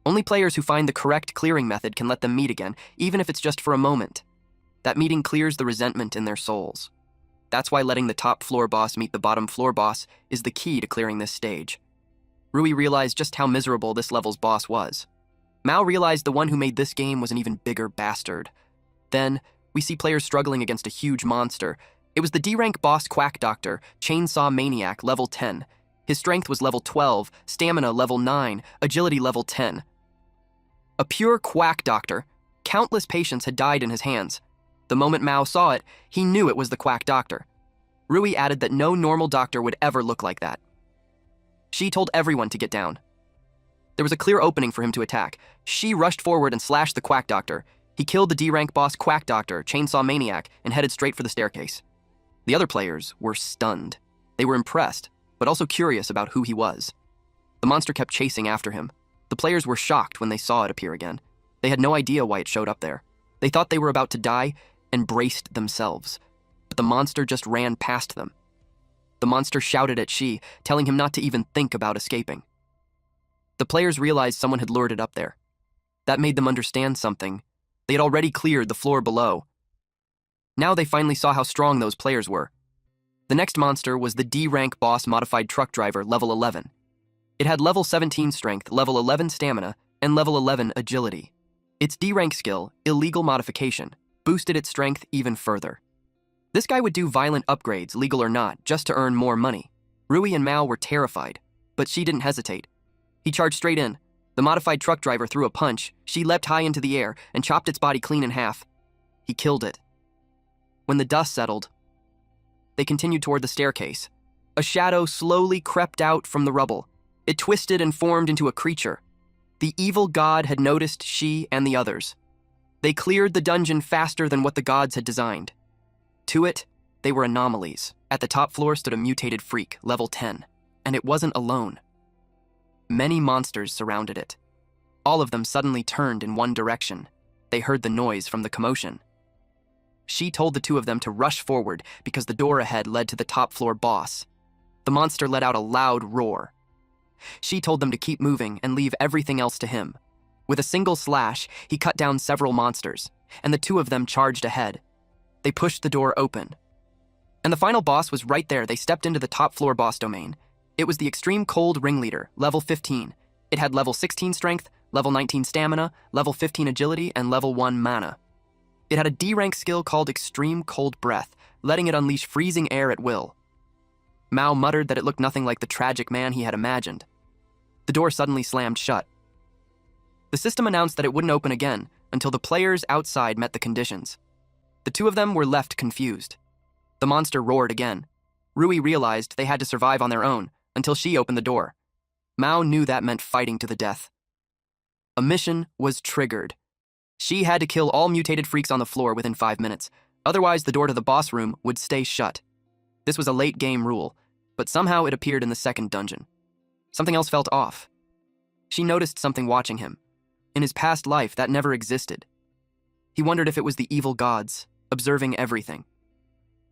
Only players who find the correct clearing method can let them meet again, even if it's just for a moment. That meeting clears the resentment in their souls. That's why letting the top floor boss meet the bottom floor boss is the key to clearing this stage. Rui realized just how miserable this level's boss was. Mao realized the one who made this game was an even bigger bastard. Then, we see players struggling against a huge monster. It was the D-rank boss Quack Doctor, Chainsaw Maniac, level 10. His strength was level 12, stamina level 9, agility level 10. A pure Quack Doctor. Countless patients had died in his hands. The moment Mao saw it, he knew it was the Quack Doctor. Rui added that no normal doctor would ever look like that. She told everyone to get down. There was a clear opening for him to attack. She rushed forward and slashed the Quack Doctor. He killed the D-rank boss Quack Doctor, Chainsaw Maniac, and headed straight for the staircase. The other players were stunned. They were impressed, but also curious about who he was. The monster kept chasing after him. The players were shocked when they saw it appear again. They had no idea why it showed up there. They thought they were about to die and braced themselves. But the monster just ran past them. The monster shouted at Shi, telling him not to even think about escaping. The players realized someone had lured it up there. That made them understand something. They had already cleared the floor below. Now they finally saw how strong those players were. The next monster was the D-rank boss modified truck driver, level 11. It had level 17 strength, level 11 stamina, and level 11 agility. Its D-rank skill, illegal modification, boosted its strength even further. This guy would do violent upgrades, legal or not, just to earn more money. Rui and Mao were terrified, but she didn't hesitate. He charged straight in. The modified truck driver threw a punch. She leapt high into the air and chopped its body clean in half. He killed it. When the dust settled, they continued toward the staircase. A shadow slowly crept out from the rubble. It twisted and formed into a creature. The evil god had noticed she and the others. They cleared the dungeon faster than what the gods had designed. To it, they were anomalies. At the top floor stood a mutated freak, level 10, and it wasn't alone. Many monsters surrounded it. All of them suddenly turned in one direction. They heard the noise from the commotion. She told the two of them to rush forward because the door ahead led to the top floor boss. The monster let out a loud roar. She told them to keep moving and leave everything else to him. With a single slash, he cut down several monsters, and the two of them charged ahead. They pushed the door open. And the final boss was right there. They stepped into the top floor boss domain. It was the Extreme Cold Ringleader, level 15. It had level 16 strength, level 19 stamina, level 15 agility, and level 1 mana. It had a D-rank skill called Extreme Cold Breath, letting it unleash freezing air at will. Mao muttered that it looked nothing like the tragic man he had imagined. The door suddenly slammed shut. The system announced that it wouldn't open again until the players outside met the conditions. The two of them were left confused. The monster roared again. Rui realized they had to survive on their own until she opened the door. Mao knew that meant fighting to the death. A mission was triggered. She had to kill all mutated freaks on the floor within 5 minutes. Otherwise, the door to the boss room would stay shut. This was a late game rule, but somehow it appeared in the second dungeon. Something else felt off. She noticed something watching him. In his past life, that never existed. He wondered if it was the evil gods, observing everything.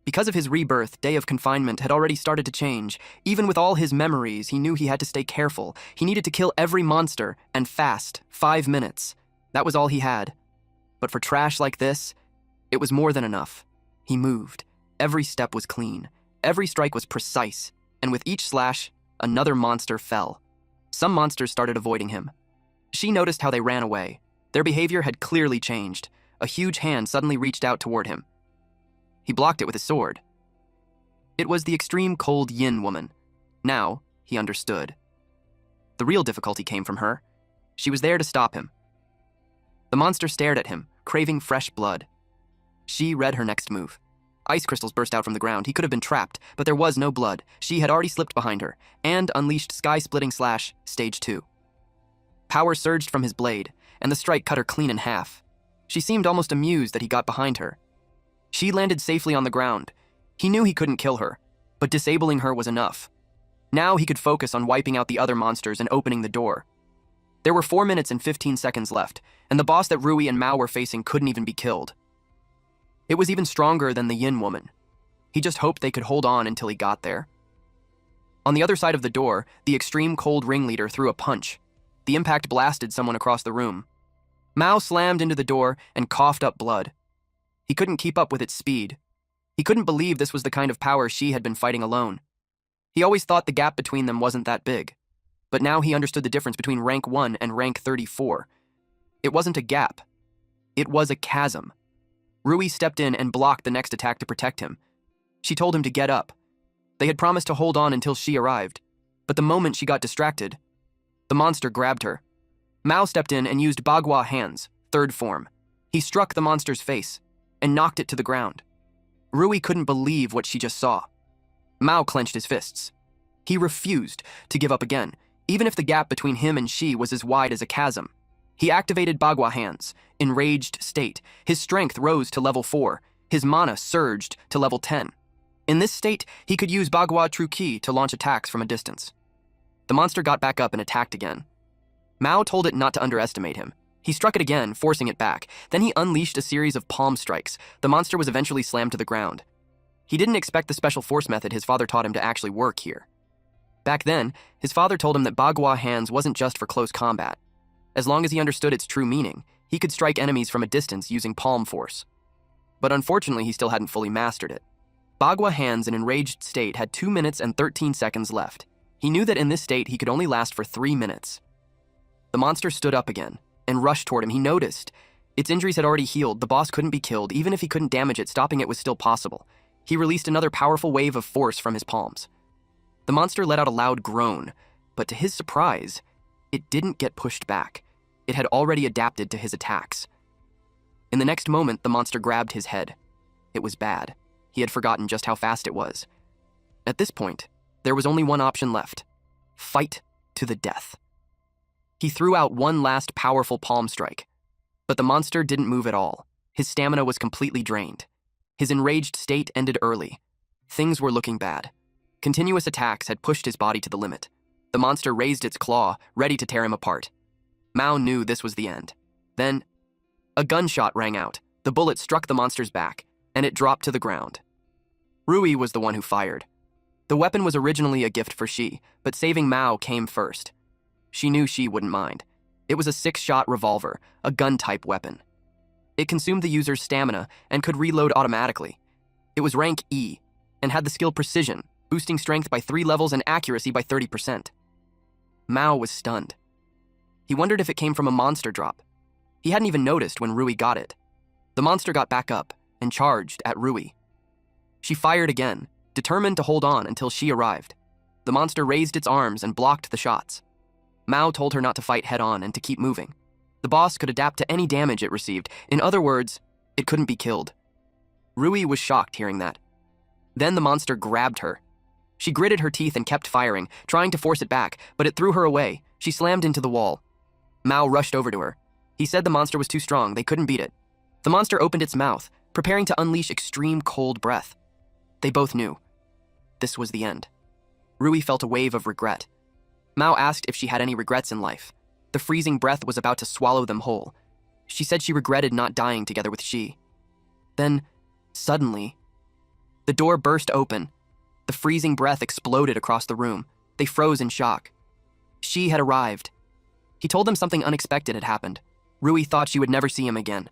Because of his rebirth, Day of Confinement had already started to change. Even with all his memories, he knew he had to stay careful. He needed to kill every monster, and fast, 5 minutes. That was all he had. But for trash like this, it was more than enough. He moved. Every step was clean. Every strike was precise. And with each slash, another monster fell. Some monsters started avoiding him. She noticed how they ran away. Their behavior had clearly changed. A huge hand suddenly reached out toward him. He blocked it with his sword. It was the Extreme Cold Yin woman. Now, he understood. The real difficulty came from her. She was there to stop him. The monster stared at him, craving fresh blood. She read her next move. Ice crystals burst out from the ground. He could have been trapped, but there was no blood. She had already slipped behind her, and unleashed Sky-Splitting Slash, Stage 2. Power surged from his blade, and the strike cut her clean in half. She seemed almost amused that he got behind her. She landed safely on the ground. He knew he couldn't kill her, but disabling her was enough. Now he could focus on wiping out the other monsters and opening the door. There were 4 minutes and 15 seconds left, and the boss that Rui and Mao were facing couldn't even be killed. It was even stronger than the Yin woman. He just hoped they could hold on until he got there. On the other side of the door, the Extreme Cold Ringleader threw a punch. The impact blasted someone across the room. Mao slammed into the door and coughed up blood. He couldn't keep up with its speed. He couldn't believe this was the kind of power she had been fighting alone. He always thought the gap between them wasn't that big. But now he understood the difference between rank 1 and rank 34. It wasn't a gap. It was a chasm. Rui stepped in and blocked the next attack to protect him. She told him to get up. They had promised to hold on until she arrived. But the moment she got distracted, the monster grabbed her. Mao stepped in and used Bagua Hands, third form. He struck the monster's face and knocked it to the ground. Rui couldn't believe what she just saw. Mao clenched his fists. He refused to give up again, even if the gap between him and she was as wide as a chasm. He activated Bagua Hands. Enraged state. His strength rose to level 4. His mana surged to level 10. In this state, he could use Bagua True Ki to launch attacks from a distance. The monster got back up and attacked again. Mao told it not to underestimate him. He struck it again, forcing it back. Then he unleashed a series of palm strikes. The monster was eventually slammed to the ground. He didn't expect the special force method his father taught him to actually work here. Back then, his father told him that Bagua Hands wasn't just for close combat. As long as he understood its true meaning, he could strike enemies from a distance using palm force. But unfortunately, he still hadn't fully mastered it. Bagua Hands in enraged state had 2 minutes and 13 seconds left. He knew that in this state, he could only last for 3 minutes. The monster stood up again and rushed toward him. He noticed its injuries had already healed. The boss couldn't be killed. Even if he couldn't damage it, stopping it was still possible. He released another powerful wave of force from his palms. The monster let out a loud groan, but to his surprise, it didn't get pushed back. It had already adapted to his attacks. In the next moment, the monster grabbed his head. It was bad. He had forgotten just how fast it was. At this point, there was only one option left: fight to the death. He threw out one last powerful palm strike, but the monster didn't move at all. His stamina was completely drained. His enraged state ended early. Things were looking bad. Continuous attacks had pushed his body to the limit. The monster raised its claw, ready to tear him apart. Mao knew this was the end. Then, a gunshot rang out. The bullet struck the monster's back, and it dropped to the ground. Rui was the one who fired. The weapon was originally a gift for Shi, but saving Mao came first. She knew Shi wouldn't mind. It was a 6-shot revolver, a gun-type weapon. It consumed the user's stamina and could reload automatically. It was rank E, and had the skill Precision, boosting strength by 3 levels and accuracy by 30%. Mao was stunned. He wondered if it came from a monster drop. He hadn't even noticed when Rui got it. The monster got back up and charged at Rui. She fired again, determined to hold on until she arrived. The monster raised its arms and blocked the shots. Mao told her not to fight head-on and to keep moving. The boss could adapt to any damage it received. In other words, it couldn't be killed. Rui was shocked hearing that. Then the monster grabbed her. She gritted her teeth and kept firing, trying to force it back, but it threw her away. She slammed into the wall. Mao rushed over to her. He said the monster was too strong, they couldn't beat it. The monster opened its mouth, preparing to unleash extreme cold breath. They both knew. This was the end. Rui felt a wave of regret. Mao asked if she had any regrets in life. The freezing breath was about to swallow them whole. She said she regretted not dying together with Shi. Then, suddenly, the door burst open. The freezing breath exploded across the room. They froze in shock. Shi had arrived. He told them something unexpected had happened. Rui thought she would never see him again.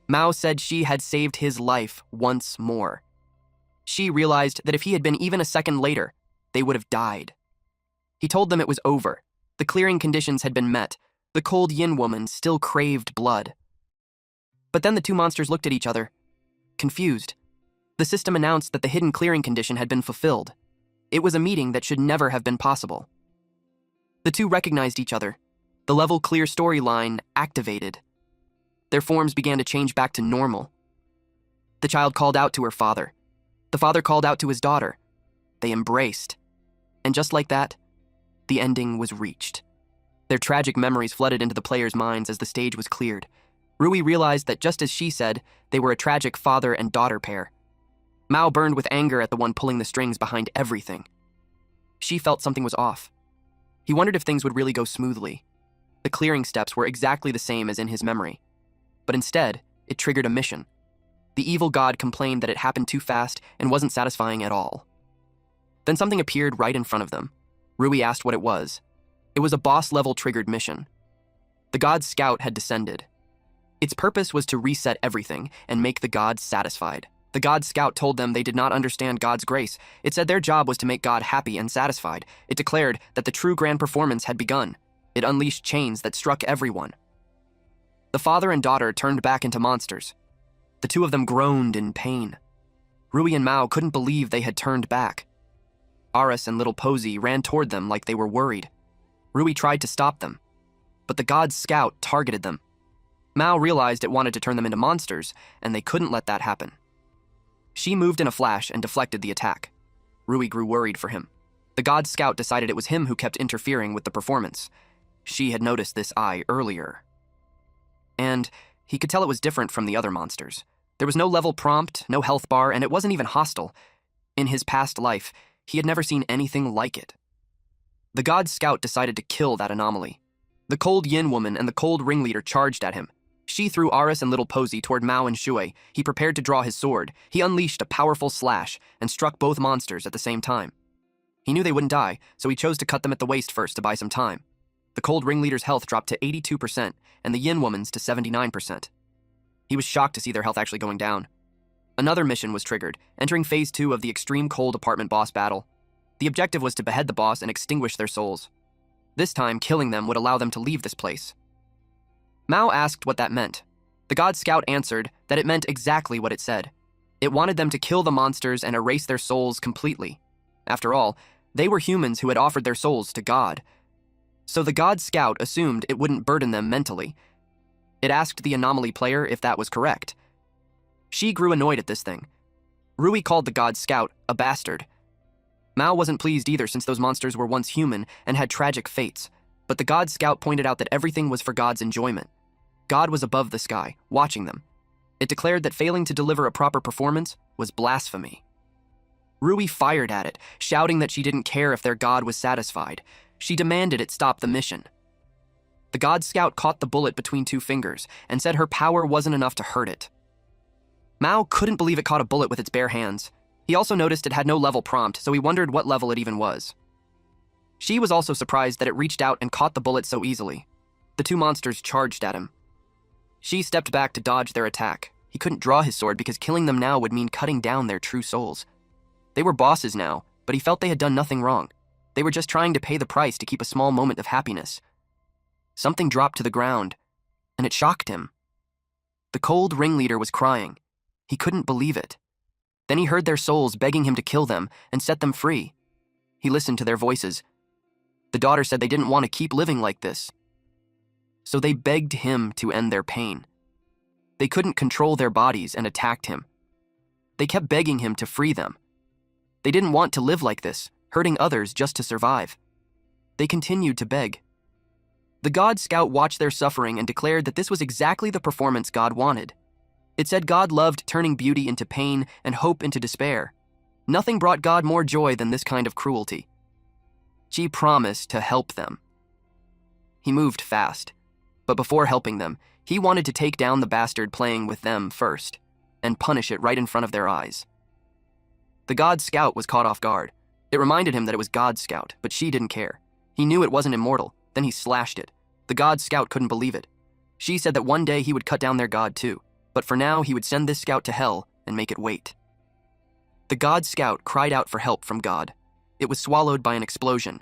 Mao said Shi had saved his life once more. Shi realized that if he had been even a second later, they would have died. He told them it was over. The clearing conditions had been met. The cold yin woman still craved blood. But then the two monsters looked at each other, confused. The system announced that the hidden clearing condition had been fulfilled. It was a meeting that should never have been possible. The two recognized each other. The level clear storyline activated. Their forms began to change back to normal. The child called out to her father. The father called out to his daughter. They embraced. And just like that, the ending was reached. Their tragic memories flooded into the players' minds as the stage was cleared. Rui realized that just as she said, they were a tragic father and daughter pair. Mao burned with anger at the one pulling the strings behind everything. She felt something was off. He wondered if things would really go smoothly. The clearing steps were exactly the same as in his memory. But instead, it triggered a mission. The evil god complained that it happened too fast and wasn't satisfying at all. Then something appeared right in front of them. Rui asked what it was. It was a boss-level triggered mission. The god's scout had descended. Its purpose was to reset everything and make the gods satisfied. The god scout told them they did not understand God's grace. It said their job was to make God happy and satisfied. It declared that the true grand performance had begun. It unleashed chains that struck everyone. The father and daughter turned back into monsters. The two of them groaned in pain. Rui and Mao couldn't believe they had turned back. Aris and little Posy ran toward them like they were worried. Rui tried to stop them, but the god's scout targeted them. Mao realized it wanted to turn them into monsters, and they couldn't let that happen. She moved in a flash and deflected the attack. Rui grew worried for him. The god scout decided it was him who kept interfering with the performance. She had noticed this eye earlier. And he could tell it was different from the other monsters. There was no level prompt, no health bar, and it wasn't even hostile. In his past life, he had never seen anything like it. The god scout decided to kill that anomaly. The cold yin woman and the cold ringleader charged at him. She threw Aris and little Posy toward Mao and Shui. He prepared to draw his sword. He unleashed a powerful slash and struck both monsters at the same time. He knew they wouldn't die, so he chose to cut them at the waist first to buy some time. The cold ringleader's health dropped to 82% and the yin woman's to 79%. He was shocked to see their health actually going down. Another mission was triggered, entering Phase 2 of the extreme cold apartment boss battle. The objective was to behead the boss and extinguish their souls. This time, killing them would allow them to leave this place. Mao asked what that meant. The god scout answered that it meant exactly what it said. It wanted them to kill the monsters and erase their souls completely. After all, they were humans who had offered their souls to God. So the god scout assumed it wouldn't burden them mentally. It asked the anomaly player if that was correct. She grew annoyed at this thing. Rui called the god scout a bastard. Mao wasn't pleased either since those monsters were once human and had tragic fates, but the god scout pointed out that everything was for God's enjoyment. God was above the sky, watching them. It declared that failing to deliver a proper performance was blasphemy. Rui fired at it, shouting that she didn't care if their god was satisfied. She demanded it stop the mission. The god scout caught the bullet between two fingers and said her power wasn't enough to hurt it. Mao couldn't believe it caught a bullet with its bare hands. He also noticed it had no level prompt, so he wondered what level it even was. She was also surprised that it reached out and caught the bullet so easily. The two monsters charged at him. She stepped back to dodge their attack. He couldn't draw his sword because killing them now would mean cutting down their true souls. They were bosses now, but he felt they had done nothing wrong. They were just trying to pay the price to keep a small moment of happiness. Something dropped to the ground, and it shocked him. The cold ringleader was crying. He couldn't believe it. Then he heard their souls begging him to kill them and set them free. He listened to their voices. The daughter said they didn't want to keep living like this. So they begged him to end their pain. They couldn't control their bodies and attacked him. They kept begging him to free them. They didn't want to live like this, hurting others just to survive. They continued to beg. The god scout watched their suffering and declared that this was exactly the performance God wanted. It said God loved turning beauty into pain and hope into despair. Nothing brought God more joy than this kind of cruelty. She promised to help them. He moved fast, but before helping them, he wanted to take down the bastard playing with them first and punish it right in front of their eyes. The god scout was caught off guard. It reminded him that it was god scout, but she didn't care. He knew it wasn't immortal, then he slashed it. The god scout couldn't believe it. She said that one day he would cut down their god too, but for now he would send this scout to hell and make it wait. The god scout cried out for help from God. It was swallowed by an explosion.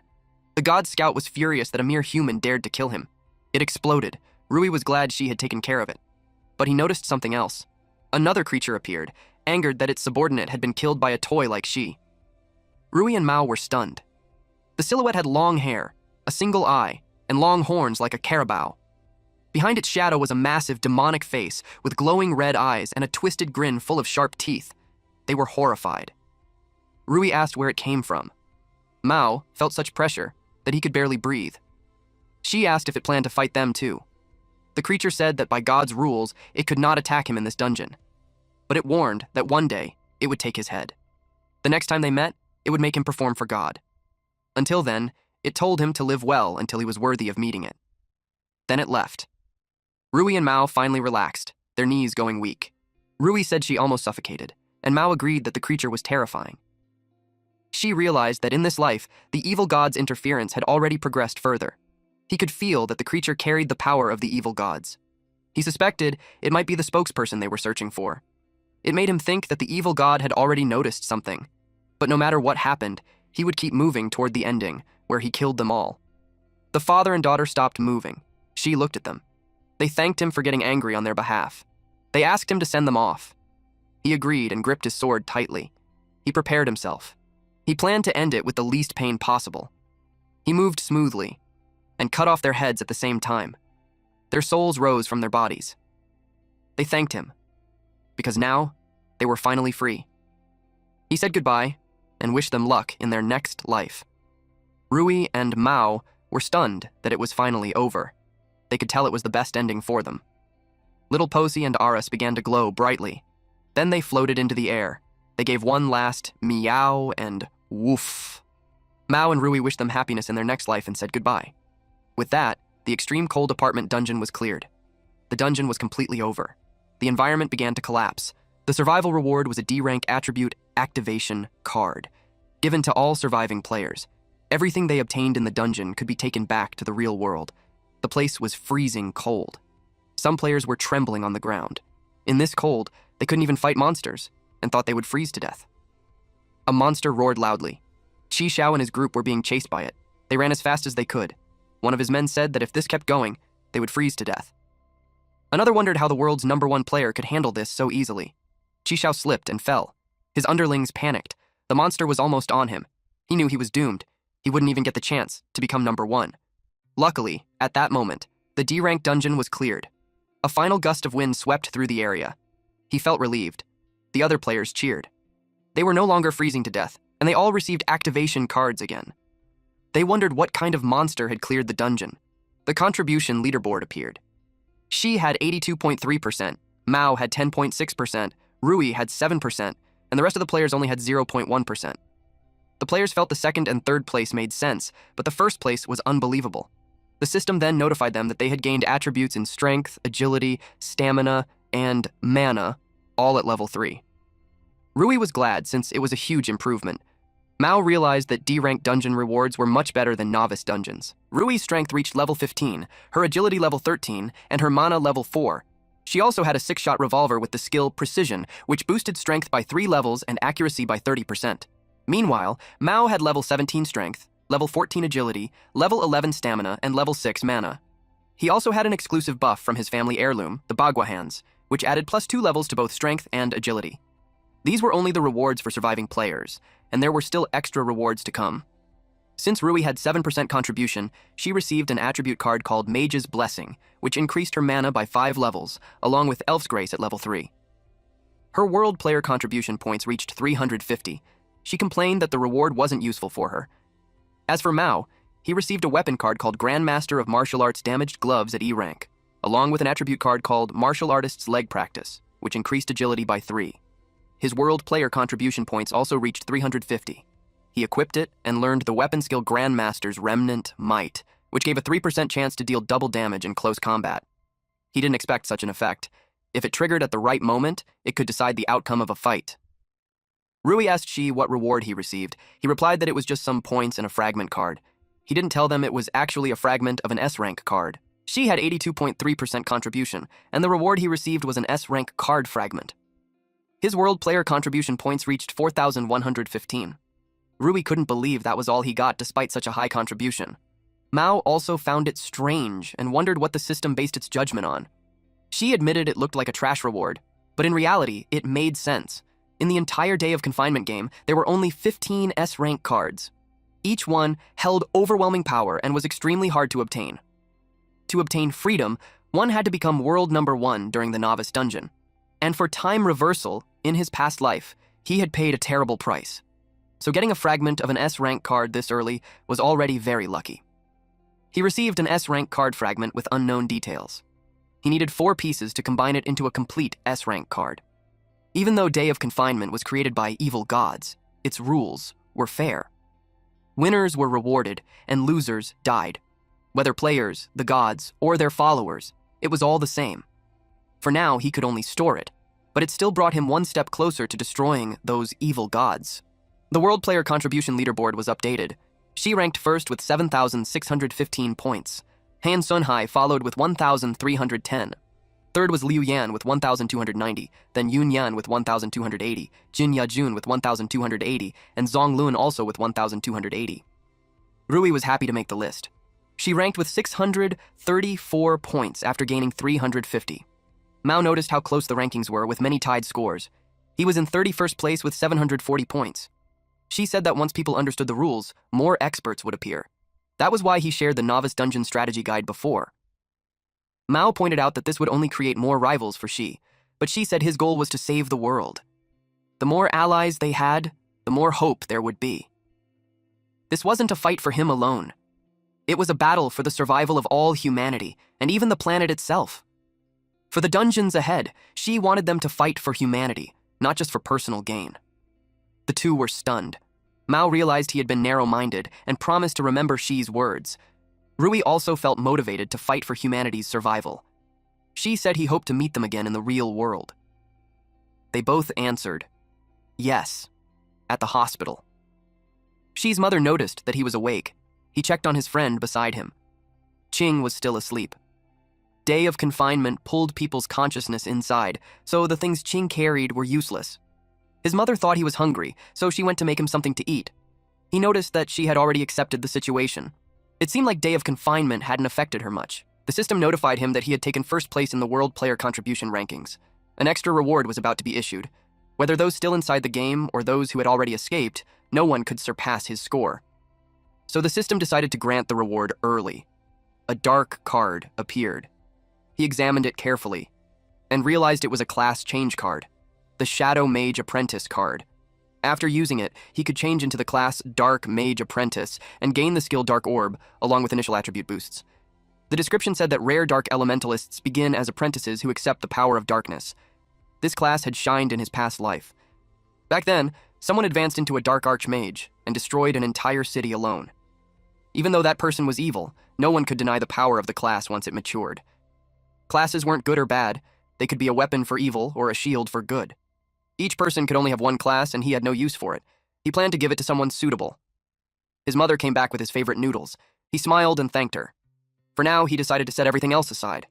The god scout was furious that a mere human dared to kill him. It exploded. Rui was glad she had taken care of it. But he noticed something else. Another creature appeared, angered that its subordinate had been killed by a toy like she. Rui and Mao were stunned. The silhouette had long hair, a single eye, and long horns like a carabao. Behind its shadow was a massive demonic face with glowing red eyes and a twisted grin full of sharp teeth. They were horrified. Rui asked where it came from. Mao felt such pressure that he could barely breathe. She asked if it planned to fight them too. The creature said that by God's rules, it could not attack him in this dungeon. But it warned that one day, it would take his head. The next time they met, it would make him perform for God. Until then, it told him to live well until he was worthy of meeting it. Then it left. Rui and Mao finally relaxed, their knees going weak. Rui said she almost suffocated, and Mao agreed that the creature was terrifying. She realized that in this life, the evil god's interference had already progressed further. He could feel that the creature carried the power of the evil gods. He suspected it might be the spokesperson they were searching for. It made him think that the evil god had already noticed something. But no matter what happened, he would keep moving toward the ending, where he killed them all. The father and daughter stopped moving. She looked at them. They thanked him for getting angry on their behalf. They asked him to send them off. He agreed and gripped his sword tightly. He prepared himself. He planned to end it with the least pain possible. He moved smoothly and cut off their heads at the same time. Their souls rose from their bodies. They thanked him, because now they were finally free. He said goodbye and wished them luck in their next life. Rui and Mao were stunned that it was finally over. They could tell it was the best ending for them. Little Posey and Aris began to glow brightly. Then they floated into the air. They gave one last meow and woof. Mao and Rui wished them happiness in their next life and said goodbye. With that, the extreme cold apartment dungeon was cleared. The dungeon was completely over. The environment began to collapse. The survival reward was a D-rank attribute activation card, given to all surviving players. Everything they obtained in the dungeon could be taken back to the real world. The place was freezing cold. Some players were trembling on the ground. In this cold, they couldn't even fight monsters and thought they would freeze to death. A monster roared loudly. Chi Xiao and his group were being chased by it. They ran as fast as they could. One of his men said that if this kept going, they would freeze to death. Another wondered how the world's #1 player could handle this so easily. Chi Xiao slipped and fell. His underlings panicked. The monster was almost on him. He knew he was doomed. He wouldn't even get the chance to become #1. Luckily, at that moment, the D-rank dungeon was cleared. A final gust of wind swept through the area. He felt relieved. The other players cheered. They were no longer freezing to death, and they all received activation cards again. They wondered what kind of monster had cleared the dungeon. The contribution leaderboard appeared. Shi had 82.3%, Mao had 10.6%, Rui had 7%, and the rest of the players only had 0.1%. The players felt the second and third place made sense, but the first place was unbelievable. The system then notified them that they had gained attributes in strength, agility, stamina, and mana, all at level 3. Rui was glad since it was a huge improvement. Mao realized that D-rank dungeon rewards were much better than novice dungeons. Rui's strength reached level 15, her agility level 13, and her mana level 4. She also had a 6-shot revolver with the skill Precision, which boosted strength by 3 levels and accuracy by 30%. Meanwhile, Mao had level 17 strength, level 14 agility, level 11 stamina, and level 6 mana. He also had an exclusive buff from his family heirloom, the Bagua hands, which added +2 levels to both strength and agility. These were only the rewards for surviving players, and there were still extra rewards to come. Since Rui had 7% contribution, she received an attribute card called Mage's Blessing, which increased her mana by 5 levels, along with Elf's Grace at level 3. Her world player contribution points reached 350. She complained that the reward wasn't useful for her. As for Mao, he received a weapon card called Grandmaster of Martial Arts Damaged Gloves at E rank, along with an attribute card called Martial Artist's Leg Practice, which increased agility by 3. His world player contribution points also reached 350. He equipped it and learned the weapon skill Grandmaster's Remnant Might, which gave a 3% chance to deal double damage in close combat. He didn't expect such an effect. If it triggered at the right moment, it could decide the outcome of a fight. Rui asked Shi what reward he received. He replied that it was just some points and a fragment card. He didn't tell them it was actually a fragment of an S-rank card. Shi had 82.3% contribution, and the reward he received was an S-rank card fragment. His world player contribution points reached 4,115. Rui couldn't believe that was all he got despite such a high contribution. Mao also found it strange and wondered what the system based its judgment on. She admitted it looked like a trash reward, but in reality, it made sense. In the entire Day of Confinement game, there were only 15 S-rank cards. Each one held overwhelming power and was extremely hard to obtain. To obtain freedom, one had to become world #1 during the novice dungeon. And for time reversal, in his past life, he had paid a terrible price. So getting a fragment of an S-rank card this early was already very lucky. He received an S-rank card fragment with unknown details. He needed 4 pieces to combine it into a complete S-rank card. Even though Day of Confinement was created by evil gods, its rules were fair. Winners were rewarded and losers died. Whether players, the gods, or their followers, it was all the same. For now, he could only store it, but it still brought him one step closer to destroying those evil gods. The world player contribution leaderboard was updated. She ranked first with 7,615 points. Han Sunhai followed with 1,310. Third was Liu Yan with 1,290, then Yun Yan with 1,280, Jin Yajun with 1,280, and Zhong Lun also with 1,280. Rui was happy to make the list. She ranked with 634 points after gaining 350. Mao noticed how close the rankings were with many tied scores. He was in 31st place with 740 points. She said that once people understood the rules, more experts would appear. That was why he shared the Novice Dungeon Strategy Guide before. Mao pointed out that this would only create more rivals for Shi, but Shi said his goal was to save the world. The more allies they had, the more hope there would be. This wasn't a fight for him alone. It was a battle for the survival of all humanity, and even the planet itself. For the dungeons ahead, she wanted them to fight for humanity, not just for personal gain. The two were stunned. Mao realized he had been narrow-minded and promised to remember Shi's words. Rui also felt motivated to fight for humanity's survival. Shi said he hoped to meet them again in the real world. They both answered, yes, at the hospital. Shi's mother noticed that he was awake. He checked on his friend beside him. Qing was still asleep. Day of confinement pulled people's consciousness inside, so the things Qing carried were useless. His mother thought he was hungry, so she went to make him something to eat. He noticed that she had already accepted the situation. It seemed like Day of Confinement hadn't affected her much. The system notified him that he had taken first place in the World Player Contribution rankings. An extra reward was about to be issued. Whether those still inside the game or those who had already escaped, no one could surpass his score. So the system decided to grant the reward early. A dark card appeared. He examined it carefully and realized it was a class change card, the Shadow Mage Apprentice card. After using it, he could change into the class Dark Mage Apprentice and gain the skill Dark Orb, along with initial attribute boosts. The description said that rare Dark Elementalists begin as apprentices who accept the power of darkness. This class had shined in his past life. Back then, someone advanced into a Dark Archmage and destroyed an entire city alone. Even though that person was evil, no one could deny the power of the class once it matured. Classes weren't good or bad. They could be a weapon for evil or a shield for good. Each person could only have one class, and he had no use for it. He planned to give it to someone suitable. His mother came back with his favorite noodles. He smiled and thanked her. For now, he decided to set everything else aside.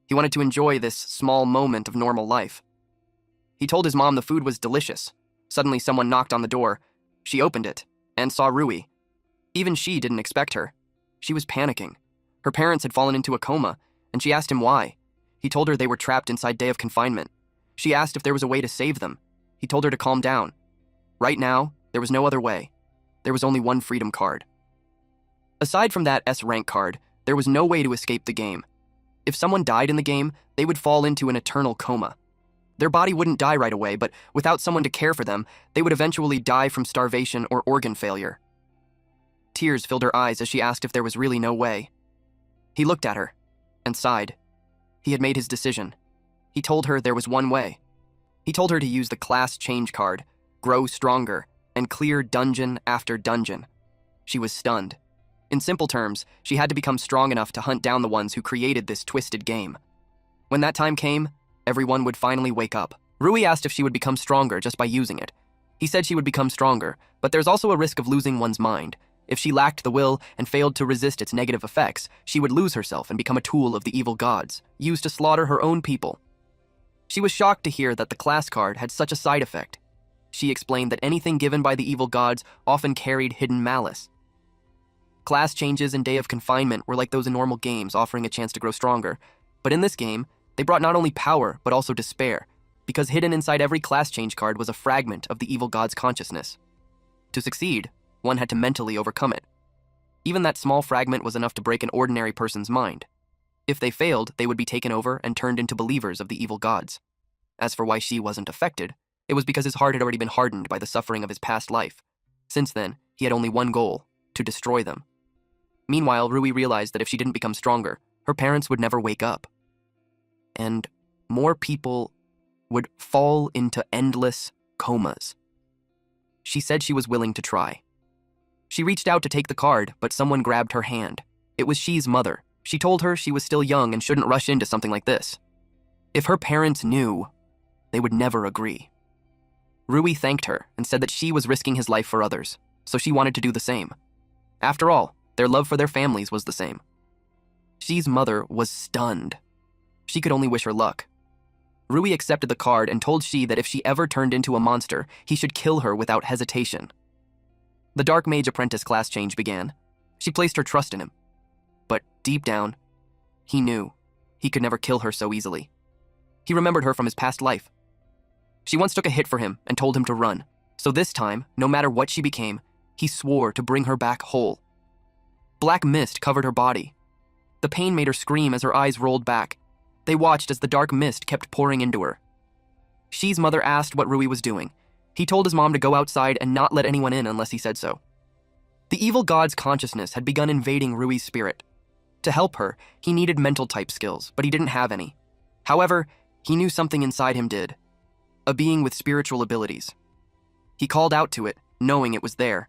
He wanted to enjoy this small moment of normal life. He told his mom the food was delicious. Suddenly, someone knocked on the door. She opened it and saw Rui. Even she didn't expect her. She was panicking. Her parents had fallen into a coma, and she asked him why. He told her they were trapped inside Day of Confinement. She asked if there was a way to save them. He told her to calm down. Right now, there was no other way. There was only one freedom card. Aside from that S rank card, there was no way to escape the game. If someone died in the game, they would fall into an eternal coma. Their body wouldn't die right away, but without someone to care for them, they would eventually die from starvation or organ failure. Tears filled her eyes as she asked if there was really no way. He looked at her and sighed. He had made his decision. He told her there was one way. He told her to use the class change card, grow stronger, and clear dungeon after dungeon. She was stunned. In simple terms, she had to become strong enough to hunt down the ones who created this twisted game. When that time came, everyone would finally wake up. Rui asked if she would become stronger just by using it. He said she would become stronger, but there's also a risk of losing one's mind. If she lacked the will and failed to resist its negative effects, she would lose herself and become a tool of the evil gods, used to slaughter her own people. She was shocked to hear that the class card had such a side effect. She explained that anything given by the evil gods often carried hidden malice. Class changes in Day of Confinement were like those in normal games, offering a chance to grow stronger. But in this game, they brought not only power, but also despair, because hidden inside every class change card was a fragment of the evil god's consciousness. To succeed, one had to mentally overcome it. Even that small fragment was enough to break an ordinary person's mind. If they failed, they would be taken over and turned into believers of the evil gods. As for why Shi wasn't affected, it was because his heart had already been hardened by the suffering of his past life. Since then, he had only one goal: to destroy them. Meanwhile, Rui realized that if she didn't become stronger, her parents would never wake up. And more people would fall into endless comas. She said she was willing to try. She reached out to take the card, but someone grabbed her hand. It was Shi's mother. She told her she was still young and shouldn't rush into something like this. If her parents knew, they would never agree. Rui thanked her and said that Shi was risking his life for others, so she wanted to do the same. After all, their love for their families was the same. Shi's mother was stunned. She could only wish her luck. Rui accepted the card and told Shi that if she ever turned into a monster, he should kill her without hesitation. The Dark Mage Apprentice class change began. She placed her trust in him. But deep down, he knew he could never kill her so easily. He remembered her from his past life. She once took a hit for him and told him to run. So this time, no matter what she became, he swore to bring her back whole. Black mist covered her body. The pain made her scream as her eyes rolled back. They watched as the dark mist kept pouring into her. Shi's mother asked what Rui was doing. He told his mom to go outside and not let anyone in unless he said so. The evil god's consciousness had begun invading Rui's spirit. To help her, he needed mental type skills, but he didn't have any. However, he knew something inside him did. A being with spiritual abilities. He called out to it, knowing it was there.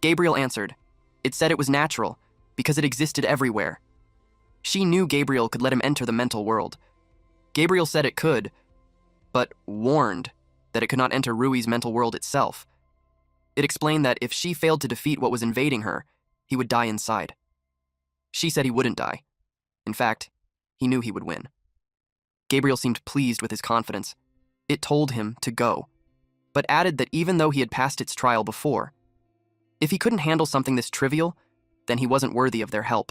Gabriel answered. It said it was natural, because it existed everywhere. She knew Gabriel could let him enter the mental world. Gabriel said it could, but warned that it could not enter Rui's mental world itself. It explained that if she failed to defeat what was invading her, he would die inside. She said he wouldn't die. In fact, he knew he would win. Gabriel seemed pleased with his confidence. It told him to go, but added that even though he had passed its trial before, if he couldn't handle something this trivial, then he wasn't worthy of their help.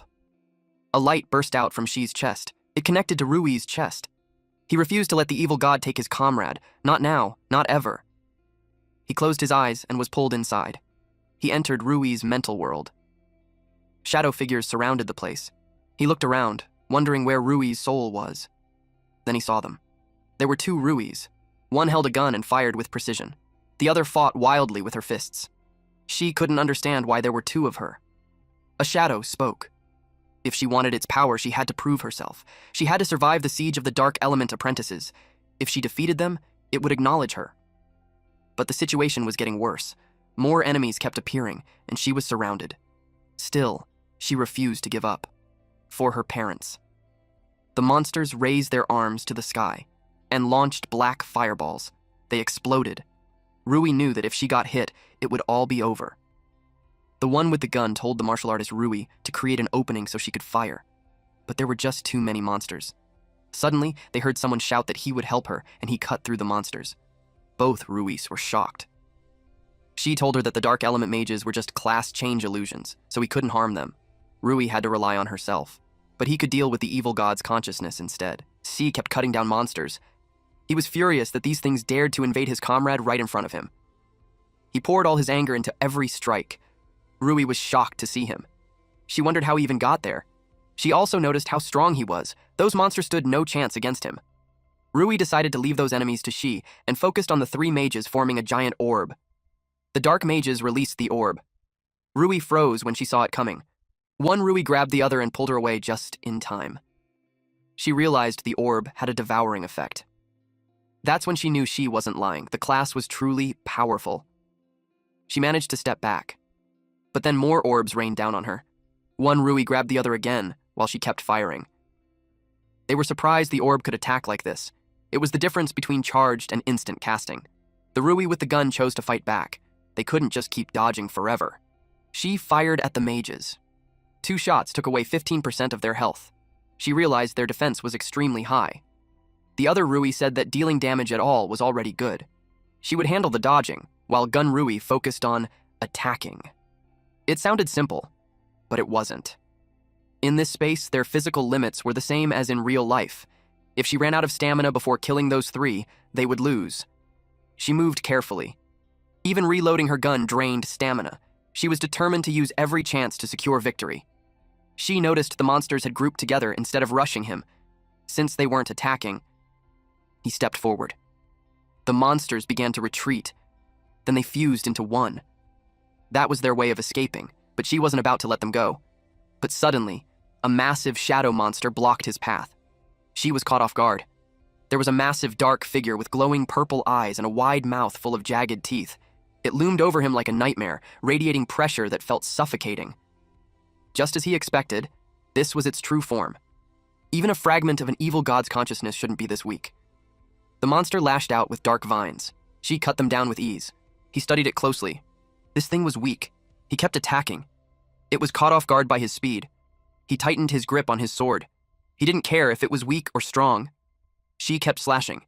A light burst out from Shi's chest. It connected to Rui's chest. He refused to let the evil god take his comrade. Not now, not ever. He closed his eyes and was pulled inside. He entered Rui's mental world. Shadow figures surrounded the place. He looked around, wondering where Rui's soul was. Then he saw them. There were two Ruis. One held a gun and fired with precision. The other fought wildly with her fists. She couldn't understand why there were two of her. A shadow spoke. If she wanted its power, she had to prove herself. She had to survive the siege of the Dark Element apprentices. If she defeated them, it would acknowledge her. But the situation was getting worse. More enemies kept appearing, and she was surrounded. Still, she refused to give up. For her parents. The monsters raised their arms to the sky and launched black fireballs. They exploded. Rui knew that if she got hit, it would all be over. The one with the gun told the martial artist Rui to create an opening so she could fire. But there were just too many monsters. Suddenly, they heard someone shout that he would help her, and he cut through the monsters. Both Ruis were shocked. She told her that the Dark Element mages were just class change illusions, so he couldn't harm them. Rui had to rely on herself, but he could deal with the evil god's consciousness instead. C kept cutting down monsters. He was furious that these things dared to invade his comrade right in front of him. He poured all his anger into every strike. Rui was shocked to see him. She wondered how he even got there. She also noticed how strong he was. Those monsters stood no chance against him. Rui decided to leave those enemies to Shi and focused on the three mages forming a giant orb. The dark mages released the orb. Rui froze when she saw it coming. One Rui grabbed the other and pulled her away just in time. She realized the orb had a devouring effect. That's when she knew Shi wasn't lying. The class was truly powerful. She managed to step back. But then more orbs rained down on her. One Rui grabbed the other again while she kept firing. They were surprised the orb could attack like this. It was the difference between charged and instant casting. The Rui with the gun chose to fight back. They couldn't just keep dodging forever. She fired at the mages. 2 shots took away 15% of their health. She realized their defense was extremely high. The other Rui said that dealing damage at all was already good. She would handle the dodging, while Gun Rui focused on attacking. It sounded simple, but it wasn't. In this space, their physical limits were the same as in real life. If she ran out of stamina before killing those 3, they would lose. She moved carefully. Even reloading her gun drained stamina. She was determined to use every chance to secure victory. She noticed the monsters had grouped together instead of rushing him. Since they weren't attacking, he stepped forward. The monsters began to retreat. Then they fused into one. That was their way of escaping, but she wasn't about to let them go. But suddenly, a massive shadow monster blocked his path. She was caught off guard. There was a massive dark figure with glowing purple eyes and a wide mouth full of jagged teeth. It loomed over him like a nightmare, radiating pressure that felt suffocating. Just as he expected, this was its true form. Even a fragment of an evil god's consciousness shouldn't be this weak. The monster lashed out with dark vines. She cut them down with ease. He studied it closely. This thing was weak. He kept attacking. It was caught off guard by his speed. He tightened his grip on his sword. He didn't care if it was weak or strong. She kept slashing.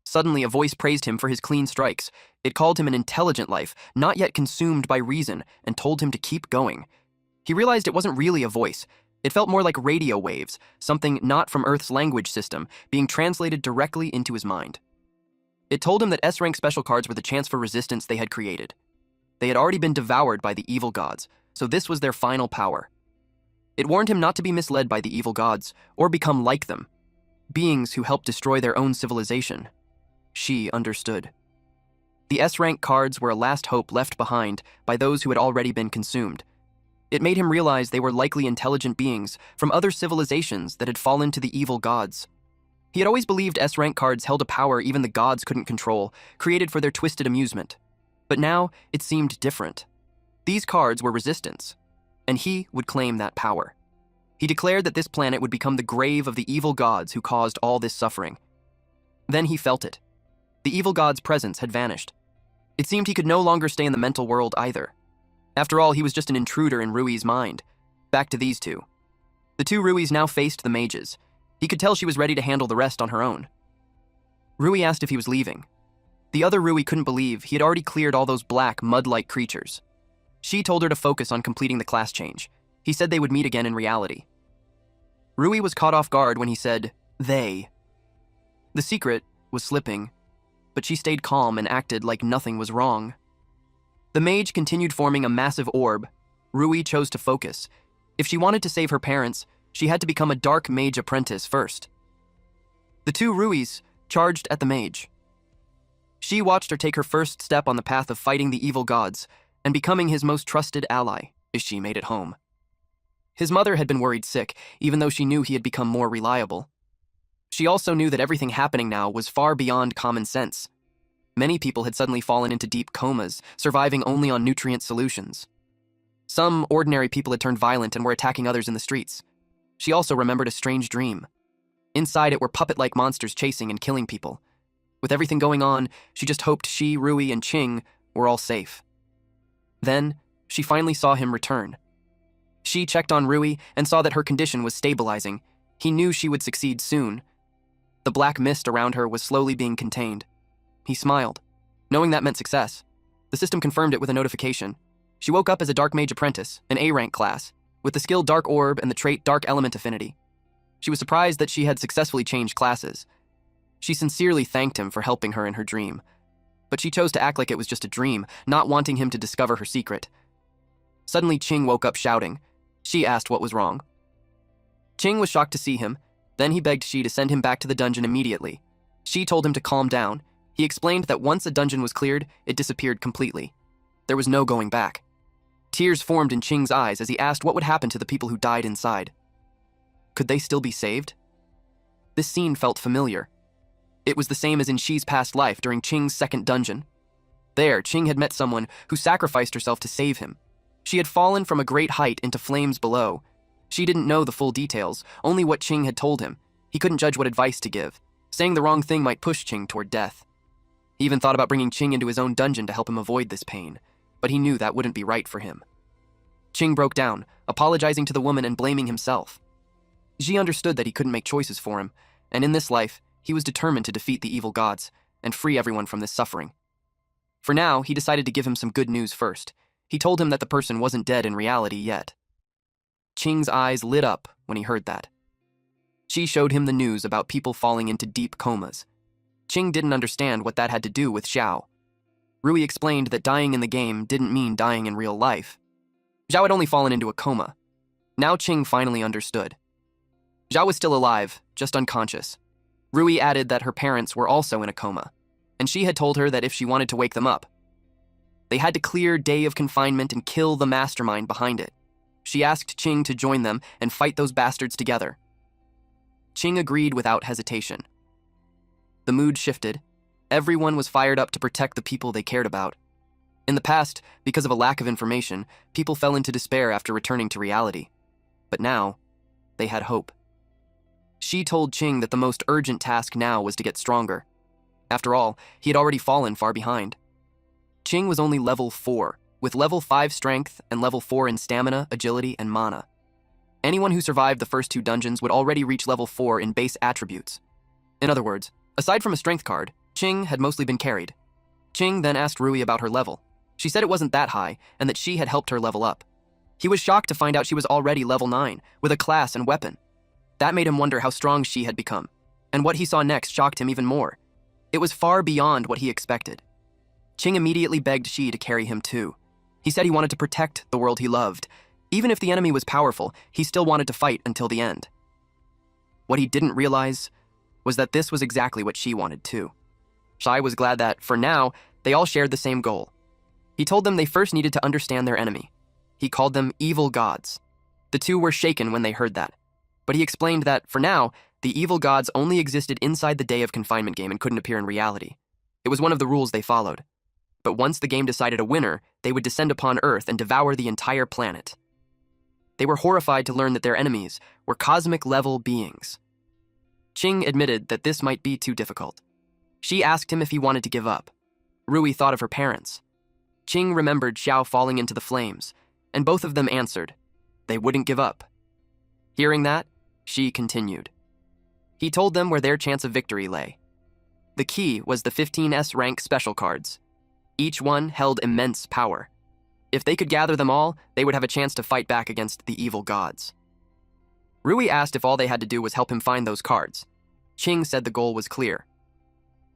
Suddenly, a voice praised him for his clean strikes. It called him an intelligent life, not yet consumed by reason, and told him to keep going. He realized it wasn't really a voice. It felt more like radio waves, something not from Earth's language system, being translated directly into his mind. It told him that S-rank special cards were the chance for resistance they had created. They had already been devoured by the evil gods, so this was their final power. It warned him not to be misled by the evil gods, or become like them, beings who helped destroy their own civilization. She understood. The S-rank cards were a last hope left behind by those who had already been consumed. It made him realize they were likely intelligent beings from other civilizations that had fallen to the evil gods. He had always believed S-rank cards held a power even the gods couldn't control, created for their twisted amusement. But now, it seemed different. These cards were resistance, and he would claim that power. He declared that this planet would become the grave of the evil gods who caused all this suffering. Then he felt it. The evil god's presence had vanished. It seemed he could no longer stay in the mental world either. After all, he was just an intruder in Rui's mind. Back to these two. The two Ruis now faced the mages. He could tell she was ready to handle the rest on her own. Rui asked if he was leaving. The other Rui couldn't believe he had already cleared all those black, mud-like creatures. She told her to focus on completing the class change. He said they would meet again in reality. Rui was caught off guard when he said, "they." The secret was slipping, but she stayed calm and acted like nothing was wrong. The mage continued forming a massive orb. Rui chose to focus. If she wanted to save her parents, she had to become a dark mage apprentice first. The two Ruis charged at the mage. She watched her take her first step on the path of fighting the evil gods and becoming his most trusted ally as she made it home. His mother had been worried sick, even though she knew he had become more reliable. She also knew that everything happening now was far beyond common sense. Many people had suddenly fallen into deep comas, surviving only on nutrient solutions. Some ordinary people had turned violent and were attacking others in the streets. She also remembered a strange dream. Inside it were puppet-like monsters chasing and killing people. With everything going on, she just hoped she, Rui, and Qing were all safe. Then, she finally saw him return. She checked on Rui and saw that her condition was stabilizing. He knew she would succeed soon. The black mist around her was slowly being contained. He smiled, knowing that meant success. The system confirmed it with a notification. She woke up as a Dark Mage Apprentice, an A-rank class, with the skill Dark Orb and the trait Dark Element Affinity. She was surprised that she had successfully changed classes. She sincerely thanked him for helping her in her dream, but she chose to act like it was just a dream, not wanting him to discover her secret. Suddenly, Qing woke up shouting. She asked what was wrong. Qing was shocked to see him. Then he begged Shi to send him back to the dungeon immediately. She told him to calm down. He explained that once a dungeon was cleared, it disappeared completely. There was no going back. Tears formed in Qing's eyes as he asked what would happen to the people who died inside. Could they still be saved? This scene felt familiar. It was the same as in Shi's past life during Qing's second dungeon. There, Qing had met someone who sacrificed herself to save him. She had fallen from a great height into flames below. She didn't know the full details, only what Qing had told him. He couldn't judge what advice to give. Saying the wrong thing might push Qing toward death. He even thought about bringing Qing into his own dungeon to help him avoid this pain, but he knew that wouldn't be right for him. Qing broke down, apologizing to the woman and blaming himself. Ji understood that he couldn't make choices for him, and in this life, he was determined to defeat the evil gods and free everyone from this suffering. For now, he decided to give him some good news first. He told him that the person wasn't dead in reality yet. Qing's eyes lit up when he heard that. She showed him the news about people falling into deep comas. Qing didn't understand what that had to do with Xiao. Rui explained that dying in the game didn't mean dying in real life. Xiao had only fallen into a coma. Now Qing finally understood. Xiao was still alive, just unconscious. Rui added that her parents were also in a coma, and she had told her that if she wanted to wake them up, they had to clear Day of Confinement and kill the mastermind behind it. She asked Qing to join them and fight those bastards together. Qing agreed without hesitation. The mood shifted. Everyone was fired up to protect the people they cared about. In the past, because of a lack of information, people fell into despair after returning to reality. But now, they had hope. She told Qing that the most urgent task now was to get stronger. After all, he had already fallen far behind. Qing was only level 4, with level 5 strength and level 4 in stamina, agility, and mana. Anyone who survived the first 2 dungeons would already reach level 4 in base attributes. In other words, aside from a strength card, Qing had mostly been carried. Qing then asked Rui about her level. She said it wasn't that high, and that she had helped her level up. He was shocked to find out she was already level 9, with a class and weapon. That made him wonder how strong she had become, and what he saw next shocked him even more. It was far beyond what he expected. Qing immediately begged Shi to carry him too. He said he wanted to protect the world he loved. Even if the enemy was powerful, he still wanted to fight until the end. What he didn't realize was that this was exactly what she wanted too. Shi was glad that, for now, They all shared the same goal. He told them they first needed to understand their enemy. He called them evil gods. The two were shaken when they heard that. But he explained that, for now, the evil gods only existed inside the Day of Confinement game and couldn't appear in reality. It was one of the rules they followed. But once the game decided a winner, they would descend upon Earth and devour the entire planet. They were horrified to learn that their enemies were cosmic-level beings. Qing admitted that this might be too difficult. She asked him if he wanted to give up. Rui thought of her parents. Qing remembered Xiao falling into the flames, and both of them answered. They wouldn't give up. Hearing that, Shi continued. He told them where their chance of victory lay. The key was the 15S rank special cards. Each one held immense power. If they could gather them all, they would have a chance to fight back against the evil gods. Rui asked if all they had to do was help him find those cards. Qing said the goal was clear.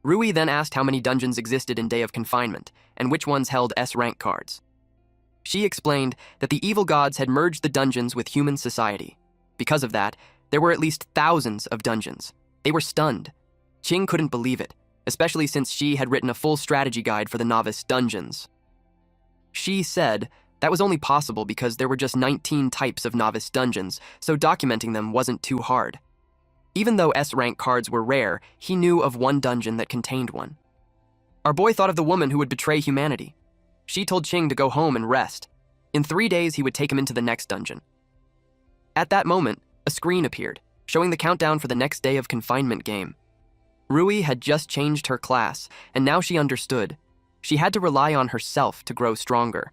Rui then asked how many dungeons existed in Day of Confinement, and which ones held S-rank cards. She explained that the evil gods had merged the dungeons with human society. Because of that, there were at least thousands of dungeons. They were stunned. Qing couldn't believe it, especially since she had written a full strategy guide for the novice dungeons. She said that was only possible because there were just 19 types of novice dungeons, so documenting them wasn't too hard. Even though S-rank cards were rare, he knew of one dungeon that contained one. Our boy thought of the woman who would betray humanity. She told Qing to go home and rest. In 3 days, he would take him into the next dungeon. At that moment, a screen appeared, showing the countdown for the next Day of Confinement game. Rui had just changed her class, and now she understood. She had to rely on herself to grow stronger.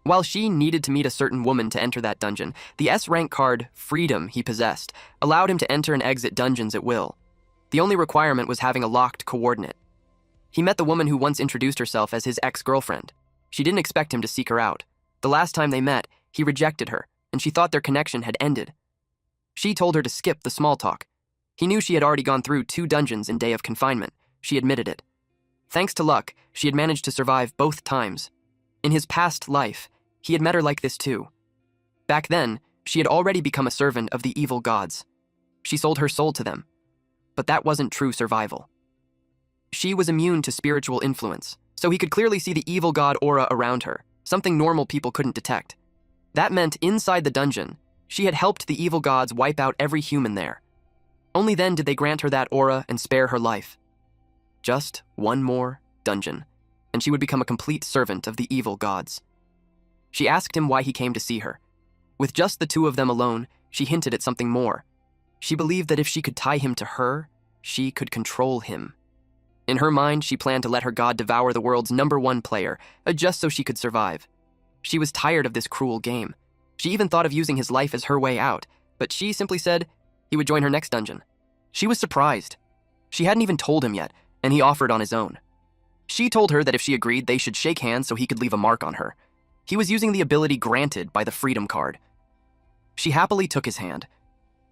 While she needed to meet a certain woman to enter that dungeon, the S-rank card, Freedom, he possessed, allowed him to enter and exit dungeons at will. The only requirement was having a locked coordinate. He met the woman who once introduced herself as his ex-girlfriend. She didn't expect him to seek her out. The last time they met, he rejected her, and she thought their connection had ended. She told her to skip the small talk. He knew she had already gone through 2 dungeons in Day of Confinement. She admitted it. Thanks to luck, she had managed to survive both times. In his past life, he had met her like this too. Back then, she had already become a servant of the evil gods. She sold her soul to them. But that wasn't true survival. She was immune to spiritual influence, so he could clearly see the evil god aura around her, something normal people couldn't detect. That meant inside the dungeon, she had helped the evil gods wipe out every human there. Only then did they grant her that aura and spare her life. Just one more dungeon, and she would become a complete servant of the evil gods. She asked him why he came to see her. With just the 2 of them alone, she hinted at something more. She believed that if she could tie him to her, she could control him. In her mind, she planned to let her god devour the world's #1 player, just so she could survive. She was tired of this cruel game. She even thought of using his life as her way out, but she simply said he would join her next dungeon. She was surprised. She hadn't even told him yet, and he offered on his own. She told her that if she agreed, they should shake hands so he could leave a mark on her. He was using the ability granted by the Freedom card. She happily took his hand.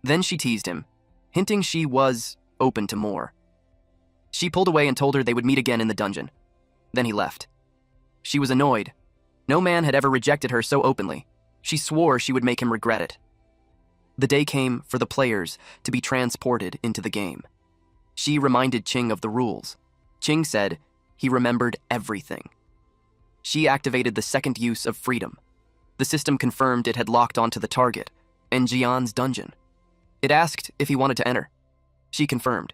Then she teased him, hinting she was open to more. She pulled away and told her they would meet again in the dungeon. Then he left. She was annoyed. No man had ever rejected her so openly. She swore she would make him regret it. The day came for the players to be transported into the game. She reminded Qing of the rules. Qing said he remembered everything. She activated the second use of Freedom. The system confirmed it had locked onto the target, Jian's dungeon. It asked if he wanted to enter. She confirmed.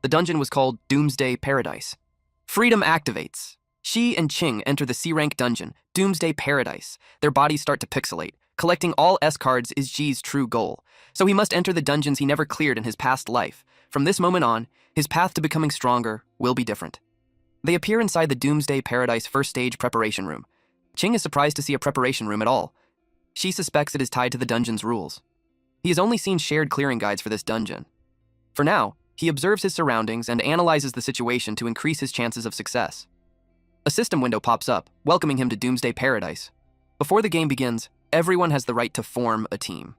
The dungeon was called Doomsday Paradise. Freedom activates. She and Qing enter the C-rank dungeon, Doomsday Paradise. Their bodies start to pixelate. Collecting all S cards is Ji's true goal, so he must enter the dungeons he never cleared in his past life. From this moment on, his path to becoming stronger will be different. They appear inside the Doomsday Paradise first stage preparation room. Qing is surprised to see a preparation room at all. She suspects it is tied to the dungeon's rules. He has only seen shared clearing guides for this dungeon. For now, he observes his surroundings and analyzes the situation to increase his chances of success. A system window pops up, welcoming him to Doomsday Paradise. Before the game begins, everyone has the right to form a team.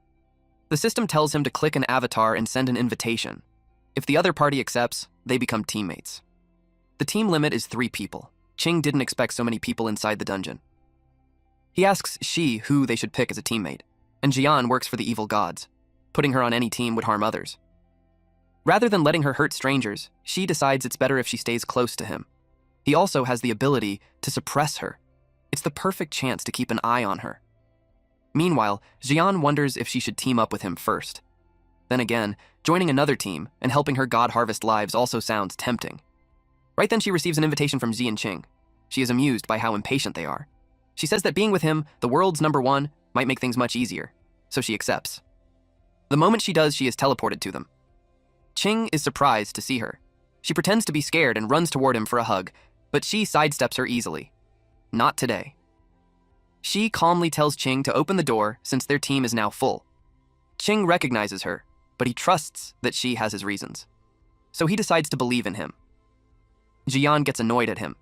The system tells him to click an avatar and send an invitation. If the other party accepts, they become teammates. The team limit is 3 people. Qing didn't expect so many people inside the dungeon. He asks Shi who they should pick as a teammate, and Jian works for the evil gods. Putting her on any team would harm others. Rather than letting her hurt strangers, Shi decides it's better if she stays close to him. He also has the ability to suppress her. It's the perfect chance to keep an eye on her. Meanwhile, Xian wonders if she should team up with him first. Then again, joining another team and helping her god harvest lives also sounds tempting. Right then she receives an invitation from Xi and Qing. She is amused by how impatient they are. She says that being with him, the world's #1, might make things much easier, so she accepts. The moment she does, she is teleported to them. Qing is surprised to see her. She pretends to be scared and runs toward him for a hug, but she sidesteps her easily. Not today. She calmly tells Qing to open the door since their team is now full. Qing recognizes her, but he trusts that she has his reasons. So he decides to believe in him. Jian gets annoyed at him.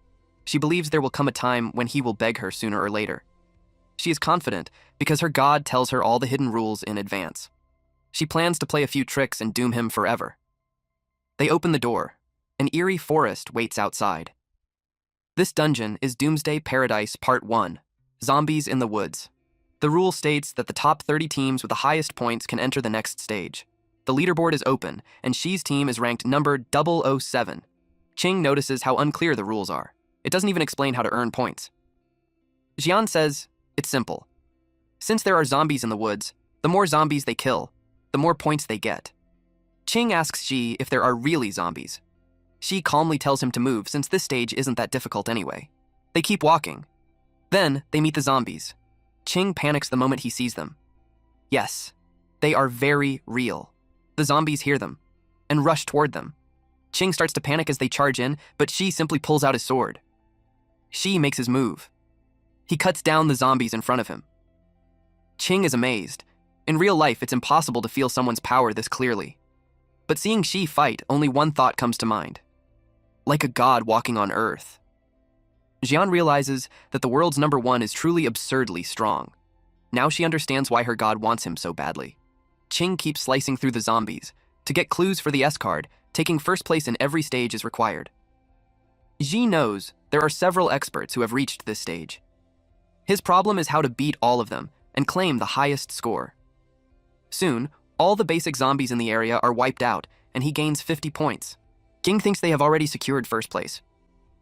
She believes there will come a time when he will beg her sooner or later. She is confident because her god tells her all the hidden rules in advance. She plans to play a few tricks and doom him forever. They open the door. An eerie forest waits outside. This dungeon is Doomsday Paradise Part 1, Zombies in the Woods. The rule states that the top 30 teams with the highest points can enter the next stage. The leaderboard is open, and Xi's team is ranked number 007. Qing notices how unclear the rules are. It doesn't even explain how to earn points. Xian says, it's simple. Since there are zombies in the woods, the more zombies they kill, the more points they get. Qing asks Xi if there are really zombies. Xi calmly tells him to move since this stage isn't that difficult anyway. They keep walking. Then they meet the zombies. Qing panics the moment he sees them. Yes, they are very real. The zombies hear them and rush toward them. Qing starts to panic as they charge in, but Xi simply pulls out his sword. Xi makes his move. He cuts down the zombies in front of him. Qing is amazed. In real life, it's impossible to feel someone's power this clearly. But seeing Xi fight, only one thought comes to mind. Like a god walking on Earth. Xian realizes that the world's #1 is truly absurdly strong. Now she understands why her god wants him so badly. Qing keeps slicing through the zombies. To get clues for the S card, taking first place in every stage is required. Xi knows there are several experts who have reached this stage. His problem is how to beat all of them and claim the highest score. Soon, all the basic zombies in the area are wiped out, and he gains 50 points. Qing thinks they have already secured first place.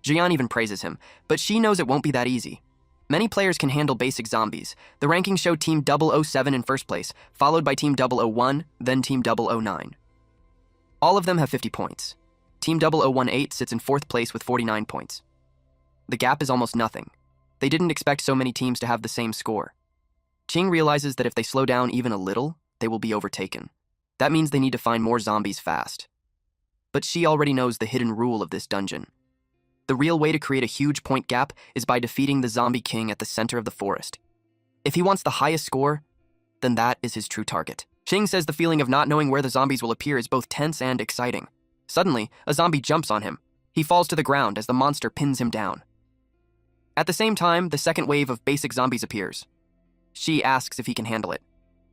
Jian even praises him, but she knows it won't be that easy. Many players can handle basic zombies. The rankings show Team 007 in first place, followed by Team 001, then Team 009. All of them have 50 points. Team 0018 sits in 4th place with 49 points. The gap is almost nothing. They didn't expect so many teams to have the same score. Qing realizes that if they slow down even a little, they will be overtaken. That means they need to find more zombies fast. But she already knows the hidden rule of this dungeon. The real way to create a huge point gap is by defeating the zombie king at the center of the forest. If he wants the highest score, then that is his true target. Qing says the feeling of not knowing where the zombies will appear is both tense and exciting. Suddenly, a zombie jumps on him. He falls to the ground as the monster pins him down. At the same time, the second wave of basic zombies appears. She asks if he can handle it.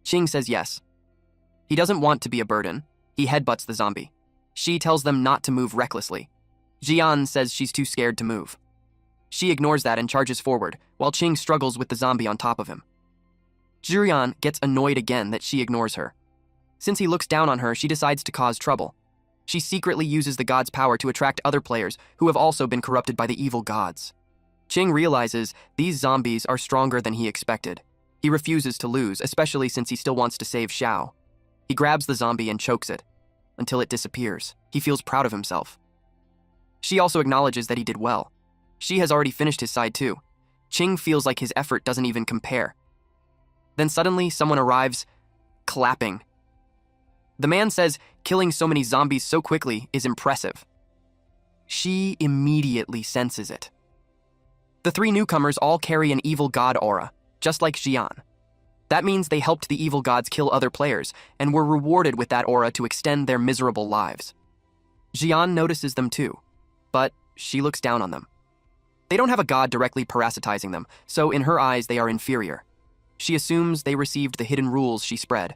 Qing says yes. He doesn't want to be a burden. He headbutts the zombie. She tells them not to move recklessly. Jian says she's too scared to move. She ignores that and charges forward, while Qing struggles with the zombie on top of him. Jian gets annoyed again that she ignores her. Since he looks down on her, she decides to cause trouble. She secretly uses the god's power to attract other players who have also been corrupted by the evil gods. Qing realizes these zombies are stronger than he expected. He refuses to lose, especially since he still wants to save Xiao. He grabs the zombie and chokes it, until it disappears. He feels proud of himself. She also acknowledges that he did well. She has already finished his side too. Qing feels like his effort doesn't even compare. Then suddenly, someone arrives, clapping. The man says killing so many zombies so quickly is impressive. She immediately senses it. The 3 newcomers all carry an evil god aura, just like Xian. That means they helped the evil gods kill other players and were rewarded with that aura to extend their miserable lives. Xian notices them too, but she looks down on them. They don't have a god directly parasitizing them, so in her eyes they are inferior. She assumes they received the hidden rules she spread.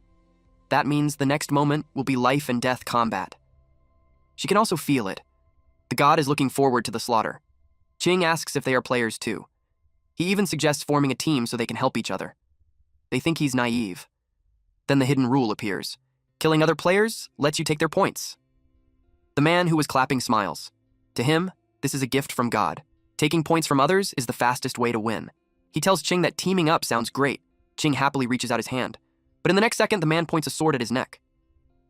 That means the next moment will be life and death combat. She can also feel it. The god is looking forward to the slaughter. Qing asks if they are players too. He even suggests forming a team so they can help each other. They think he's naive. Then the hidden rule appears. Killing other players lets you take their points. The man who was clapping smiles. To him, This is a gift from God. Taking points from others is the fastest way to win. He tells Ching that teaming up sounds great. Ching happily reaches out his hand. But in the next second, the man points a sword at his neck.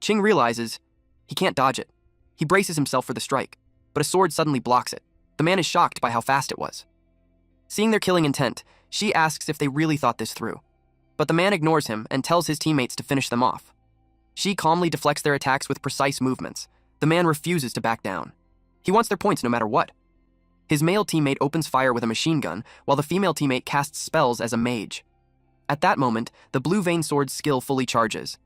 Ching realizes he can't dodge it. He braces himself for the strike, but a sword suddenly blocks it. The man is shocked by how fast it was. Seeing their killing intent, she asks if they really thought this through. But the man ignores him and tells his teammates to finish them off. She calmly deflects their attacks with precise movements. The man refuses to back down. He wants their points no matter what. His male teammate opens fire with a machine gun, while the female teammate casts spells as a mage. At that moment, the blue vein sword's skill fully charges.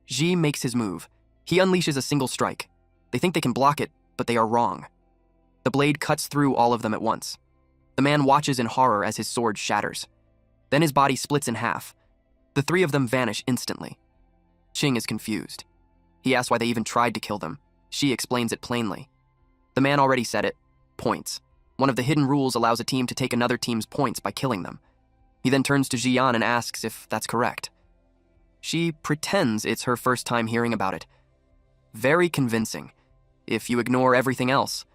Ji makes his move. He unleashes a single strike. They think they can block it, but they are wrong. The blade cuts through all of them at once. The man watches in horror as his sword shatters. Then his body splits in half. The three of them vanish instantly. Ching is confused. He asks why they even tried to kill them. She explains it plainly. The man already said it. Points. One of the hidden rules allows a team to take another team's points by killing them. He then turns to Jian and asks if that's correct. She pretends it's her first time hearing about it. Very convincing, if you ignore everything else.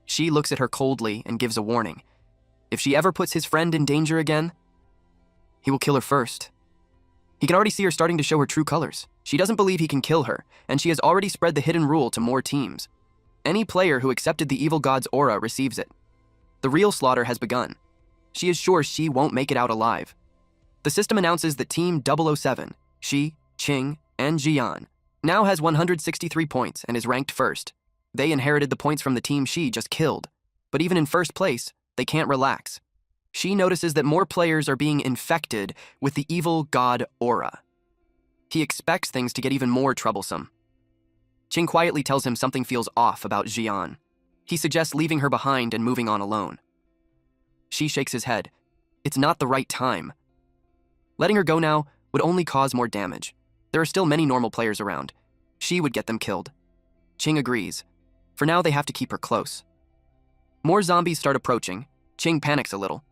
She looks at her coldly and gives a warning. If she ever puts his friend in danger again, he will kill her first. He can already see her starting to show her true colors. She doesn't believe he can kill her, and she has already spread the hidden rule to more teams. Any player who accepted the evil god's aura receives it. The real slaughter has begun. She is sure she won't make it out alive. The system announces that Team 007, she, Ching, and Jian, now has 163 points and is ranked first. They inherited the points from the team she just killed. But even in first place, they can't relax. She notices that more players are being infected with the evil god aura. He expects things to get even more troublesome. Ching quietly tells him something feels off about Jian. He suggests leaving her behind and moving on alone. She shakes his head. It's not the right time. Letting her go now would only cause more damage. There are still many normal players around. She would get them killed. Ching agrees. For now, they have to keep her close. More zombies start approaching. Ching panics a little.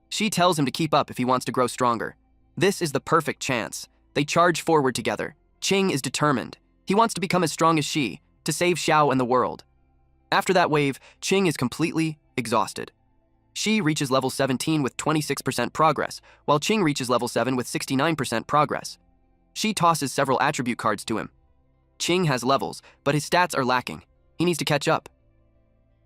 She tells him to keep up if he wants to grow stronger. This is the perfect chance. They charge forward together. Ching is determined. He wants to become as strong as she, to save Xiao and the world. After that wave, Ching is completely exhausted. She reaches level 17 with 26% progress, while Ching reaches level 7 with 69% progress. She tosses several attribute cards to him. Ching has levels, but his stats are lacking. He needs to catch up.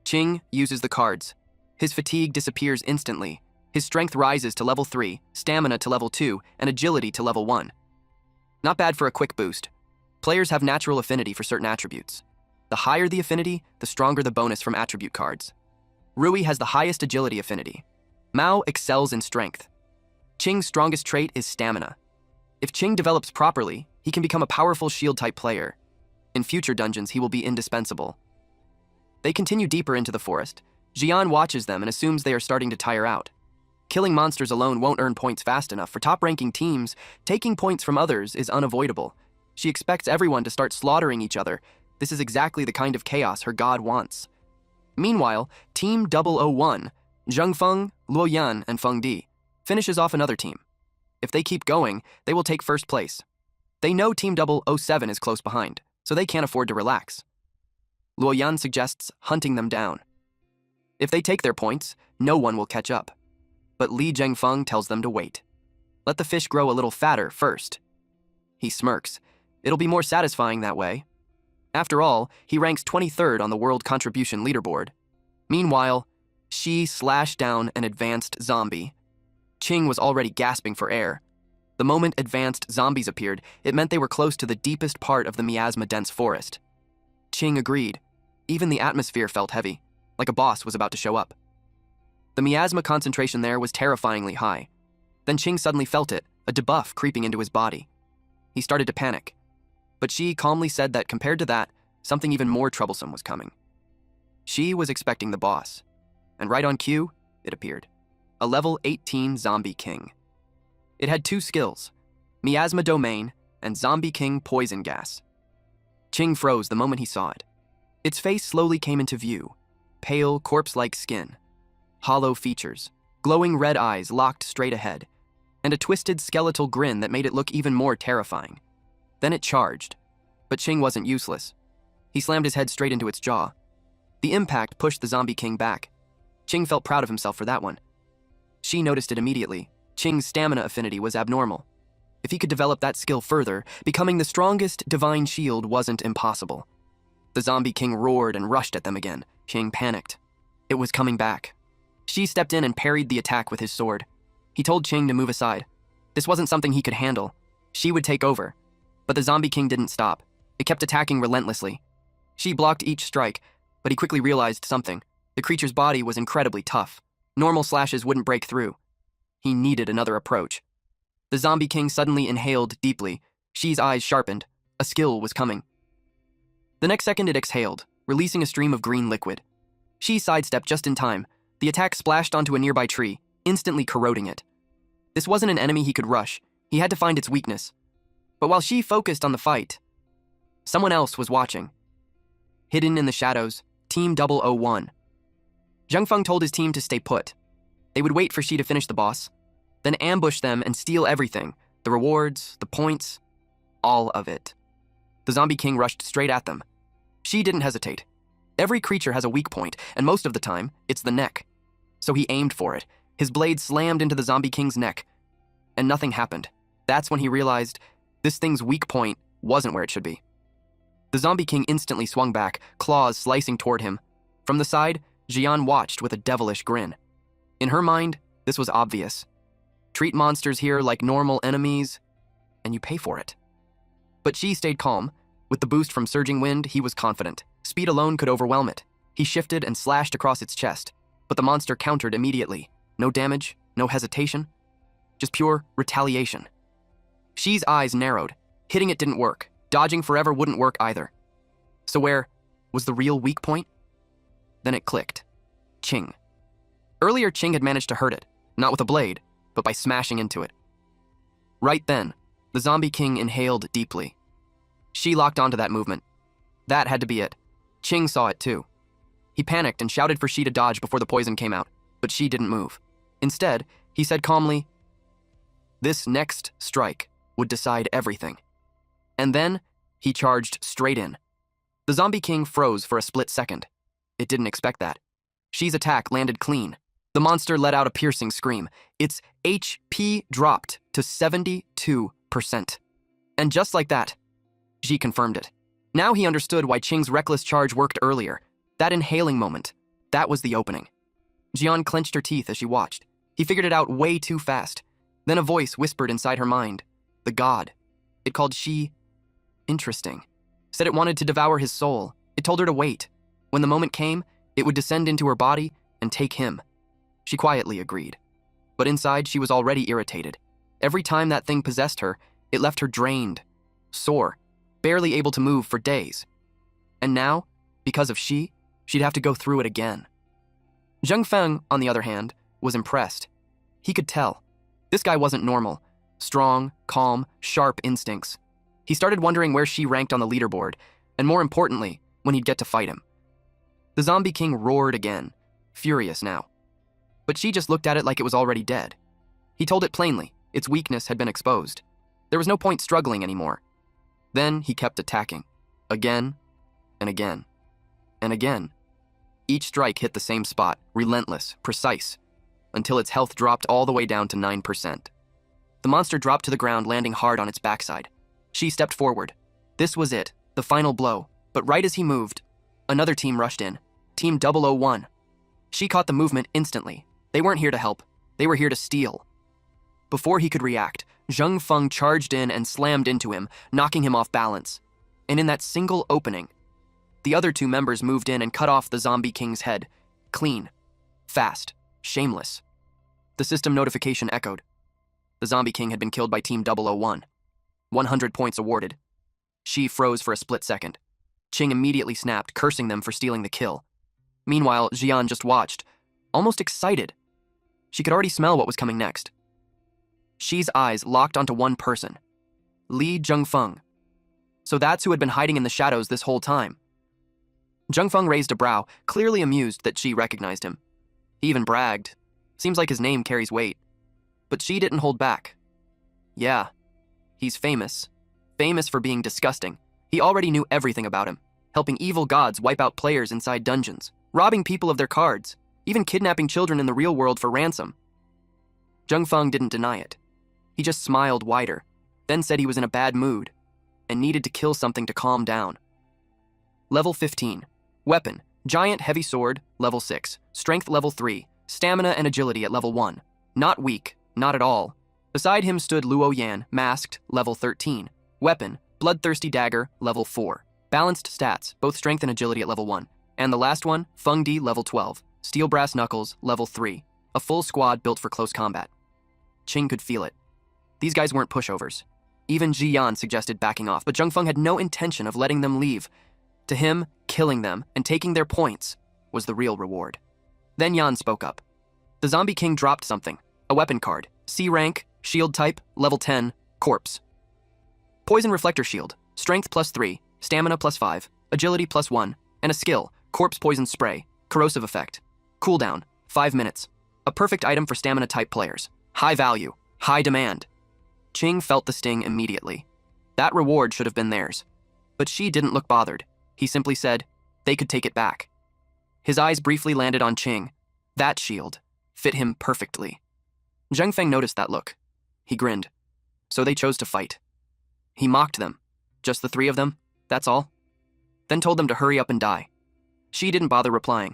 Ching uses the cards. His fatigue disappears instantly. His strength rises to level 3, stamina to level 2, and agility to level 1. Not bad for a quick boost. Players have natural affinity for certain attributes. The higher the affinity, the stronger the bonus from attribute cards. Rui has the highest agility affinity. Mao excels in strength. Ching's strongest trait is stamina. If Ching develops properly, he can become a powerful shield-type player. In future dungeons, he will be indispensable. They continue deeper into the forest. Jian watches them and assumes they are starting to tire out. Killing monsters alone won't earn points fast enough. For top-ranking teams, taking points from others is unavoidable. She expects everyone to start slaughtering each other. This is exactly the kind of chaos her god wants. Meanwhile, Team 001, Zheng Feng, Luo Yan, and Feng Di, finishes off another team. If they keep going, they will take first place. They know Team 007 is close behind, so they can't afford to relax. Luo Yan suggests hunting them down. If they take their points, no one will catch up. But Li Zhengfeng tells them to wait. Let the fish grow a little fatter first. He smirks. It'll be more satisfying that way. After all, he ranks 23rd on the world contribution leaderboard. Meanwhile, she slashed down an advanced zombie. Ching was already gasping for air. The moment advanced zombies appeared, it meant they were close to the deepest part of the miasma-dense forest. Ching agreed. Even the atmosphere felt heavy, like a boss was about to show up. The miasma concentration there was terrifyingly high. Then Ching suddenly felt it, a debuff creeping into his body. He started to panic. But she calmly said that compared to that, something even more troublesome was coming. She was expecting the boss. And right on cue, it appeared. A level 18 Zombie King. It had two skills, Miasma Domain and Zombie King Poison Gas. Ching froze the moment he saw it. Its face slowly came into view. Pale, corpse-like skin. Hollow features. Glowing red eyes locked straight ahead. And a twisted skeletal grin that made it look even more terrifying. Then it charged. But Ching wasn't useless. He slammed his head straight into its jaw. The impact pushed the Zombie King back. Qing felt proud of himself for that one. She noticed it immediately. Qing's stamina affinity was abnormal. If he could develop that skill further, becoming the strongest divine shield wasn't impossible. The Zombie King roared and rushed at them again. Qing panicked. It was coming back. She stepped in and parried the attack with his sword. He told Qing to move aside. This wasn't something he could handle. She would take over. But the Zombie King didn't stop. It kept attacking relentlessly. She blocked each strike, but he quickly realized something. The creature's body was incredibly tough. Normal slashes wouldn't break through. He needed another approach. The Zombie King suddenly inhaled deeply. Xi's eyes sharpened. A skill was coming. The next second it exhaled, releasing a stream of green liquid. Xi sidestepped just in time. The attack splashed onto a nearby tree, instantly corroding it. This wasn't an enemy he could rush. He had to find its weakness. But while Xi focused on the fight, someone else was watching. Hidden in the shadows, Team 001. Zhang Feng told his team to stay put. They would wait for Xi to finish the boss, then ambush them and steal everything, the rewards, the points, all of it. The Zombie King rushed straight at them. Xi didn't hesitate. Every creature has a weak point, and most of the time, it's the neck. So he aimed for it. His blade slammed into the Zombie King's neck, and nothing happened. That's when he realized this thing's weak point wasn't where it should be. The Zombie King instantly swung back, claws slicing toward him. From the side, Jian watched with a devilish grin. In her mind, this was obvious. Treat monsters here like normal enemies, and you pay for it. But Xi stayed calm. With the boost from surging wind, he was confident. Speed alone could overwhelm it. He shifted and slashed across its chest, but the monster countered immediately. No damage, no hesitation, just pure retaliation. Xi's eyes narrowed. Hitting it didn't work. Dodging forever wouldn't work either. So where was the real weak point? Then it clicked. Qing. Earlier, Qing had managed to hurt it, not with a blade, but by smashing into it. Right then, the Zombie King inhaled deeply. Xi locked onto that movement. That had to be it. Qing saw it too. He panicked and shouted for Xi to dodge before the poison came out, but Xi didn't move. Instead, he said calmly, "This next strike would decide everything." And then, he charged straight in. The Zombie King froze for a split second. It didn't expect that. Xi's attack landed clean. The monster let out a piercing scream. Its HP dropped to 72%. And just like that, Xi confirmed it. Now he understood why Qing's reckless charge worked earlier. That inhaling moment, that was the opening. Jian clenched her teeth as she watched. He figured it out way too fast. Then a voice whispered inside her mind. The god. It called Xi interesting. Said it wanted to devour his soul. It told her to wait. When the moment came, it would descend into her body and take him. She quietly agreed. But inside, she was already irritated. Every time that thing possessed her, it left her drained, sore, barely able to move for days. And now, because of Xi, she'd have to go through it again. Zhang Feng, on the other hand, was impressed. He could tell. This guy wasn't normal. Strong, calm, sharp instincts. He started wondering where Xi ranked on the leaderboard, and more importantly, when he'd get to fight him. The Zombie King roared again, furious now. But Xi just looked at it like it was already dead. He told it plainly, its weakness had been exposed. There was no point struggling anymore. Then he kept attacking, again, and again, and again. Each strike hit the same spot, relentless, precise, until its health dropped all the way down to 9%. The monster dropped to the ground, landing hard on its backside. Xi stepped forward. This was it, the final blow. But right as he moved, another team rushed in, Team 001. Xi caught the movement instantly. They weren't here to help. They were here to steal. Before he could react, Zhang Feng charged in and slammed into him, knocking him off balance. And in that single opening, the other two members moved in and cut off the Zombie King's head. Clean, fast, shameless. The system notification echoed. The Zombie King had been killed by Team 001. 100 points awarded. Xi froze for a split second. Qing immediately snapped, cursing them for stealing the kill. Meanwhile, Jian just watched, almost excited. She could already smell what was coming next. Xi's eyes locked onto one person, Li Zhengfeng. So that's who had been hiding in the shadows this whole time. Zhengfeng raised a brow, clearly amused that Xi recognized him. He even bragged. Seems like his name carries weight. But Xi didn't hold back. Yeah, he's famous. Famous for being disgusting. He already knew everything about him. helping evil gods wipe out players inside dungeons, robbing people of their cards, even kidnapping children in the real world for ransom. Zheng Feng didn't deny it. He just smiled wider, then said he was in a bad mood and needed to kill something to calm down. Level 15. Weapon: giant heavy sword, level 6. Strength level 3. Stamina and agility at level 1. Not weak, not at all. Beside him stood Luo Yan, masked, level 13. Weapon: bloodthirsty dagger, level 4. Balanced stats, both strength and agility at level 1. And the last one, Feng Di, level 12. Steel brass knuckles, level 3. A full squad built for close combat. Qing could feel it. These guys weren't pushovers. Even Ji Yan suggested backing off, but Zheng Feng had no intention of letting them leave. To him, killing them and taking their points was the real reward. Then Yan spoke up. The Zombie King dropped something. A weapon card. C rank, shield type, level 10, corpse. Poison reflector shield. Strength plus 3, stamina plus 5, agility plus 1, and a skill, corpse poison spray, corrosive effect. Cooldown, 5 minutes. A perfect item for stamina type players. High value, high demand. Qing felt the sting immediately. That reward should have been theirs. But she didn't look bothered. He simply said they could take it back. His eyes briefly landed on Qing. That shield fit him perfectly. Zheng Feng noticed that look. He grinned. So they chose to fight. He mocked them. Just the 3 of them, that's all. Then told them to hurry up and die. She didn't bother replying.